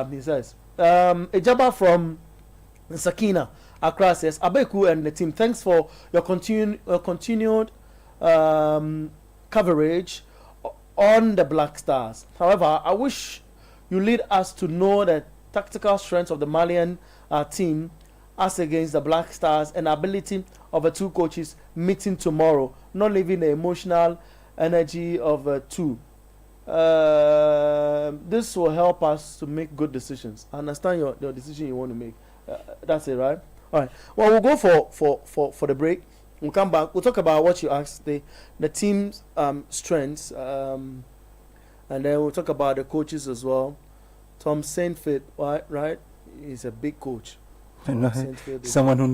He says. Ejaba from Sakina Accra says, Abeku and the team, thanks for your continued coverage on the Black Stars. However, I wish you lead us to know the tactical strengths of the Malian team as against the Black Stars and ability of the two coaches meeting tomorrow, not leaving the emotional energy of two. This will help us to make good decisions. I understand your decision you want to make. That's it, right? All right. Well, we'll go for the break. We'll come back. We'll talk about what you asked, the team's strengths, and then we'll talk about the coaches as well. Tom Saintfield, right? He's a big coach. Someone who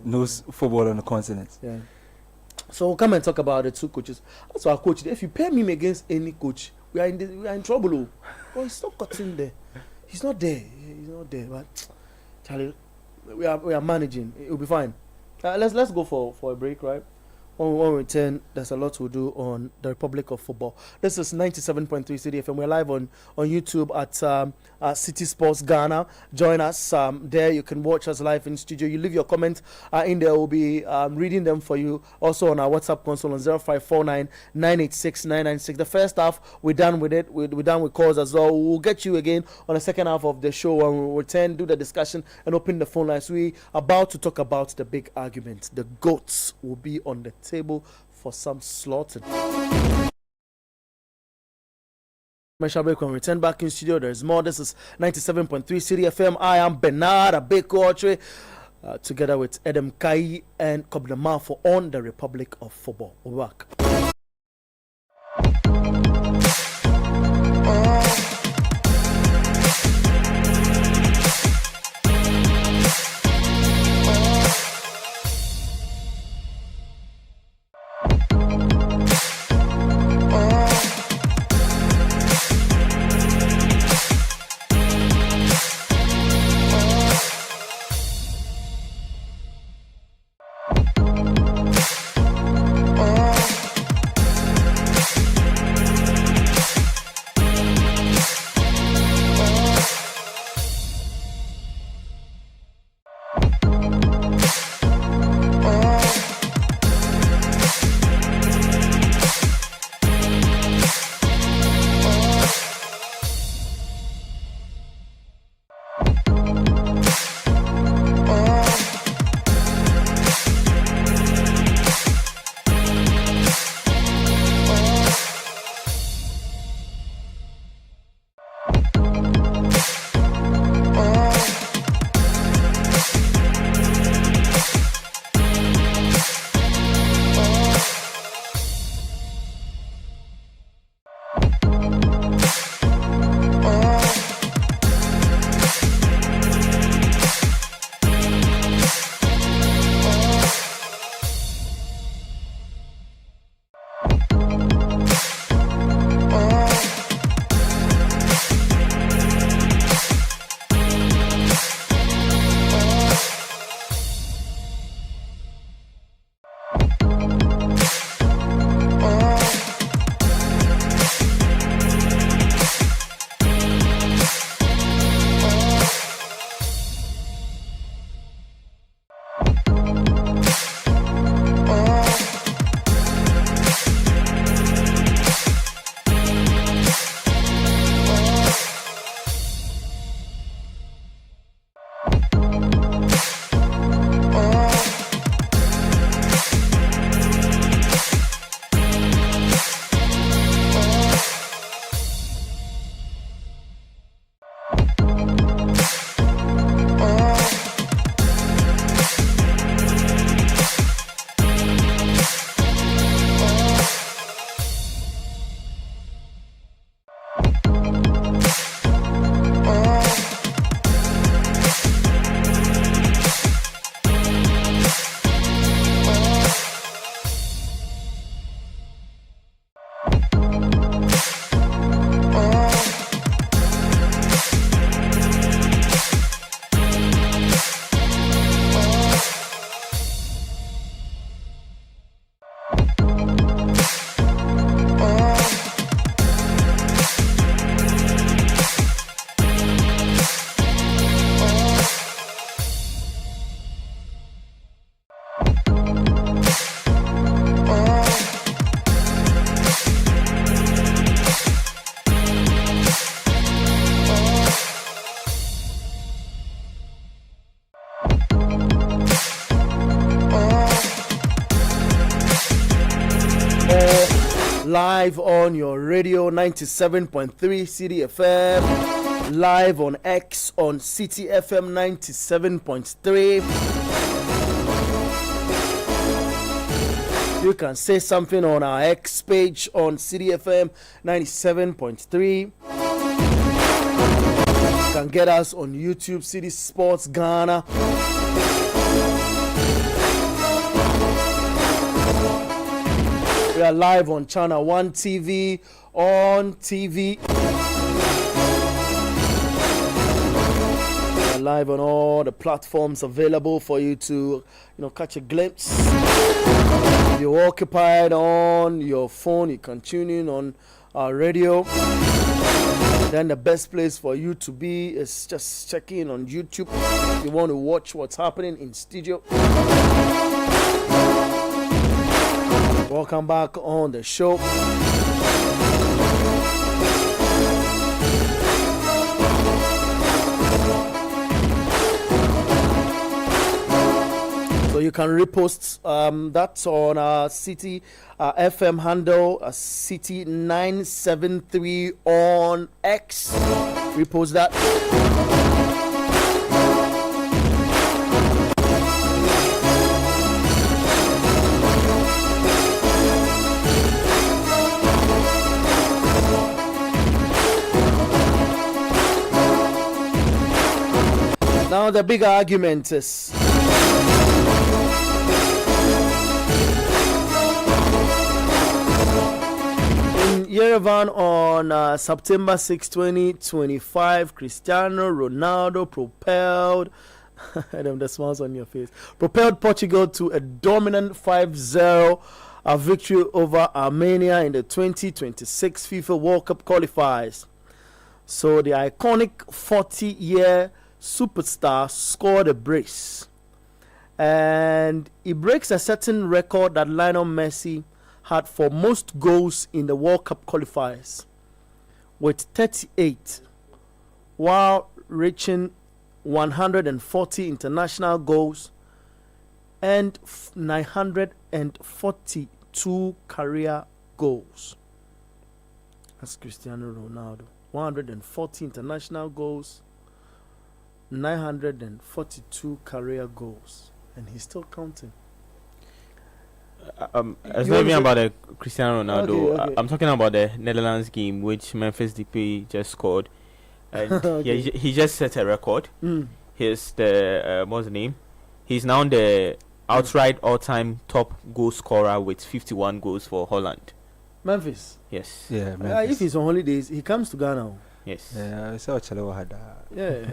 knows football on the continent. Yeah. So we'll come and talk about the two coaches. That's our coach. If you pair him against any coach, we are in trouble. Oh, he's not cutting there. He's not there. But Charlie, we are managing. It'll be fine. Let's go for a break, right? When we return, there's a lot to do on the Republic of Football. This is 97.3 Citi FM. We're live on YouTube at Citi Sports Ghana. Join us there. You can watch us live in studio. You leave your comments in there. We'll be reading them for you. Also on our WhatsApp console on 0549 986 996. The first half, we're done with it. We're done with calls as well. We'll get you again on the second half of the show when we return, do the discussion, and open the phone lines. We're about to talk about the big argument. The GOATs will be on the table for some slaughter. Commercial break. When we return back in studio, there's more. This is 97.3 Citi FM. I am Bernard Abeko together with Edem Kai and Kobdama for On the Republic of Football. We're back. live on your radio 97.3 Citi FM, live on X on Citi FM 97.3. You can say something on our X page on Citi FM 97.3. You can get us on YouTube, Citi Sports Ghana. We are live on Channel 1 TV, on TV. We are live on all the platforms available for you to, catch a glimpse. If you're occupied on your phone, you can tune in on our radio. Then the best place for you to be is just checking on YouTube if you want to watch what's happening in studio. Welcome back on the show. So you can repost that's on our Citi FM handle, Citi 973 on X. Repost that. Now the big argument is in Yerevan on September 6, 2025, Cristiano Ronaldo propelled the smiles on your face, propelled Portugal to a dominant 5-0 victory over Armenia in the 2026 FIFA World Cup qualifiers. So the iconic 40-year superstar scored a brace, and he breaks a certain record that Lionel Messi had for most goals in the World Cup qualifiers with 38, while reaching 140 international goals and 942 career goals. That's Cristiano Ronaldo. 140 international goals, 942 career goals, and he's still counting. It's not even about the Cristiano Ronaldo. Okay. I'm talking about the Netherlands game which Memphis Depay just scored, and okay. he just set a record. He's the what's the name? He's now the outright all-time top goal scorer with 51 goals for Holland. Memphis. Yes. Yeah. Memphis. If he's on holidays, he comes to Ghana. Yes. Yeah, I saw Chalewa had that. Yeah.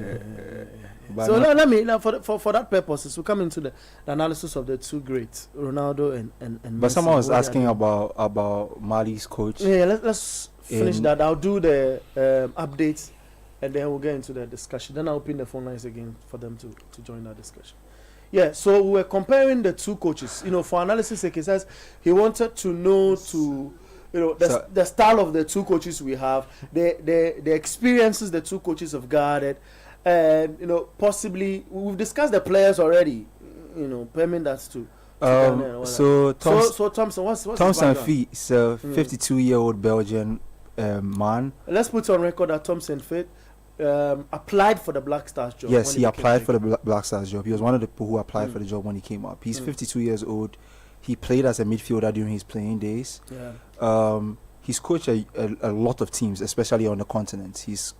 So let me for that purpose, we come into the analysis of the two greats, Ronaldo and but Messi. Someone was asking about Mali's coach. Yeah, let's finish that. I'll do the updates, and then we'll get into the discussion. Then I'll open the phone lines again for them to join that discussion. Yeah, so we're comparing the two coaches. For analysis sake, he says he wanted to know the style of the two coaches we have, the experiences the two coaches have gathered, and possibly we've discussed the players already. Permit that too. So Thompson, what's Thompson Fee is a 52-year-old Belgian man. Let's put on record that Thompson Fee applied for the Black Stars job. Yes, he applied for the Black Stars job. He was one of the people who applied for the job when he came up. He's 52 years old. He played as a midfielder during his playing days. Yeah. He's coached a lot of teams, especially on the continent. His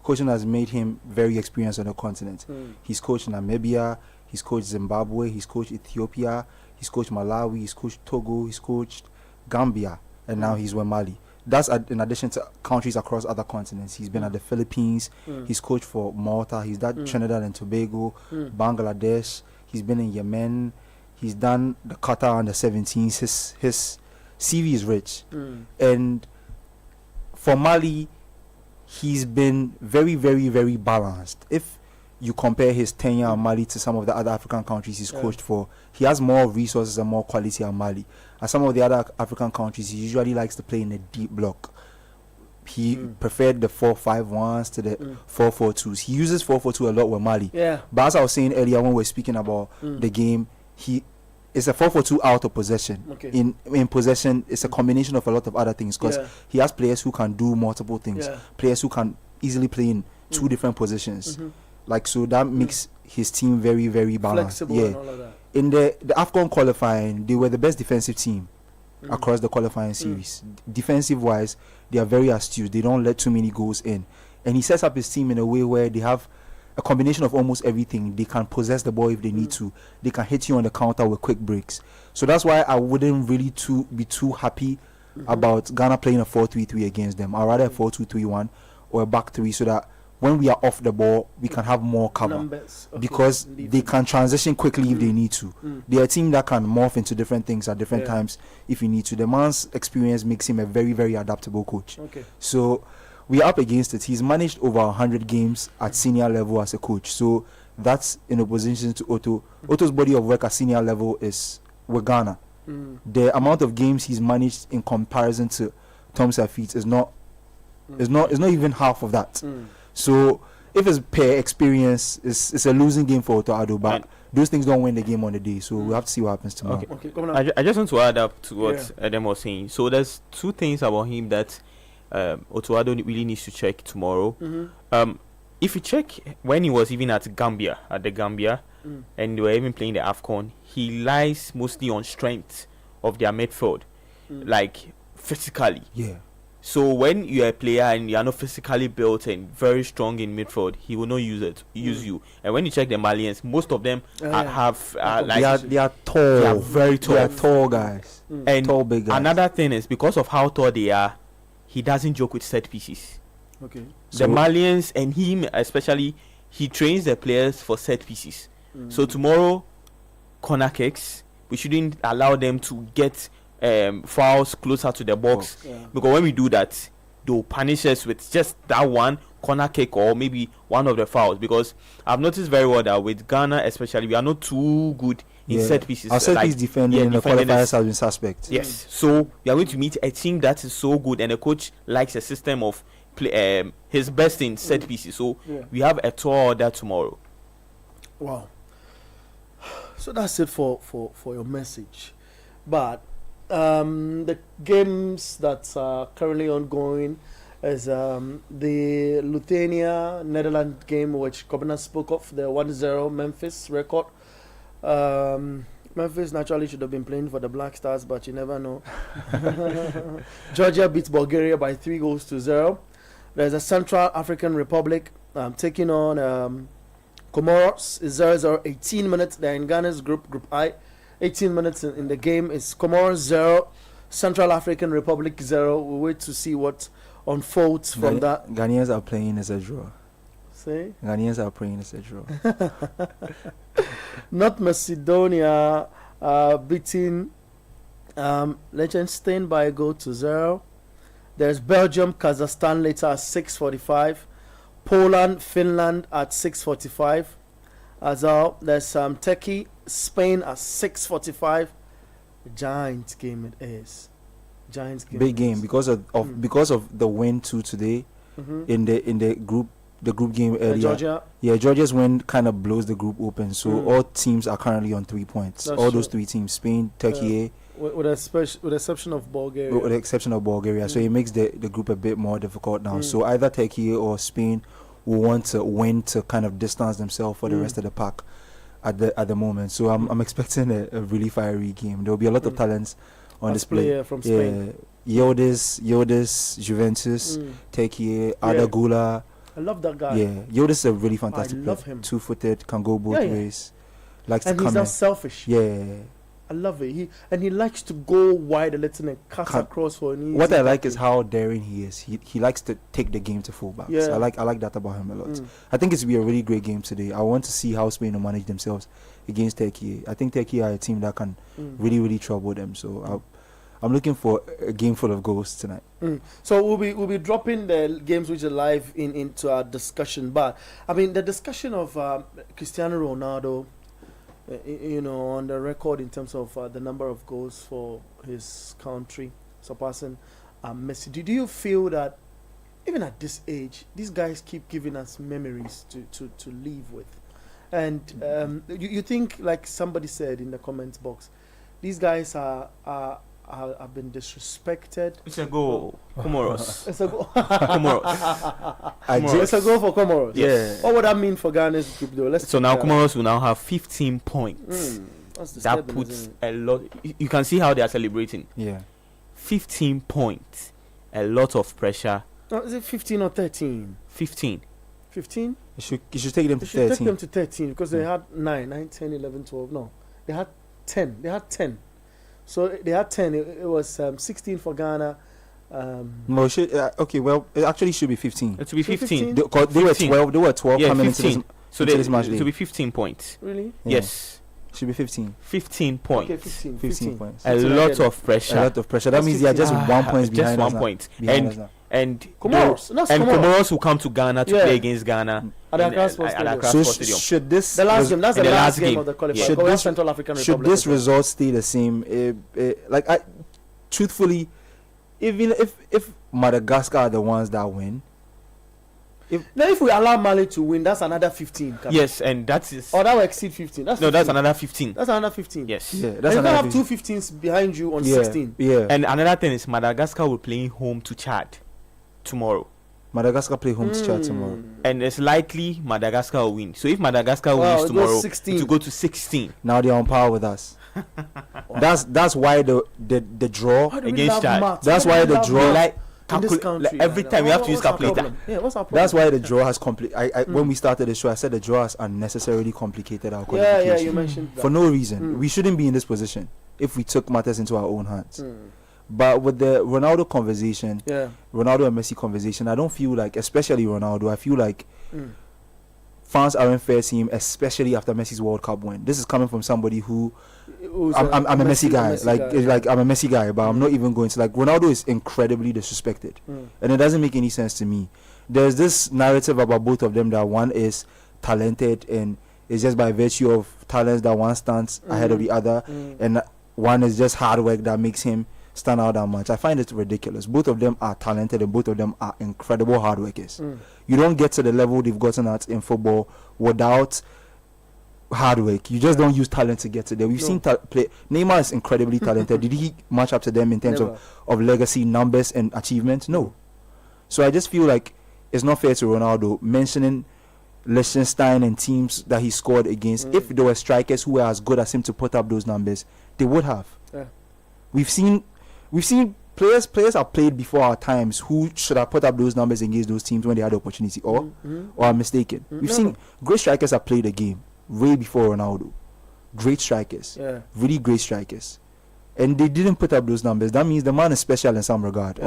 coaching has made him very experienced on the continent. He's coached Namibia, he's coached Zimbabwe, he's coached Ethiopia, he's coached Malawi, he's coached Togo, he's coached Gambia, and now he's with Mali. That's in addition to countries across other continents. He's been at the Philippines, he's coached for Malta, he's done Trinidad and Tobago, Bangladesh, he's been in Yemen, he's done the Qatar under 17s. His CV is rich. And for Mali, he's been very, very, very balanced. If you compare his tenure in Mali to some of the other African countries he's coached for, he has more resources and more quality in Mali. As some of the other African countries, he usually likes to play in a deep block. He preferred the 4-5-1s to the 4-4-2s. He uses 4-4-2 a lot with Mali. Yeah. But as I was saying earlier when we were speaking about the game, he it's a 4-4-2 out of possession. Okay. In possession, it's a combination of a lot of other things because he has players who can do multiple things. Players who can easily play in two different positions. Like, so that makes his team very, very balanced. Flexible and all of that. In the AFCON qualifying, they were the best defensive team across the qualifying series. Defensive wise, they are very astute. They don't let too many goals in. And he sets up his team in a way where they have a combination of almost everything. They can possess the ball if they need to. They can hit you on the counter with quick breaks. So that's why I wouldn't really be too happy about Ghana playing a 4-3-3 against them. I'd rather a 4-2-3-1 or a back three so that when we are off the ball, we can have more cover because they can transition quickly if they need to. They are a team that can morph into different things at different times if you need to. The man's experience makes him a very, very adaptable coach. So we are up against it. He's managed over 100 games at senior level as a coach. So that's in opposition to Otto. Otto's body of work at senior level is with Ghana. The amount of games he's managed in comparison to Tom Safit is not even half of that. So if it's per experience, it's a losing game for Otto Addo, but those things don't win the game on the day. So we'll have to see what happens tomorrow. I just want to add up to what Adam was saying. So there's two things about him that Otto Addo really needs to check tomorrow. If you check when he was even at the Gambia, and they were even playing the AFCON, he lies mostly on strength of their midfield, like physically. So when you're a player and you are not physically built and very strong in midfield, he will not use you. And when you check the Malians, most of them they are tall. They are very tall. They are tall guys. And tall big guys. Another thing is because of how tall they are, he doesn't joke with set pieces. So the Malians and him especially, he trains the players for set pieces. So tomorrow, corner kicks, we shouldn't allow them to get fouls closer to the box because when we do that, they'll punish us with just that one corner kick or maybe one of the fouls. Because I've noticed very well that with Ghana especially, we are not too good in set pieces. Our set piece defending in the qualifiers has been suspect. Yes, so we are going to meet a team that is so good, and the coach likes a system of play, his best in set pieces. So we have a tall order tomorrow. Wow. So that's it for your message. But the games that are currently ongoing is the Lithuania Netherlands game, which Kobina spoke of, the 1-0 Memphis record. Memphis naturally should have been playing for the Black Stars, but you never know. Georgia beats Bulgaria by 3-0. There's a Central African Republic taking on Comoros. Is 0-0, 18 minutes. They're in Ghana's group I. 18 minutes in the game is Comoros 0, Central African Republic 0. We wait to see what unfolds from that. Ghanaians are playing as a draw. Say? Ghanaians are playing as a draw. North Macedonia beating Liechtenstein by a 0. There's Belgium, Kazakhstan later at 6:45. Poland, Finland at 6:45. As well, there's Turkey, Spain at 6:45. Giants game it is. Giants game. Big game because of the win today in the group game earlier. Georgia. Yeah, Georgia's win kind of blows the group open. So all teams are currently on 3 points. That's all true. those three teams: Spain, Turkey, with the exception of Bulgaria. With the exception of Bulgaria, so it makes the group a bit more difficult now. So either Turkey or Spain will want to win to kind of distance themselves for the rest of the pack at the moment. So I'm expecting a really fiery game. There will be a lot of talents on display. From Spain. Yildiz, Juventus, Turkey, Arda Güler. I love that guy. Yeah, Yildiz is a really fantastic player. I love him. 2-footed, can go both ways. Likes and to come he's not selfish. Yeah. I love it. He likes to go wide a little and cut across for an easy. What I like is how daring he is. He likes to take the game to fullbacks. Yeah. I like that about him a lot. I think it's be a really great game today. I want to see how Spain will manage themselves against Turkey. I think Turkey are a team that can really, really trouble them. So I'm looking for a game full of goals tonight. So we'll be dropping the games which are live into our discussion. But I mean the discussion of Cristiano Ronaldo, on the record in terms of the number of goals for his country, surpassing Messi. Do you feel that even at this age, these guys keep giving us memories to live with? And you think, like somebody said in the comments box, these guys have been disrespected. It's a goal. Comoros. It's a goal. Comoros. It's a goal for Comoros. Yes. What would that mean for Ghana's group though? So now Comoros will now have 15 points. That puts a lot. You can see how they are celebrating. Yeah. 15 points. A lot of pressure. Is it 15 or 13? 15. 15? You should take them to 13. Take them to 13 because they had 9, 10, 11, 12. No, they had 10. They had 10. So they had 10. It was 16 for Ghana. No, okay. Well, it actually should be 15. It should be 15. They were 12. They were 12 coming 15. into this. So this match it should be 15 points. Really? Yeah. Yes. Should be 15. 15 points. Okay, 15. 15 points. A lot of pressure. A lot of pressure. That means they are just 1 point behind us. Just 1 point. And Comoros will come to Ghana to play against Ghana at Accra Sports Stadium. So should this the last game? That's the last game of the qualifier. Central African Should Republic this result stay the same? Truthfully, even if Madagascar are the ones that win. If we allow Mali to win, that's another 15. Yes, and that is. Or that will exceed 15. That's 15. That's another 15. That's another 15. Yes. Yeah, that's and you can have 2 15s behind you on 16. Yeah. And another thing is Madagascar will play home to Chad tomorrow. Madagascar play home to Chad tomorrow. And it's likely Madagascar will win. So if Madagascar wins tomorrow, it will go to 16. Now they're on par with us. That's why the draw against Chad. That's why the draw in this country, every time we have to use calculator. Yeah, what's our problem? That's why the draw has when we started the show, I said the draw has unnecessarily complicated our qualification. Yeah, you mentioned that. For no reason. We shouldn't be in this position if we took matters into our own hands. But with the Ronaldo conversation, Ronaldo and Messi conversation, I don't feel like, especially Ronaldo, I feel like fans aren't fair to him, especially after Messi's World Cup win. This is coming from somebody who I'm a Messi guy. Like I'm a Messi guy, but I'm not even going to Ronaldo is incredibly disrespected, and it doesn't make any sense to me. There's this narrative about both of them that one is talented and it's just by virtue of talents that one stands ahead of the other, and one is just hard work that makes him stand out that much. I find it ridiculous. Both of them are talented and both of them are incredible hard workers. You don't get to the level they've gotten at in football without hard work. You just don't use talent to get to there. We've seen play. Neymar is incredibly talented. Did he match up to them in terms of legacy, numbers and achievements? No. So I just feel like it's not fair to Ronaldo mentioning Liechtenstein and teams that he scored against. If there were strikers who were as good as him to put up those numbers, they would have. We've seen players have played before our times who should have put up those numbers against those teams when they had the opportunity, or are mistaken. We've seen great strikers have played the game way before Ronaldo. Great strikers, really great strikers, and they didn't put up those numbers. That means the man is special in some regard.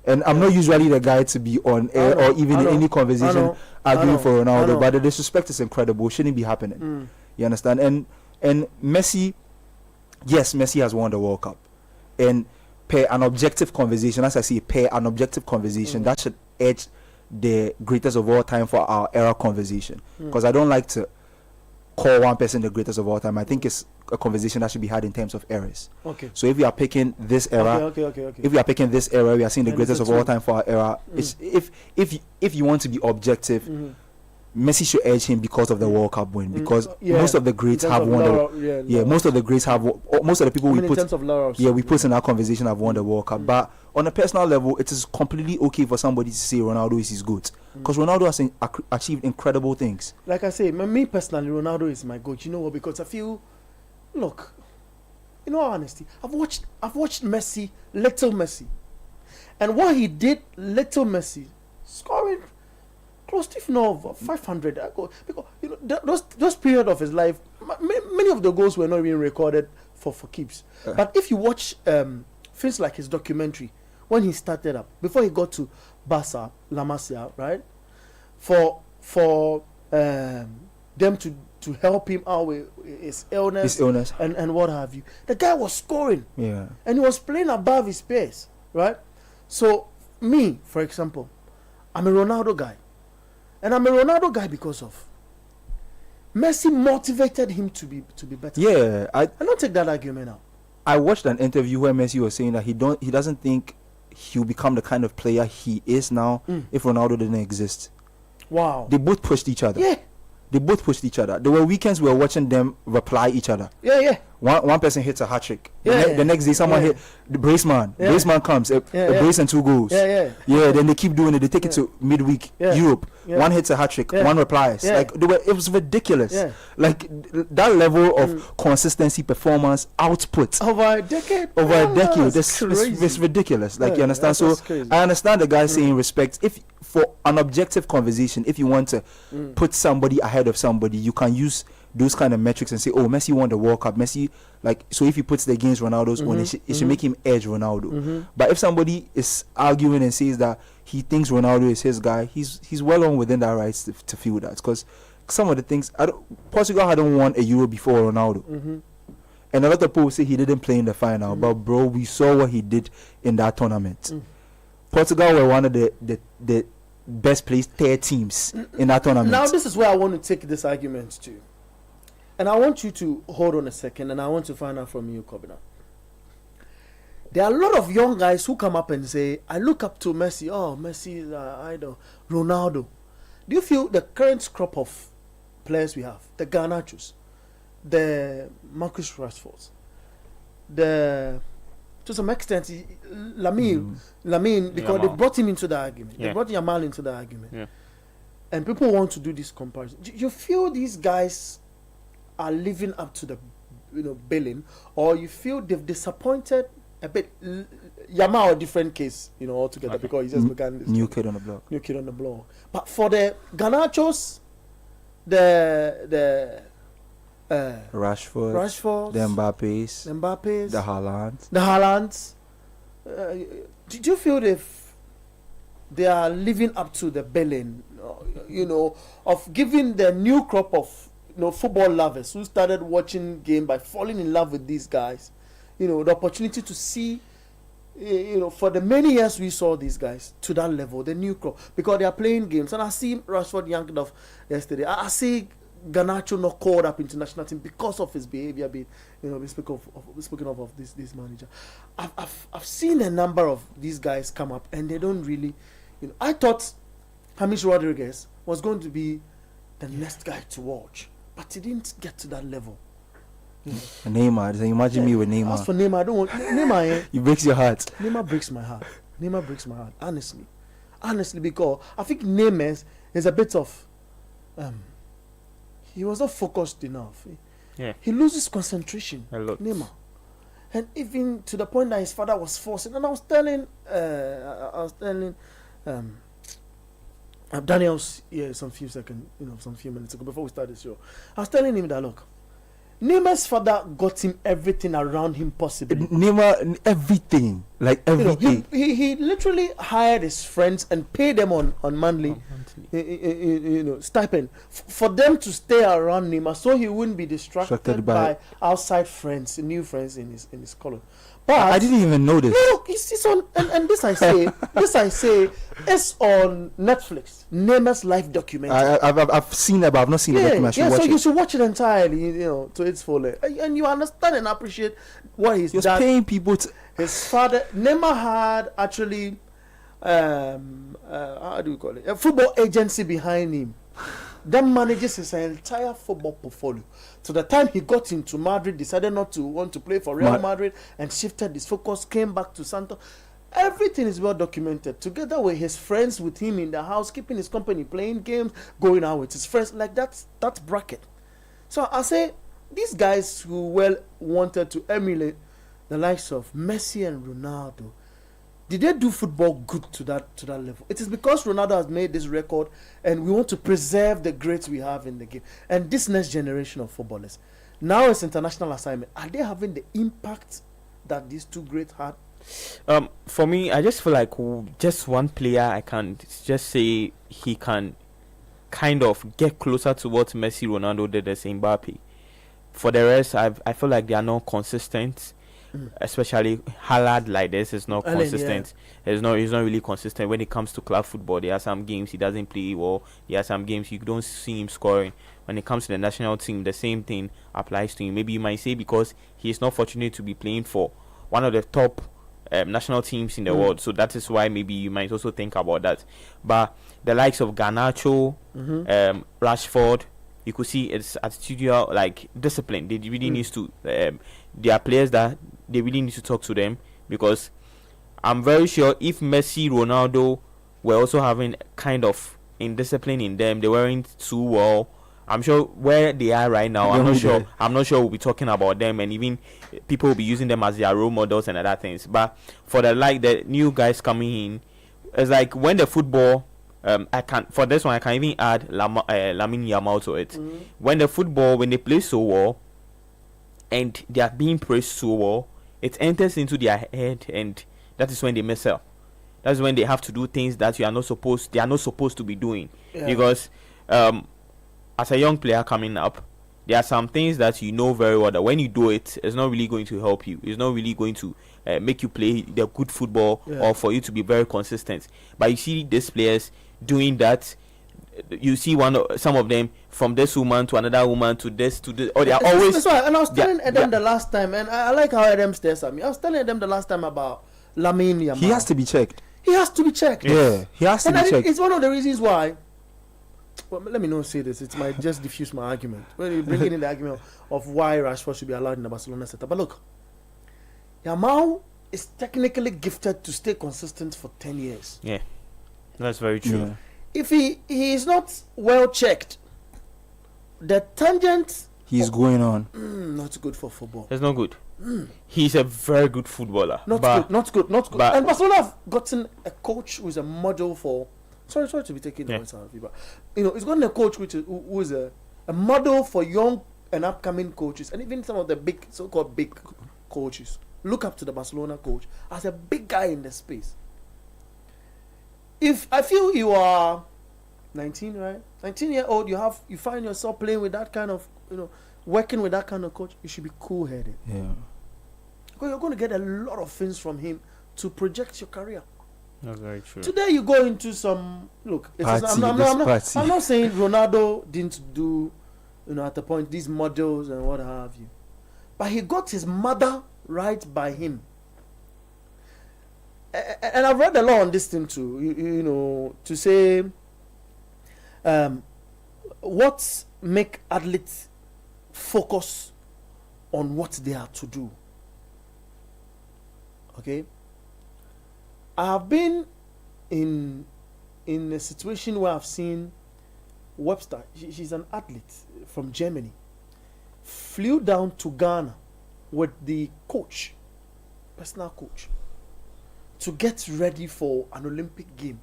And I'm not usually the guy to be on air or even in any conversation arguing for Ronaldo, but the disrespect is incredible. Shouldn't be happening. You understand? And Messi, yes, Messi has won the World Cup, and per an objective conversation, as I say, that should edge the greatest of all time for our era conversation. Because I don't like to call one person the greatest of all time. I think it's a conversation that should be had in terms of eras. Okay. So if we are picking this era, if we are picking this era, we are seeing the greatest of all time for our era. It's if you want to be objective, Messi should edge him because of the World Cup win. Because most of the greats have won. Most of the greats have. Most of the people we put. In terms of laurels, we put in our conversation have won the World Cup. But on a personal level, it is completely okay for somebody to say Ronaldo is his GOAT. Because Ronaldo has achieved incredible things. Like I say, me personally, Ronaldo is my GOAT. You know what? Because I feel, look, in all honesty, I've watched Messi, little Messi, and what he did, little Messi, scoring close to 500. Because you know those period of his life, many of the goals were not even recorded for keeps. But if you watch things like his documentary, when he started up, before he got to Barca, La Masia, right? For them to help him out with his illness and what have you. The guy was scoring. And he was playing above his pace, right? So me, for example, I'm a Ronaldo guy. And I'm a Ronaldo guy because of Messi motivated him to be better. I don't take that argument out. I watched an interview where Messi was saying that he doesn't think he'll become the kind of player he is now if Ronaldo didn't exist. Wow. They both pushed each other. They both pushed each other. There were weekends we were watching them reply each other. Yeah. One person hits a hat trick. Yeah, the next day someone hit the braceman. Yeah. Braceman comes, a brace and 2 goals. Yeah. Then they keep doing it. They take it to midweek Europe. Yeah. One hits a hat trick. One replies. Like it was ridiculous. Yeah. Like that level of consistency, performance, output over a decade. It's ridiculous. Like you understand. So I understand the guy saying respect. If for an objective conversation, if you want to put somebody ahead of somebody, you can use those kind of metrics and say, oh, Messi won the World Cup. Messi, like, so if he puts the against Ronaldo's own, it should make him edge Ronaldo. But if somebody is arguing and says that he thinks Ronaldo is his guy, he's well on within that right to feel that. Because some of the things, Portugal hadn't won a Euro before Ronaldo. And a lot of people say he didn't play in the final. But, bro, we saw what he did in that tournament. Portugal were one of the best placed third teams in that tournament. Now, this is where I want to take this argument to. And I want you to hold on a second, and I want to find out from you, Kobina. There are a lot of young guys who come up and say, I look up to Messi. Oh, Messi is our idol. Ronaldo. Do you feel the current crop of players we have, the Garnachos, the Marcus Rashfords, to some extent, Lamine, because they brought him into the argument. They brought Yamal into the argument. And people want to do this comparison. Do you feel these guys are living up to the billing, or you feel they've disappointed a bit? Yamal, a different case, altogether, because he just began this new kid on the block. But for the Garnachos, the Rashford, the Mbappes, the Haalands, did you feel they are living up to the billing, of giving the new crop of football lovers who started watching game by falling in love with these guys, the opportunity to see, for the many years we saw these guys to that level, the new crop, because they are playing games. And I see Rashford yanked off yesterday. I see Garnacho not called up into national team because of his behavior. Speaking of this manager, I've seen a number of these guys come up, and they don't really, I thought James Rodriguez was going to be the next guy to watch, but he didn't get to that level. Neymar, imagine me with Neymar. As for Neymar, I don't want Neymar. He breaks your heart. Neymar breaks my heart. Honestly, because I think Neymar is a bit of, he was not focused enough. He loses concentration. A lot. Neymar, and even to the point that his father was forcing. And I was telling Daniel's some few minutes ago before we started the show. I was telling him that, look, Neymar's father got him everything around him possible. Neymar, everything. He literally hired his friends and paid them on monthly, stipend for them to stay around Neymar, so he wouldn't be distracted by outside friends, new friends in his column. But I didn't even know this. No, it's on, and this I say, it's on Netflix. Neymar's life documentary. I've seen it, but I've not seen the documentary. So you should watch it entirely, to its full, and you understand and appreciate what he's done. Paying people to. His father, Neymar had actually, how do we call it? A football agency behind him that manages his entire football portfolio. So the time he got into Madrid, decided not to want to play for Real Madrid and shifted his focus, came back to Santos. Everything is well documented, together with his friends with him in the house, keeping his company, playing games, going out with his friends. Like that's bracket. So I say these guys who wanted to emulate the likes of Messi and Ronaldo, did they do football good to that level? It is because Ronaldo has made this record, and we want to preserve the greats we have in the game. And this next generation of footballers, now it's international assignment. Are they having the impact that these two greats had? For me, I just feel like just one player I can just say he can kind of get closer to what Messi, Ronaldo did as Mbappe. For the rest, I feel like they are not consistent. Especially Haaland, like this, is not consistent. He's not really consistent when it comes to club football. There are some games he doesn't play well. There are some games you don't see him scoring. When it comes to the national team, the same thing applies to him. Maybe you might say because he is not fortunate to be playing for one of the top national teams in the world, so that is why maybe you might also think about that. But the likes of Garnacho, Rashford, you could see it's attitudinal, like discipline. They really needs to. There are players that they really need to talk to them, because I'm very sure if Messi, Ronaldo were also having kind of indiscipline in them, they weren't too well. I'm sure where they are right now, I'm not sure we'll be talking about them, and even people will be using them as their role models and other things. But for the new guys coming in, it's like when the football, I can even add Lamine Yamal to it. When they play so well and they are being praised so well, it enters into their head, and that is when they mess up. That's when they have to do things that they are not supposed to be doing. Because as a young player coming up, there are some things that you know very well that when you do it, it's not really going to help you. It's not really going to make you play the good football or for you to be very consistent. But you see these players doing that. You see some of them from this woman to another woman to this, or they are always. That's why, and I was telling Adam the last time, and I like how Adam stares at me. I was telling Adam the last time about Lamine Yamal. He has to be checked. Yeah, he has to be checked. It's one of the reasons why. Well, let me not say this. It might just diffuse my argument. When you bring in the argument of why Rashford should be allowed in the Barcelona setup. But look, Yamal is technically gifted to stay consistent for 10 years. Yeah, that's very true. Yeah. If he is not well checked, the tangent he's going on. Not good for football. It's not good. He's a very good footballer. Not good. And Barcelona have gotten a coach who is a model for. Sorry to be taking the voice out of you, but it's gotten a coach who is a model for young and upcoming coaches, and even some of the big so-called big coaches look up to the Barcelona coach as a big guy in the space. If I feel you are 19, right? 19-year-old, you find yourself playing with that kind of, working with that kind of coach, you should be cool-headed. Yeah. Because you're going to get a lot of things from him to project your career. That's very true. Today you go into some I'm not saying Ronaldo didn't do, at the point these models and what have you, but he got his mother right by him. And I've read a lot on this thing too. To say, what make athletes focus on what they are to do. Okay. I have been in a situation where I've seen Webster. She's an athlete from Germany. Flew down to Ghana with the personal coach, to get ready for an Olympic game.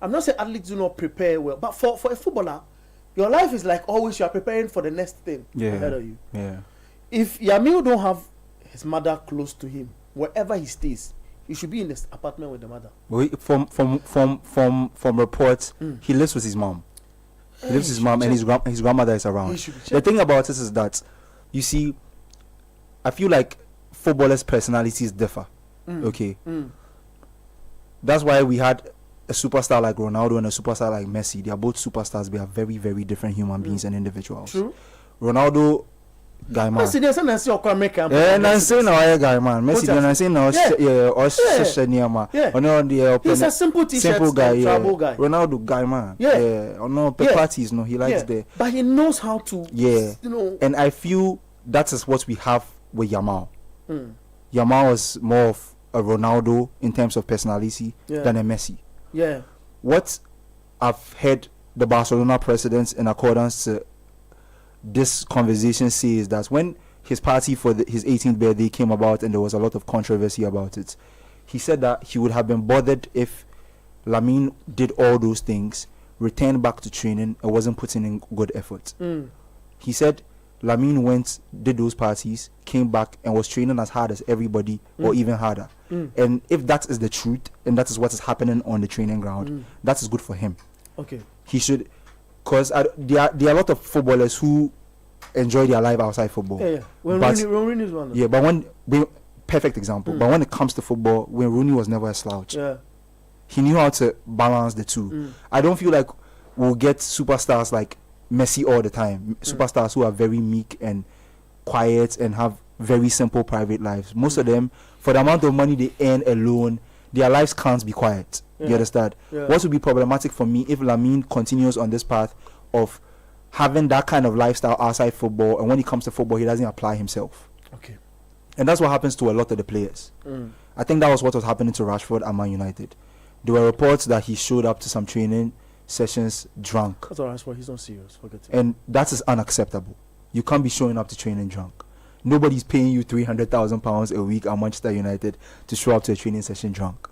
I'm not saying athletes do not prepare well, but for a footballer, your life is like always you are preparing for the next thing ahead of you. Yeah. If Yamil don't have his mother close to him, wherever he stays, he should be in this apartment with the mother. Well, from reports, he lives with his mom. He lives with his mom, and his grandmother is around. The thing about this is that, you see, I feel like footballers' personalities differ. Okay. That's why we had a superstar like Ronaldo and a superstar like Messi. They are both superstars. They are very, very different human beings and individuals. True. Ronaldo, guy man. Messi, there's a guy man. Messi, he's a simple t-shirt, simple guy. trouble guy. Ronaldo, guy man. Parties, he likes the. But he knows how to. Yeah. And I feel that is what we have with Yamal. Yamal is more of a Ronaldo in terms of personality than a Messi. Yeah. What I've heard the Barcelona presidents, in accordance to this conversation, say is that when his party for his 18th birthday came about and there was a lot of controversy about it, he said that he would have been bothered if Lamine did all those things, returned back to training, and wasn't putting in good effort. He said Lamine went, did those parties, came back and was training as hard as everybody or even harder. And if that is the truth and that is what is happening on the training ground, that is good for him. Okay. He should, because there are a lot of footballers who enjoy their life outside football. Yeah. When Rooney is one. Yeah, but perfect example. But when it comes to football, when Rooney was never a slouch. Yeah. He knew how to balance the two. I don't feel like we'll get superstars like Messi all the time. Superstars who are very meek and quiet and have very simple private lives. Most of them, for the amount of money they earn alone, their lives can't be quiet. You understand? What would be problematic for me if Lamine continues on this path of having that kind of lifestyle outside football, and when it comes to football, he doesn't apply himself. Okay. And that's what happens to a lot of the players. I think that was what was happening to Rashford at Man United. There were reports that he showed up to some training sessions drunk. That's all Rashford. He's not serious. Forget it. And that is unacceptable. You can't be showing up to training drunk. Nobody's paying you £300,000 a week at Manchester United to show up to a training session drunk.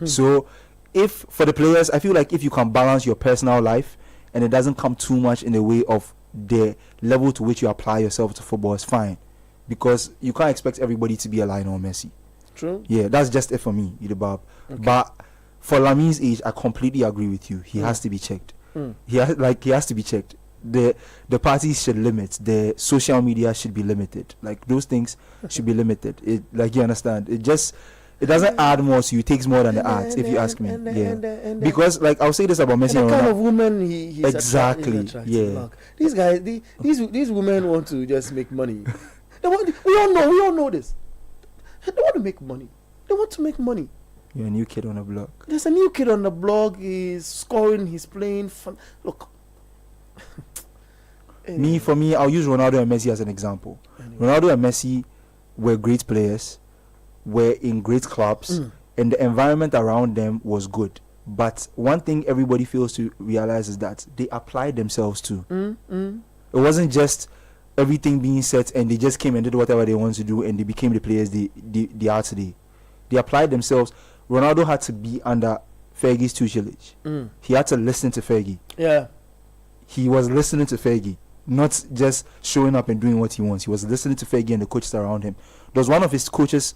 So, if for the players, I feel like if you can balance your personal life and it doesn't come too much in the way of the level to which you apply yourself to football, it's fine. Because you can't expect everybody to be a Lionel Messi. True. Yeah, that's just it for me, Idibab. Okay. But for Lamin's age, I completely agree with you. He has to be checked. He has to be checked. The parties should limit. The social media should be limited. Like those things should be limited. It, like, you understand? It doesn't add more to you. It takes more than it adds, if you ask me. Because like I'll say this about Messi. And the kind of woman he's exactly. Yeah. Look, these guys, these women want to just make money. We all know this. They want to make money. They want to make money. You're a new kid on the block. There's a new kid on the block. He's scoring. He's playing. Look. For me, I'll use Ronaldo and Messi as an example. Ronaldo and Messi were great players, were in great clubs, and the environment around them was good. But one thing everybody fails to realize is that they applied themselves to. It wasn't just everything being set and they just came and did whatever they wanted to do and they became the players they are today. They applied themselves. Ronaldo had to be under Fergie's tutelage. He had to listen to Fergie. Yeah. He was listening to Fergie, not just showing up and doing what he wants. He was listening to Fergie and the coaches around him. There was one of his coaches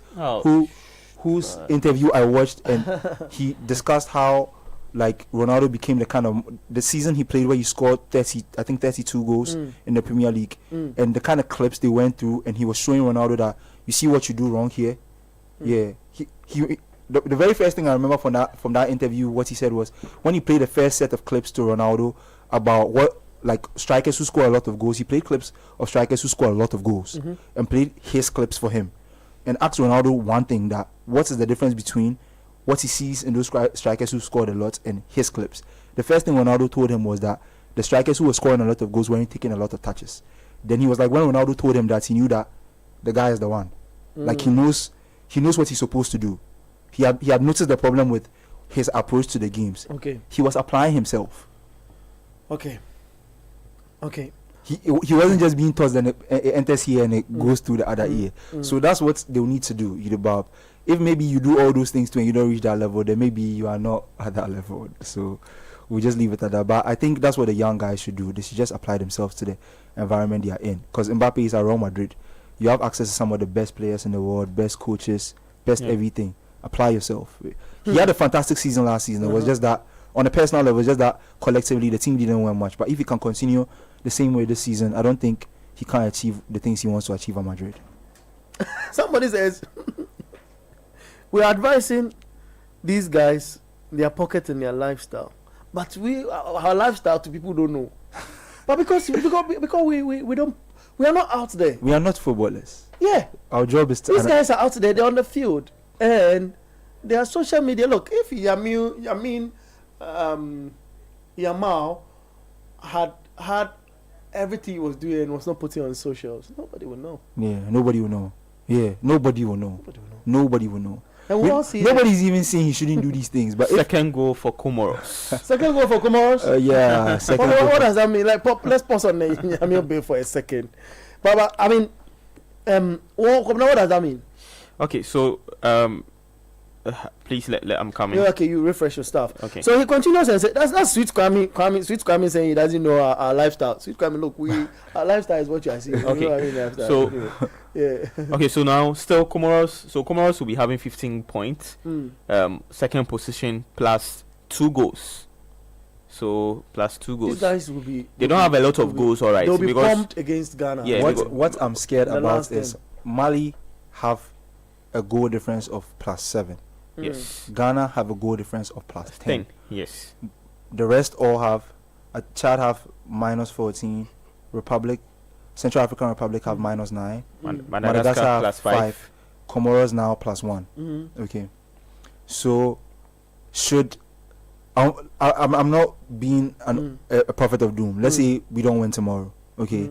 whose interview I watched, and he discussed how like Ronaldo became the season he played where he scored 32 goals in the Premier League, and the kind of clips they went through, and he was showing Ronaldo that you see what you do wrong here. Yeah, the very first thing I remember from that interview, what he said was when he played the first set of clips to Ronaldo about what like strikers who score a lot of goals, he played clips of strikers who score a lot of goals and played his clips for him, and asked Ronaldo one thing, that what is the difference between what he sees in those strikers who scored a lot and his clips. The first thing Ronaldo told him was that the strikers who were scoring a lot of goals weren't taking a lot of touches. Then he was like, when Ronaldo told him that, he knew that the guy is the one. Like he knows what he's supposed to do. He had noticed the problem with his approach to the games. Okay. He was applying himself. Okay. He wasn't just being tossed and it enters here and it goes through the other ear. So that's what they'll need to do, Bob. If maybe you do all those things too and you don't reach that level, then maybe you are not at that level. So we'll just leave it at that. But I think that's what the young guys should do. They should just apply themselves to the environment they are in. Because Mbappe is at Real Madrid. You have access to some of the best players in the world, best coaches, best everything. Apply yourself. He had a fantastic season last season. It was just that on a personal level, just that collectively the team didn't win much. But if he can continue the same way this season, I don't think he can achieve the things he wants to achieve at Madrid. Somebody says we're advising these guys their pocket and their lifestyle, but our lifestyle to people don't know. But because we don't, we are not out there. We are not footballers. Yeah, our job is to. These guys are out there. They're on the field and they are social media. Look, if Yamal had everything he was doing and was not putting on socials, nobody would know. Yeah, nobody will know. Yeah, nobody will know. Nobody will know. And we all see nobody's even saying he shouldn't do these things. But second goal for Comoros. Second goal for Comoros? Yeah. Second goal. What does that mean? Like, let's pause on Yamil Bay for a second. But I mean, what does that mean? Okay, so please let I'm coming. Yeah, okay, you refresh your stuff. Okay. So he continues and says, that's Sweet Kwame saying he doesn't know our lifestyle. Sweet Kwame, look, our lifestyle is what you are seeing. Okay. You know what I mean, so anyway. Yeah. Okay, so now still Comoros. So Comoros will be having 15 points. Second position plus 2 goals. So plus 2 goals. These guys will be. They don't have a lot of goals, alright. They'll be pumped against Ghana. Yeah. What I'm scared about is Mali have a goal difference of +7. Yes. Ghana have a goal difference of +10. Yes. The rest all have. Chad have -14. Central African Republic have -9. Madagascar +5. Comoros now +1. Okay. So should I'm not being a prophet of doom. Let's say we don't win tomorrow. Okay.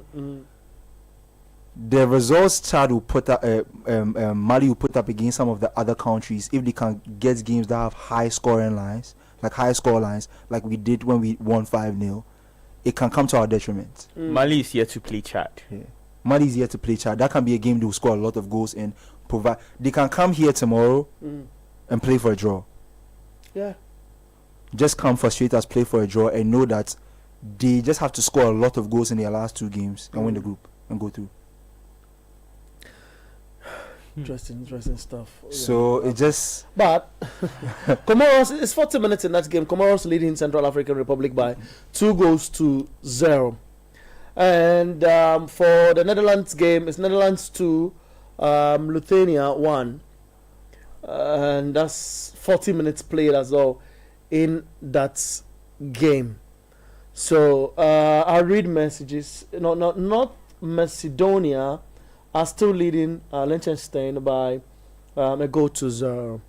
The results Chad will put up, Mali will put up against some of the other countries if they can get games that have high scoring lines, like high score lines, like we did when we won 5-0. It can come to our detriment. Mali is here to play Chad. Yeah. Mali is here to play Chad. That can be a game they will score a lot of goals and provide. They can come here tomorrow and play for a draw. Yeah. Just come frustrate us, play for a draw, and know that they just have to score a lot of goals in their last 2 games and win the group and go through. Interesting stuff. So it just. But Comoros, it's 40 minutes in that game. Comoros leading Central African Republic by 2-0. And for the Netherlands game, it's Netherlands 2, Lithuania 1. And that's 40 minutes played as well in that game. So I'll read messages. Not Macedonia are still leading Liechtenstein by a goal to 0.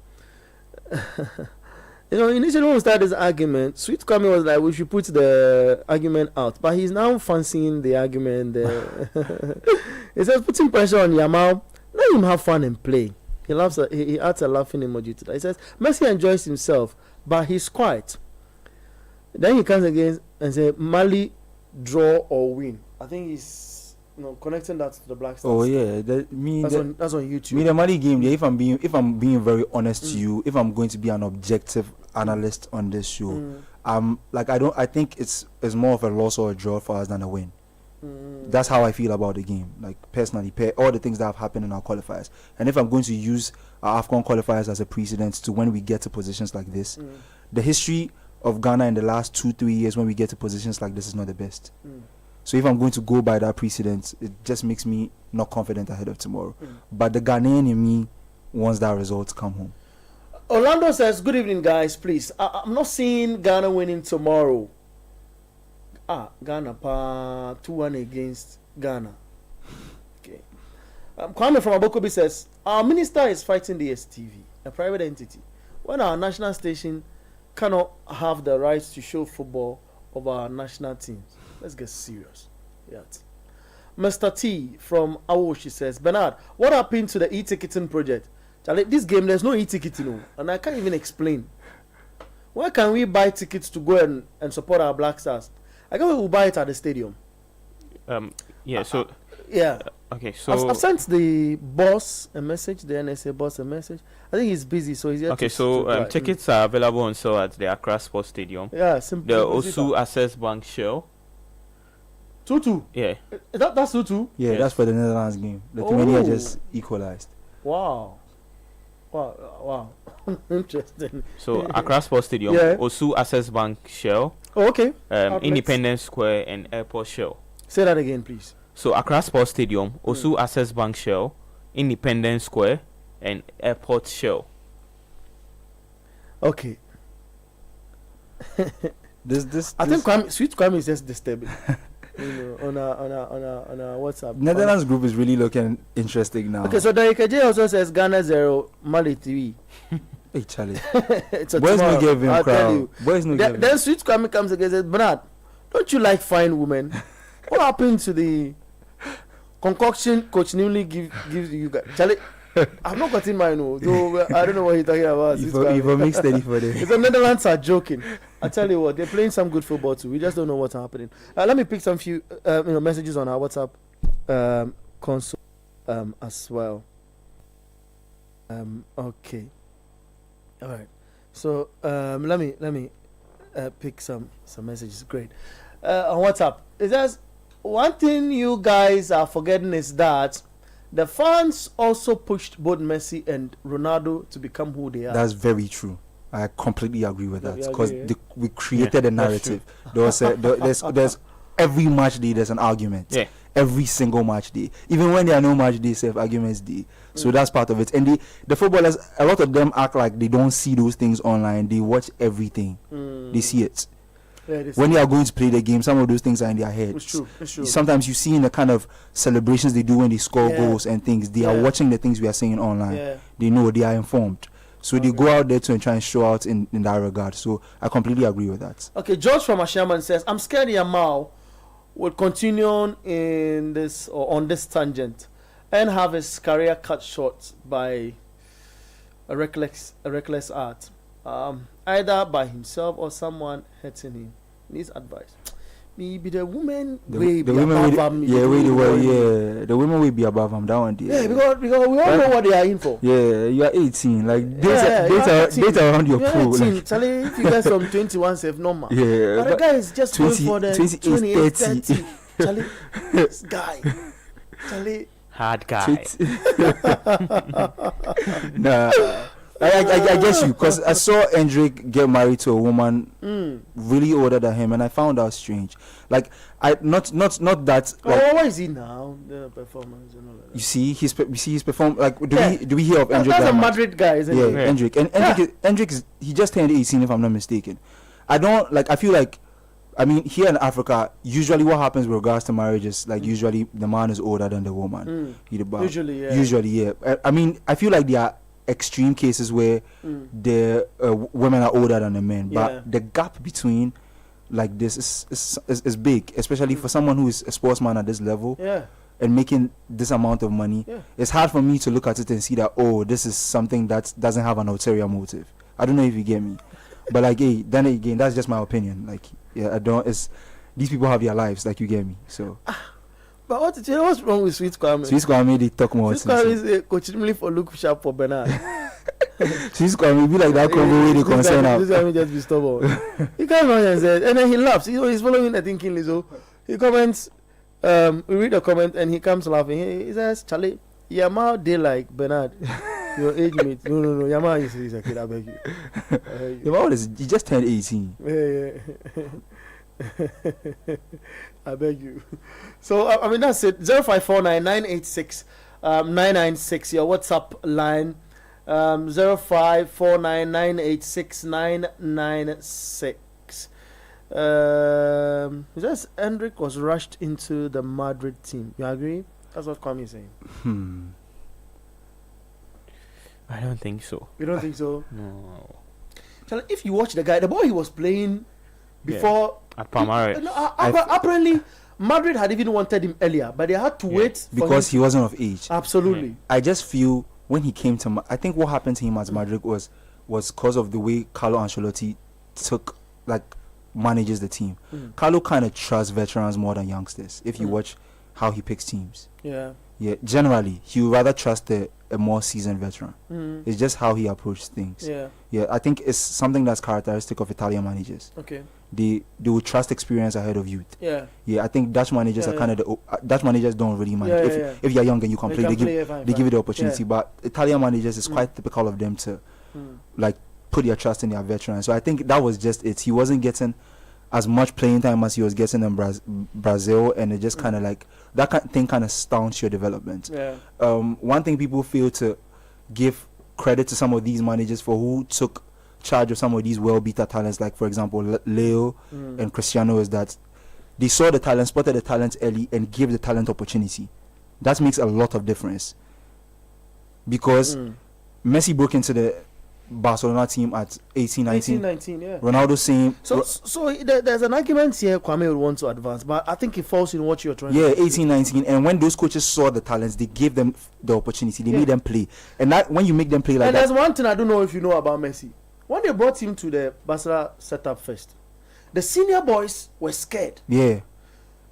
Initially when we started this argument, Sweet Kwame was like, we should put the argument out. But he's now fancying the argument. He says, putting pressure on Yamal, let him have fun and play. He laughs. He adds a laughing emoji to that. He says, Messi enjoys himself, but he's quiet. Then he comes again and says, Mali draw or win. I think he's connecting that to the Black Stars. Oh yeah, that's on YouTube. Me the Mali game. Yeah, if I'm being very honest to you, if I'm going to be an objective analyst on this show, I think it's more of a loss or a draw for us than a win. That's how I feel about the game. Like personally, all the things that have happened in our qualifiers, and if I'm going to use our AFCON qualifiers as a precedent to when we get to positions like this, the history of Ghana in the last 2-3 years when we get to positions like this is not the best. So if I'm going to go by that precedent, it just makes me not confident ahead of tomorrow. But the Ghanaian in me wants that result to come home. Orlando says, good evening, guys, please. I'm not seeing Ghana winning tomorrow. Ghana, 2-1 against Ghana. Okay. Kwame from Abokobi says, our minister is fighting the STV, a private entity, when our national station cannot have the rights to show football of our national teams. Let's get serious. Yeah. Mr. T from Awoshi says, Bernard, what happened to the e-ticketing project? Charlie, this game, there's no e-ticketing, and I can't even explain. Where can we buy tickets to go and support our Black Stars? I guess we will buy it at the stadium. Yeah, so... yeah. Okay, so... I've sent the boss a message, the NSA boss a message. I think he's busy, so he's here tickets are available on sale at the Accra Sports Stadium. Yeah, simple. The Osu Access Bank Shell. 2-2? Yeah. That's 2-2? Yeah, yes. That's for the Netherlands game. The Lithuania just equalized. Wow. Interesting. So, Accra Sports Stadium, Osu Access Bank Shell. Oh, okay. Independence Square and Airport Shell. Say that again, please. So, Accra Sports Stadium, Osu Access Bank Shell, Independence Square, and Airport Shell. Okay. I think Sweet Kwame is just disturbing. On our WhatsApp. Netherlands group is really looking interesting now. Okay, so the EKJ also says Ghana 0, Mali 3. Hey, Charlie. Boys no give him crowd. Boys no give him. Then Sweet Kwame comes again and says, Bernard, don't you like fine women? What happened to the concoction Coach Nimley gives you guys? Charlie, I've not gotten mine, so I don't know what he's talking about. You make steady for them. The Netherlands are joking. I tell you what, they're playing some good football too. We just don't know what's happening. Let me pick some few messages on our WhatsApp console as well. Okay. All right. So let me pick some messages. Great. On WhatsApp, it says one thing you guys are forgetting is that the fans also pushed both Messi and Ronaldo to become who they are. That's very true. I completely agree with that because we created a narrative. There's every match day there's an argument. Yeah. Every single match day, even when there are no match days, arguments day. So that's part of it. And the footballers, a lot of them act like they don't see those things online. They watch everything. They see it. Yeah, when they are going to play the game, some of those things are in their head. It's true. Sometimes you see in the kind of celebrations they do when they score goals and things. They are watching the things we are saying online. They know, they are informed. So they go out there to and try and show out in that regard. So I completely agree with that. Okay, George from Ashaman says, I'm scared Yamal will continue on this tangent and have his career cut short by a reckless act, either by himself or someone hurting him. Needs advice. Maybe the women will be above him. The women will be above him. That one. Yeah, because we all know what they are in for. Yeah, you are 18. Like date around your pool. 18. Like. Charlie, if you guys from 21, safe normal. Yeah, but the guy is just 20, going for the 28, 30. Charlie, this guy. Charlie. Hard guy. Nah. I guess you, because I saw Hendrik get married to a woman really older than him, and I found that strange. Like, not that. Like, what is he now? The performance and all that. You see his perform. Like, do we hear of Hendrik? That's a Madrid guy, isn't he? Yeah, Hendrik. And Hendrik he just turned 18, if I'm not mistaken. I feel like, I mean, here in Africa, usually what happens with regards to marriages, like usually the man is older than the woman. Usually, yeah. I mean, I feel like there are extreme cases where the women are older than the men, but the gap between like this is big, especially for someone who is a sportsman at this level and making this amount of money. It's hard for me to look at it and see that, oh, this is something that doesn't have an ulterior motive. I don't know if you get me, but like, hey, then again, that's just my opinion. Like, yeah, I don't. It's these people have their lives, like, you get me. So. But what's wrong with Sweet Kwame? Sweet Kwame, they talk more. Sweet Kwame is continually for look sharp for Bernard. Sweet Kwame be like that convo where they concern out. This guy just be stubborn. He comes on and says, and then he laughs. He's following the thinking Lizzo. He comments, we read the comment and he comes laughing. He says, Charlie, Yamal day like Bernard. Your age mate. No. Yamal is a kid, I beg you. Yamal he just turned 18. Yeah. I beg you. So I mean that's it. 0549 986 996. Your WhatsApp line. 0549 986 996. Just Hendrik was rushed into the Madrid team. You agree? That's what Kwame is saying. I don't think so. You don't think so? No. So if you watch the guy, the boy he was playing before at Palmares. Apparently, Madrid had even wanted him earlier, but they had to wait because he wasn't of age. Absolutely. I just feel when he came to, I think what happened to him at Madrid was because of the way Carlo Ancelotti manages the team. Carlo kind of trusts veterans more than youngsters. If you watch how he picks teams, generally he would rather trust a more seasoned veteran. It's just how he approaches things. I think it's something that's characteristic of Italian managers. Okay. They will trust experience ahead of youth. I think Dutch managers are kind of Dutch managers don't really mind. If you're young and you can play, they give you the opportunity. But Italian managers is quite typical of them to put their trust in their veterans. So I think that was just it. He wasn't getting as much playing time as he was getting in Brazil, and it just kind of like that thing kind of stunts your development. One thing people fail to give credit to some of these managers for who took charge of some of these well-beater talents, like for example Leo and Cristiano, is that they saw the talent, spotted the talent early, and gave the talent opportunity. That makes a lot of difference, because Messi broke into the Barcelona team at 18, 19. Ronaldo same. So there's an argument here Kwame would want to advance, but I think it falls in what you're trying to do. 18, 19. And when those coaches saw the talents, they gave them the opportunity. They made them play. And that when you make them play like that. And there's one thing I don't know if you know about Messi. When they brought him to the Barcelona setup first, the senior boys were scared.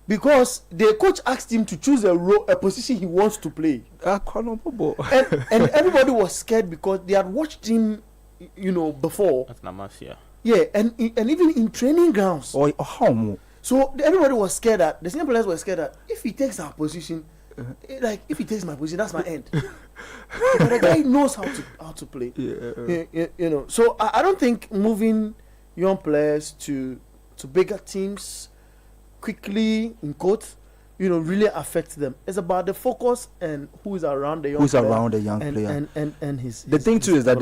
Because the coach asked him to choose a position he wants to play. And everybody was scared because they had watched him, before. That's Namasia. And even in training grounds. So everybody was scared that the senior players were scared that if he takes our position, if he takes my position, that's my end. But the guy knows how to play. So I don't think moving young players to bigger teams quickly, in quotes, really affects them. It's about the focus and who's around the young player. And his thing too is that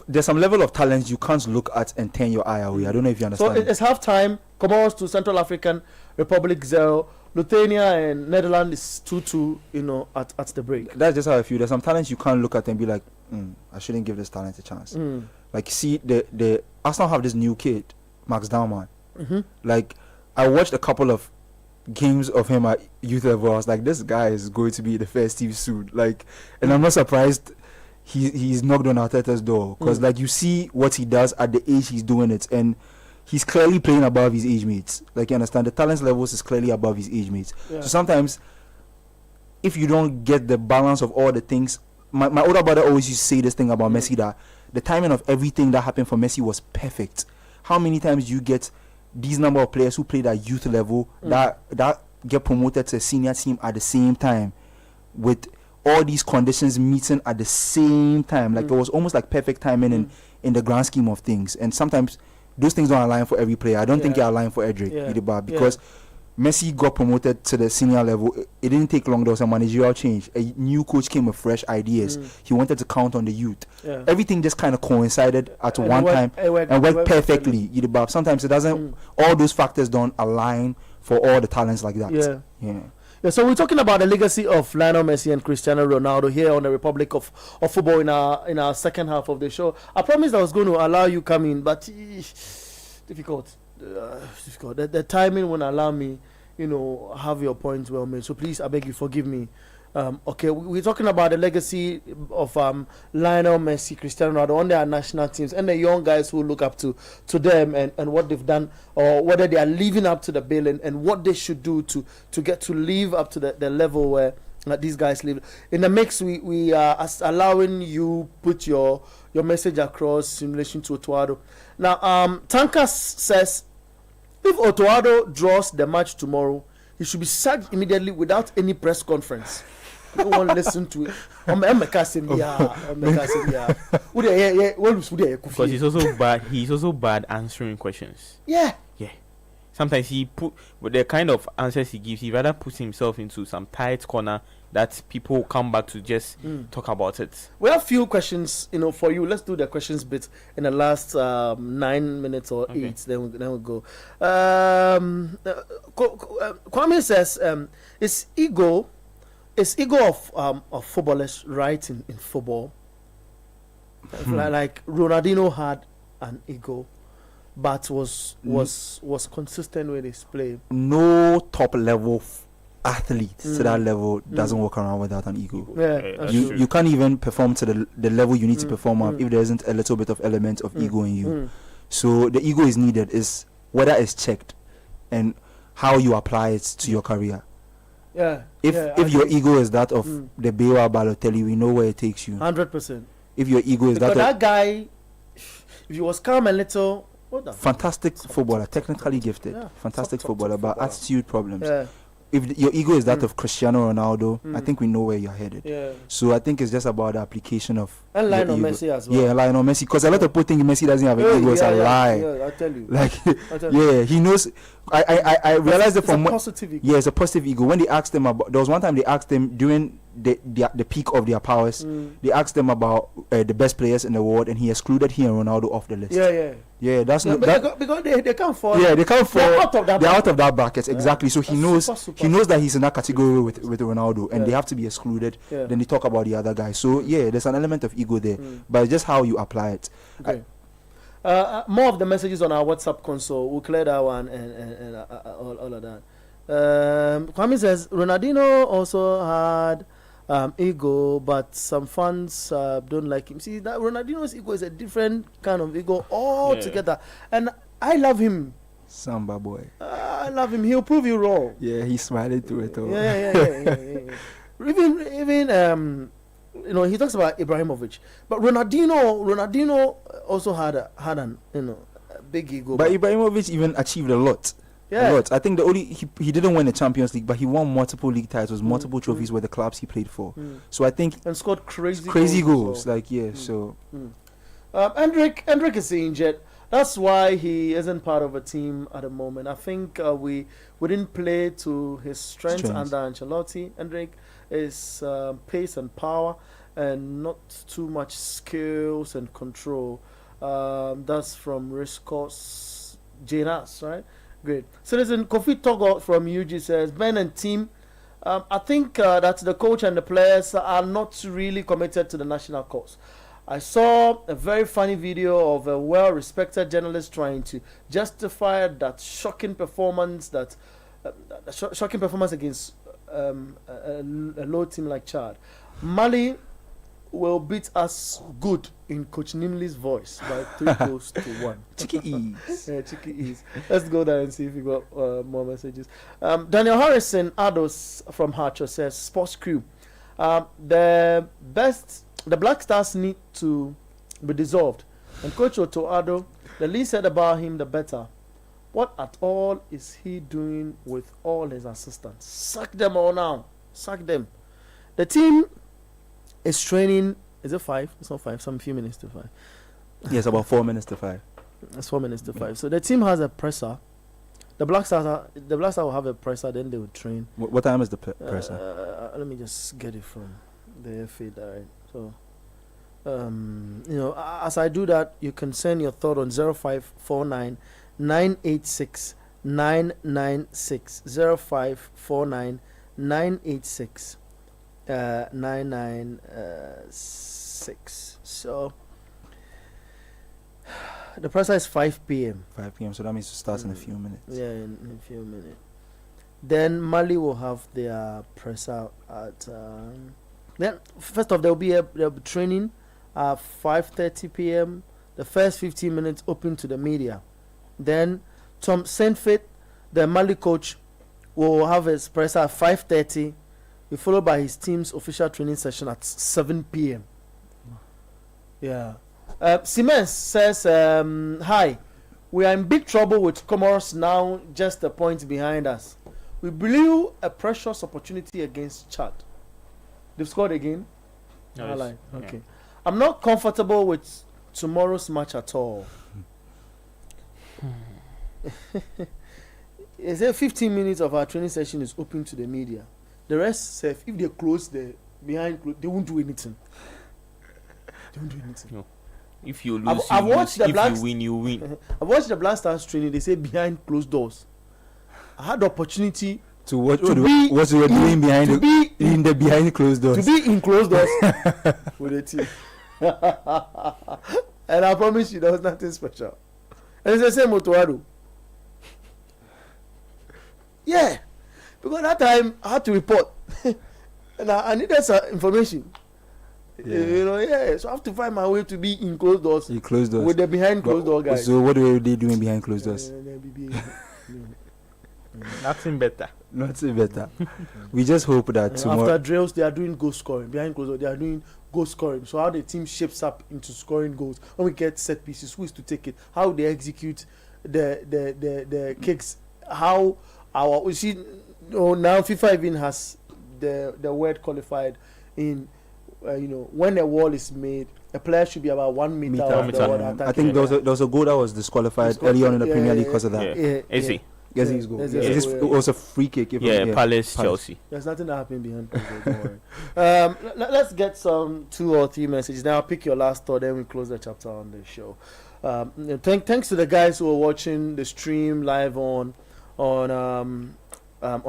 there's some level of talent you can't look at and turn your eye away. I don't know if you understand. So it's half time. Comoros to Central African Republic 0. Lithuania and Netherlands is 2-2, at the break. That's just how I feel. There's some talents you can't look at and be like, I shouldn't give this talent a chance. Like, see, the Arsenal have this new kid, Max Dalman. Like, I watched a couple of games of him at youth level. I was like, this guy is going to be the first team soon. Like, and I'm not surprised he's knocked on Arteta's door, because like, you see what he does at the age he's doing it, and he's clearly playing above his age mates. Like, you understand, the talent levels is clearly above his age mates. So sometimes, if you don't get the balance of all the things, my older brother always used to say this thing about Messi, that the timing of everything that happened for Messi was perfect. How many times do you get these number of players who played at youth level that get promoted to a senior team at the same time, with all these conditions meeting at the same time? Like, it was almost like perfect timing in the grand scheme of things. And sometimes those things don't align for every player. I don't think they align for Edric because Messi got promoted to the senior level. It didn't take long. There was a managerial change. A new coach came with fresh ideas. He wanted to count on the youth. Everything just kind of coincided at one time and worked perfectly. Sometimes it doesn't. All those factors don't align for all the talents like that. Yeah, so we're talking about the legacy of Lionel Messi and Cristiano Ronaldo here on the Republic of Football in our second half of the show. I promised I was going to allow you come in, but difficult. The timing won't allow me, have your points well made. So please, I beg you, forgive me. Okay, we're talking about the legacy of Lionel Messi, Cristiano Ronaldo on their national teams, and the young guys who look up to them and what they've done, or whether they are living up to the bill, and what they should do to get to live up to the level where these guys live. In the mix, we are allowing you put your message across in relation to Otuado. Now, Tankas says, if Otuado draws the match tomorrow, he should be sacked immediately without any press conference. I don't want to listen to it. Because he's also bad answering questions. Yeah. Sometimes with the kind of answers he gives, he rather puts himself into some tight corner that people come back to just talk about it. We have few questions, for you. Let's do the questions bit in the last 9 minutes or 8. Then we'll go. Kwame says, is ego of footballers right in football? Like Ronaldinho had an ego, but was consistent with his play. No top level athlete to that level doesn't walk around without an ego. You can't even perform to the level you need to perform at if there isn't a little bit of element of ego in you. So the ego is needed, is whether it's checked and how you apply it to your career. If your ego is that of the Bewa Balotelli, we know where it takes you. 100%. If your ego is that guy, if he was calm and little, fantastic footballer, technically gifted, fantastic footballer, but attitude problems. If your ego is that of Cristiano Ronaldo, I think we know where you're headed. So I think it's just about the application of Lionel Messi as well. Yeah, Lionel Messi, because a lot of people think Messi doesn't have an ego. It's a lie. I tell you. Like, he knows. I realized that from a positive ego. Yeah, it's a positive ego. When they asked him about, there was one time they asked him during the peak of their powers, they asked them about the best players in the world, and he excluded he and Ronaldo off the list. That's because they can't fall. Yeah, they can't fall. They're out of that bracket, exactly. So he knows that he's in that category with Ronaldo, and they have to be excluded. Then they talk about the other guys. So there's an element of ego there, but it's just how you apply it. Okay. More of the messages on our WhatsApp console. We'll clear that one and all of that. Kwame says Ronaldinho also had ego, but some fans don't like him. See, that Ronaldinho's ego is a different kind of ego altogether, and I love him. Samba boy. I love him. He'll prove you wrong. Yeah, he's smiling through it all. Yeah. Even he talks about Ibrahimovic, but Ronaldinho also had an a big ego. But Ibrahimovic even achieved a lot. A lot. I think he didn't win the Champions League, but he won multiple league titles, multiple trophies with the clubs he played for. So I think and scored crazy goals. Like so. Hendrik is injured. That's why he isn't part of a team at the moment. I think we didn't play to his strengths under Ancelotti. Hendrik is pace and power, and not too much skills and control. That's from Riscos Jenas, right? Great. Citizen Kofi Togo from UG says Ben and team I think that the coach and the players are not really committed to the national cause. I saw a very funny video of a well-respected journalist trying to justify that shocking performance against a low team like Chad. Mali will beat us good in Coach Nimli's voice by 3 goals to 1. Cheeky ease. Yeah, cheeky ease. Let's go there and see if we got more messages. Daniel Harrison Ados from Harcher says, Sports Crew, the Black Stars need to be dissolved. And Coach Otto Addo, the least said about him, the better. What at all is he doing with all his assistants? Sack them all now. Sack them. The team is training. Is it 5? It's not 5. Some few minutes to 5. Yes, about 4 minutes to 5. It's 4 minutes to 5. So the team has a presser. The Black Stars will have a presser. Then they will train. What time is the presser? Let me just get it from the FA direct. So, as I do that, you can send your thought on 0549 986 996 0549 986 996. So the presser is 5 p.m. 5 p.m. So that means it starts in a few minutes. Yeah, in a few minutes. Then Mali will have their presser at. Then first off, they'll be training at 5:30 p.m. The first 15 minutes open to the media. Then Tom Saintfit, the Mali coach, will have his presser at 5:30, followed by his team's official training session at 7 p.m. Yeah. Siemens says, hi, we are in big trouble with Comoros now, just a point behind us. We blew a precious opportunity against Chad. They've scored again? No, okay. I'm not comfortable with tomorrow's match at all. Is there 15 minutes of our training session is open to the media? The rest, if they close the behind, they won't do anything. They won't do anything. No. If you lose, I've watched the if you win, you win. I've watched the Black Stars training. They say behind closed doors. I had the opportunity to watch what we were doing behind the behind closed doors. To be in closed doors with the team. And I promise you, there was nothing special. And it's the same with Otuado. Yeah, because that time I had to report, and I needed some information. Yeah. So I have to find my way to be in closed doors. In closed doors. With the behind closed door guys. So what were they doing behind closed doors? Nothing better. Nothing better. We just hope that tomorrow. After drills, they are doing goal scoring. Behind closed doors, they are doing goal scoring. So how the team shapes up into scoring goals. When we get set pieces, who is to take it? How they execute the kicks? How now FIFA even has the word qualified in when a wall is made, a player should be about 1 meter off the wall. I think there was a goal that was disqualified early on in the Premier League because of that. Easy. Yes, he's goal. It was a free kick. Palace, Chelsea. There's nothing that happened behind. Don't worry. Let's get some 2 or 3 messages. Now I'll pick your last thought, then we close the chapter on the show. Thanks to the guys who are watching the stream live on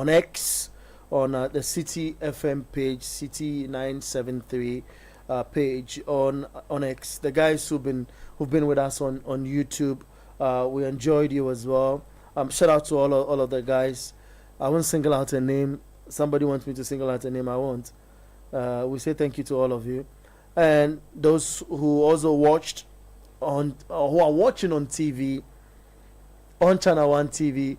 X, on the Citi FM page, Citi 973 page on X. The guys who've been with us on YouTube, we enjoyed you as well. Shout out to all of the guys. I won't single out a name. Somebody wants me to single out a name. I won't. We say thank you to all of you, and those who also watched on who are watching on TV, on Channel 1 TV.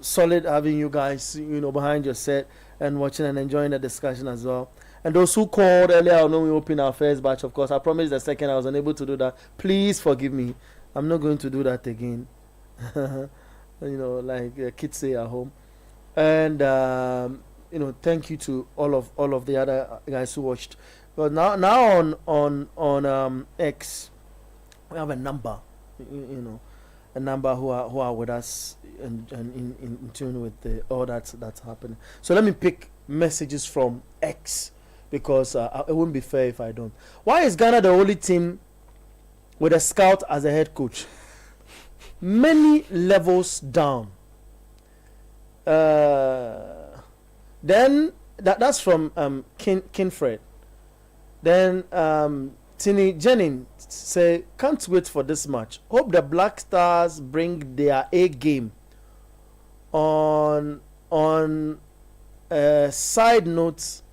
Solid having you guys, behind your set and watching and enjoying the discussion as well. And those who called earlier on when we opened our first batch, of course, I promised the second I was unable to do that. Please forgive me. I'm not going to do that again. Like kids say at home. And thank you to all of the other guys who watched. But now on X, we have a number, a number who are with us and in tune with all that's happening. So let me pick messages from X because it wouldn't be fair if I don't. Why is Ghana the only team with a scout as a head coach? Many levels down. Then that's from Kinfred. Then Tini Jennings say, can't wait for this match. Hope the Black Stars bring their A game. On side notes,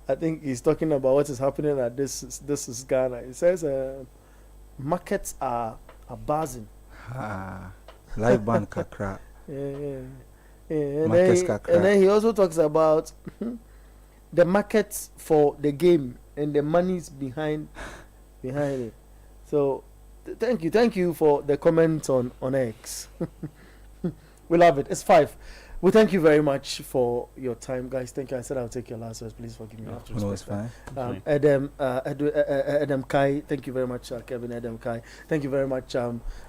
I think he's talking about what is happening at this is Ghana. He says markets are buzzing. Like ban kakra. Yeah. And then he also talks about the markets for the game and the monies behind it. So thank you for the comment on X. We love it. It's 5. We thank you very much for your time, guys. Thank you. I said I'll take your last words. Please forgive me. No, it's fine. Adam Kai, thank you very much, Kevin Adam Kai. Thank you very much,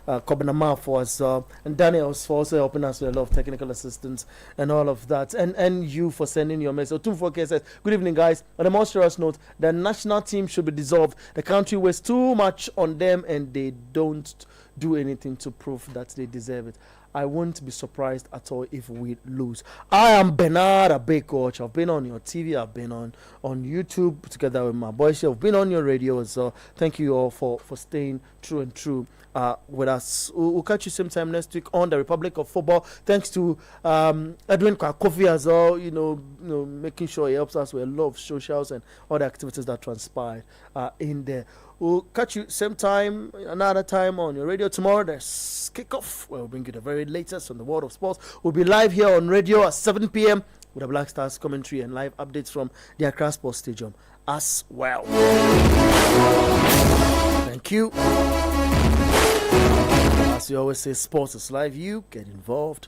Kobinama for us, and Daniel for also helping us with a lot of technical assistance and all of that, and you for sending your message. So, 2-4K says, good evening, guys. On a more serious note, the national team should be dissolved. The country wastes too much on them, and they don't do anything to prove that they deserve it. I won't be surprised at all if we lose. I am Bernard Abekoch. I've been on your TV. I've been on YouTube together with my boys. I've been on your radio. So thank you all for staying true and true with us. We'll catch you same time next week on the Republic of Football. Thanks to Edwin Kofi as well. You know, making sure he helps us with a lot of socials and all the activities that transpire in there. We'll catch you same time, another time on your radio tomorrow. There's kickoff, where we'll bring you the very latest on the world of sports. We'll be live here on radio at 7 p.m. with the Black Stars commentary and live updates from the Accra Sports Stadium as well. Thank you. As you always say, sports is live. You get involved.